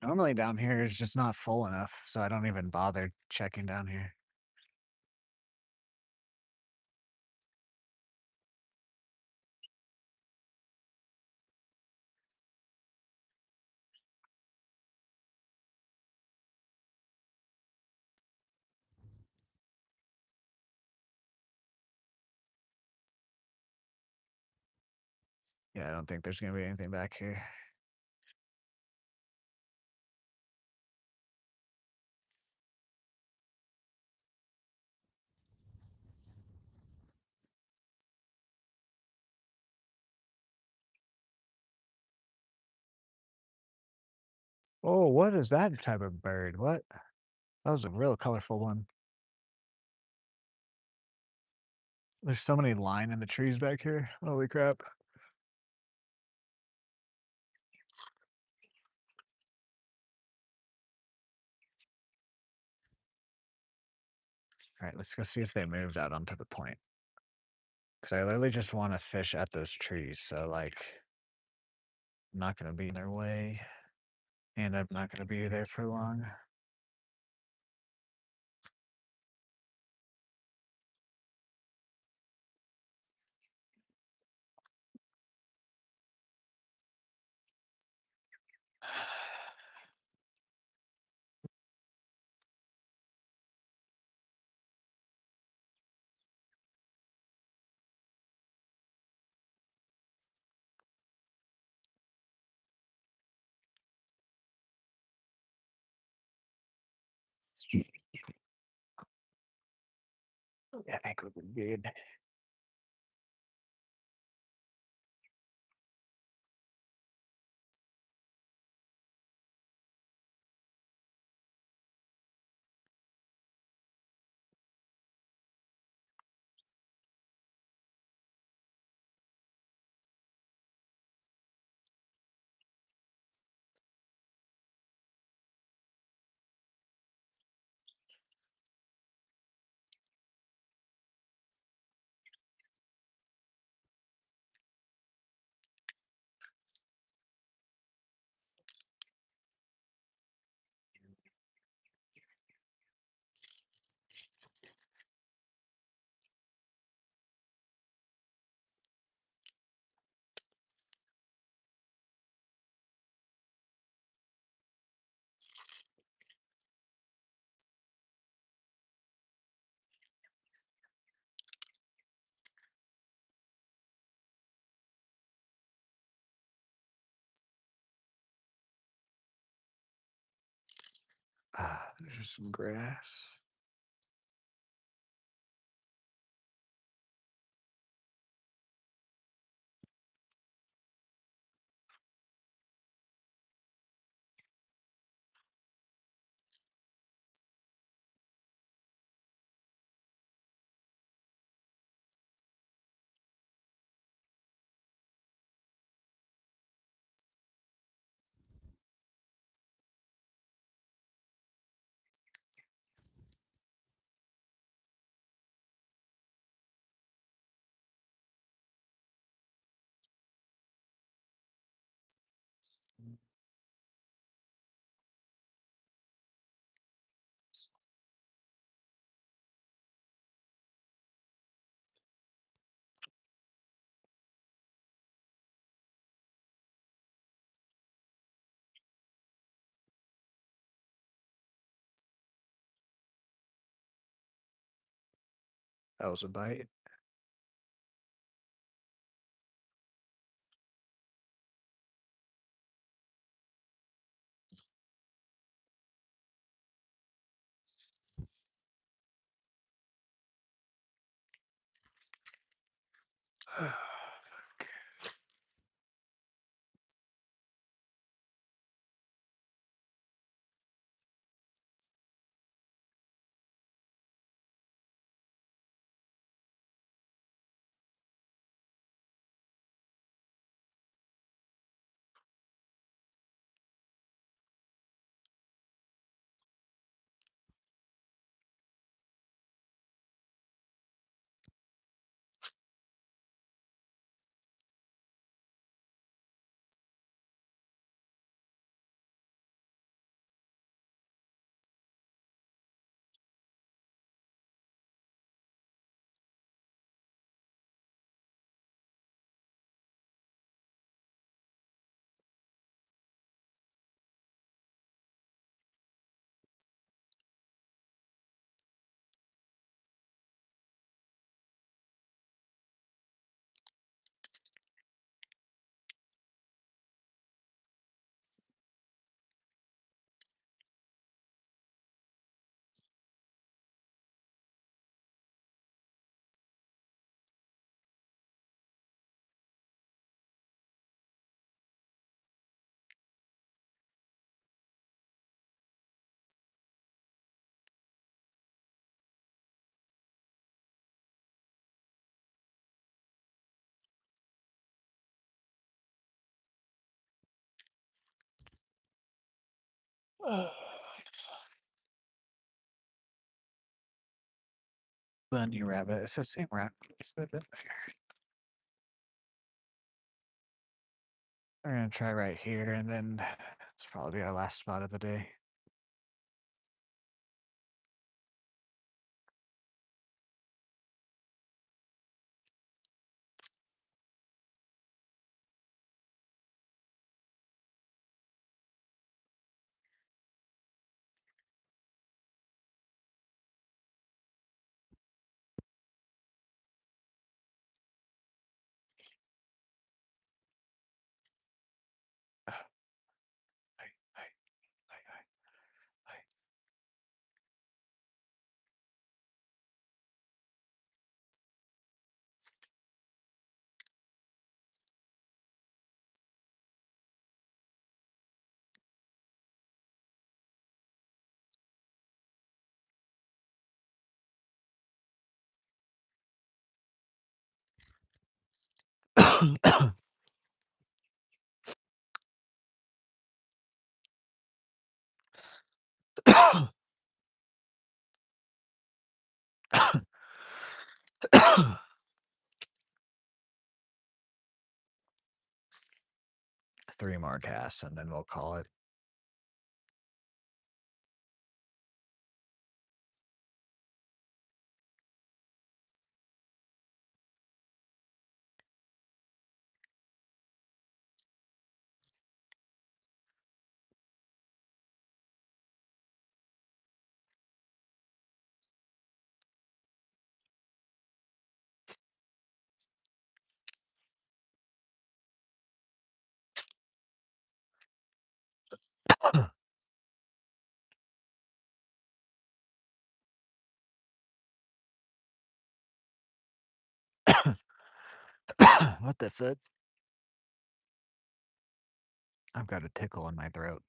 Normally down here is just not full enough, so I don't even bother checking down here. Yeah, I don't think there's gonna be anything back here. Oh, what is that type of bird? What? That was a real colorful one. There's so many line in the trees back here. Holy crap. All right, let's go see if they moved out onto the point. Because I literally just want to fish at those trees. So, like, I'm not going to be in their way. And I'm not going to be there for long. Yeah, I think we'll be good. There's some grass. That was a bite. Bunny rabbit. It's the same rabbit. We're gonna try right here, and then it's probably our last spot of the day. Hi, hi, hi, hi, hi. Three more casts, and then we'll call it. What the fuck? I've got a tickle in my throat.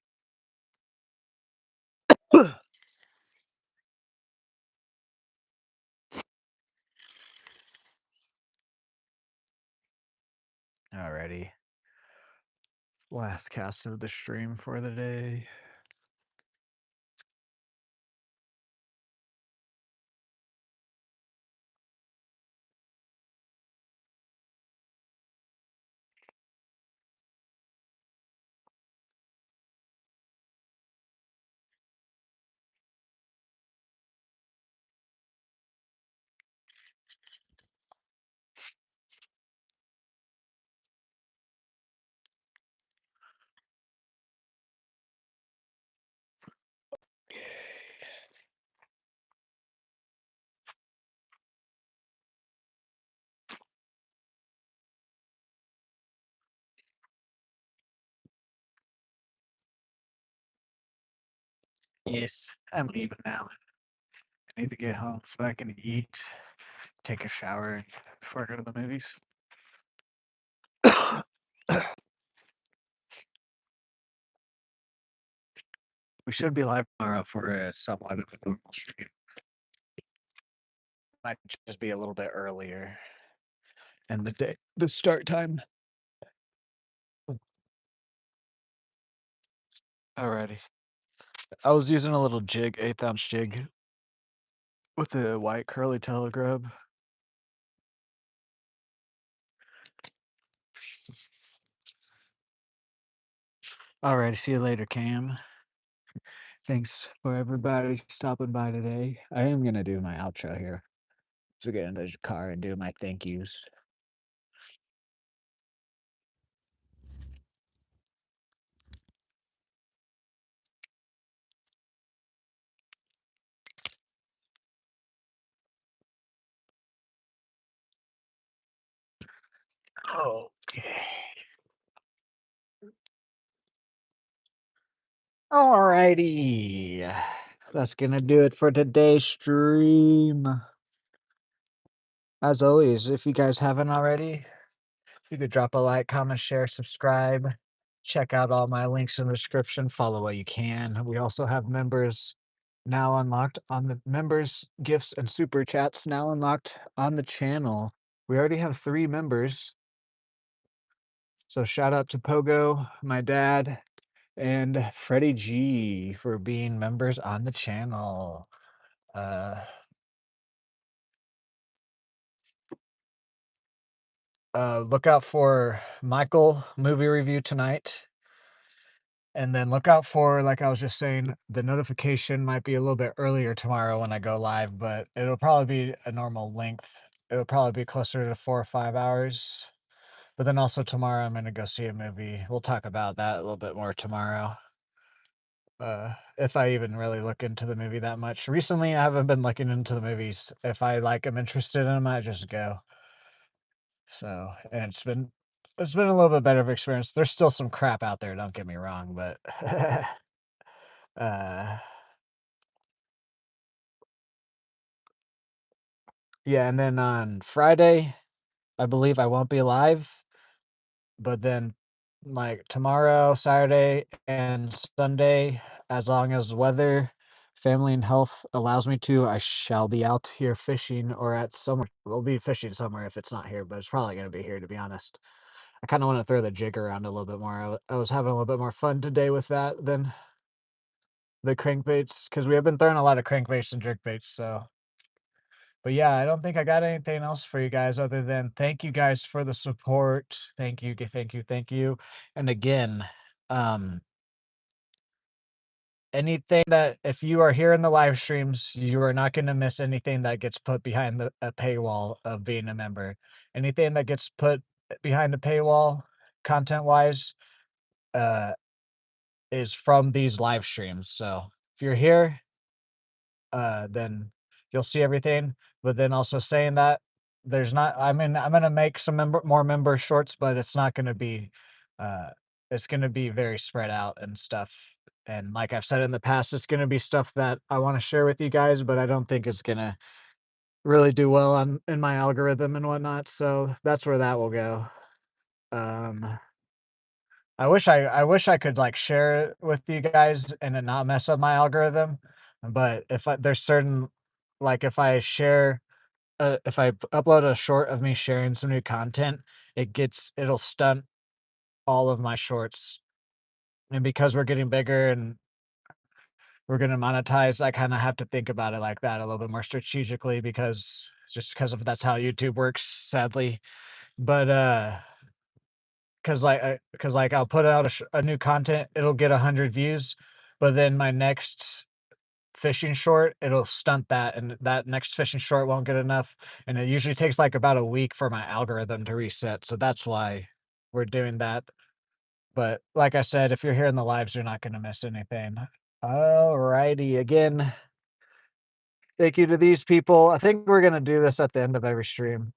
Alrighty. Last cast of the stream for the day. Yes, I'm leaving now. I need to get home so I can eat, take a shower before I go to the movies. We should be live tomorrow for a somewhat of a normal stream. Might just be a little bit earlier. And the start time. Alrighty. I was using a little jig, 1/8 ounce jig, with a white curly tail grub. Alrighty, see you later, Cam. Thanks for everybody stopping by today. I am gonna do my outro here. So get in the car and do my thank yous. Okay. Alrighty. That's gonna do it for today's stream. As always, if you guys haven't already, you could drop a like, comment, share, subscribe. Check out all my links in the description. Follow what you can. We also have members now unlocked on the members, gifts, and super chats now unlocked on the channel. We already have 3 members. So shout out to Pogo, my dad, and Freddie G for being members on the channel. Look out for Michael movie review tonight. And then look out for, like I was just saying, the notification might be a little bit earlier tomorrow when I go live, but it'll probably be a normal length. It'll probably be closer to 4 or 5 hours. But then also tomorrow I'm gonna go see a movie. We'll talk about that a little bit more tomorrow. If I even really look into the movie that much. Recently, I haven't been looking into the movies. If I am interested in them, I just go. So, and it's been a little bit better of experience. There's still some crap out there, don't get me wrong, but uh yeah, and then on Friday, I believe I won't be live, but then like tomorrow, Saturday, and Sunday, as long as weather, family, and health allows me to, I shall be out here fishing or at somewhere. We'll be fishing somewhere if it's not here, but it's probably going to be here, to be honest. I kind of want to throw the jig around a little bit more. I was having a little bit more fun today with that than the crankbaits because we have been throwing a lot of crankbaits and jerkbaits. So, but yeah, I don't think I got anything else for you guys other than thank you guys for the support. Thank you, thank you, thank you. And again, um, anything that if you are here in the live streams, you are not going to miss anything that gets put behind a paywall of being a member. Anything that gets put behind a paywall, content wise, uh, is from these live streams. So if you're here, then you'll see everything. But then also saying that there's not, I mean, I'm gonna make some more member shorts, but it's not gonna be, uh, it's gonna be very spread out and stuff. And like I've said in the past, it's gonna be stuff that I want to share with you guys, but I don't think it's gonna really do well on in my algorithm and whatnot. So that's where that will go. I wish I could like share it with you guys and it not mess up my algorithm. But there's certain like if I upload a short of me sharing some new content, it'll stunt all of my shorts. And because we're getting bigger and we're gonna monetize, I kind of have to think about it like that a little bit more strategically because of that's how YouTube works, sadly. But because like I'll put out a new content, it'll get 100 views, but then my next fishing short, it'll stunt that, and that next fishing short won't get enough. And it usually takes like about a week for my algorithm to reset. So that's why we're doing that. But like I said, if you're here in the lives, you're not gonna miss anything. Alrighty, again, thank you to these people. I think we're gonna do this at the end of every stream.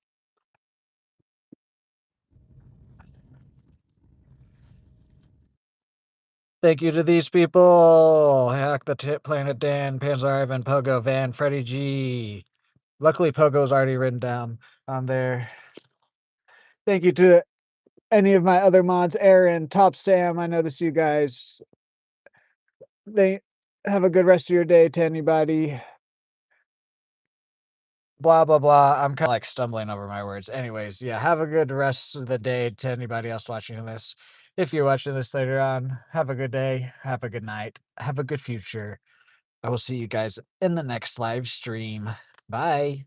Thank you to these people: Hack the Tip, Planet Dan, Panzer Ivan, Pogo, Van, Freddie G. Luckily, Pogo's already written down on there. Thank you to any of my other mods, Aaron, Top Sam. I notice you guys. They have a good rest of your day to anybody. Blah blah blah. I'm kind of like stumbling over my words. Anyways, yeah, have a good rest of the day to anybody else watching this. If you're watching this later on, have a good day, have a good night, have a good future. I will see you guys in the next live stream. Bye.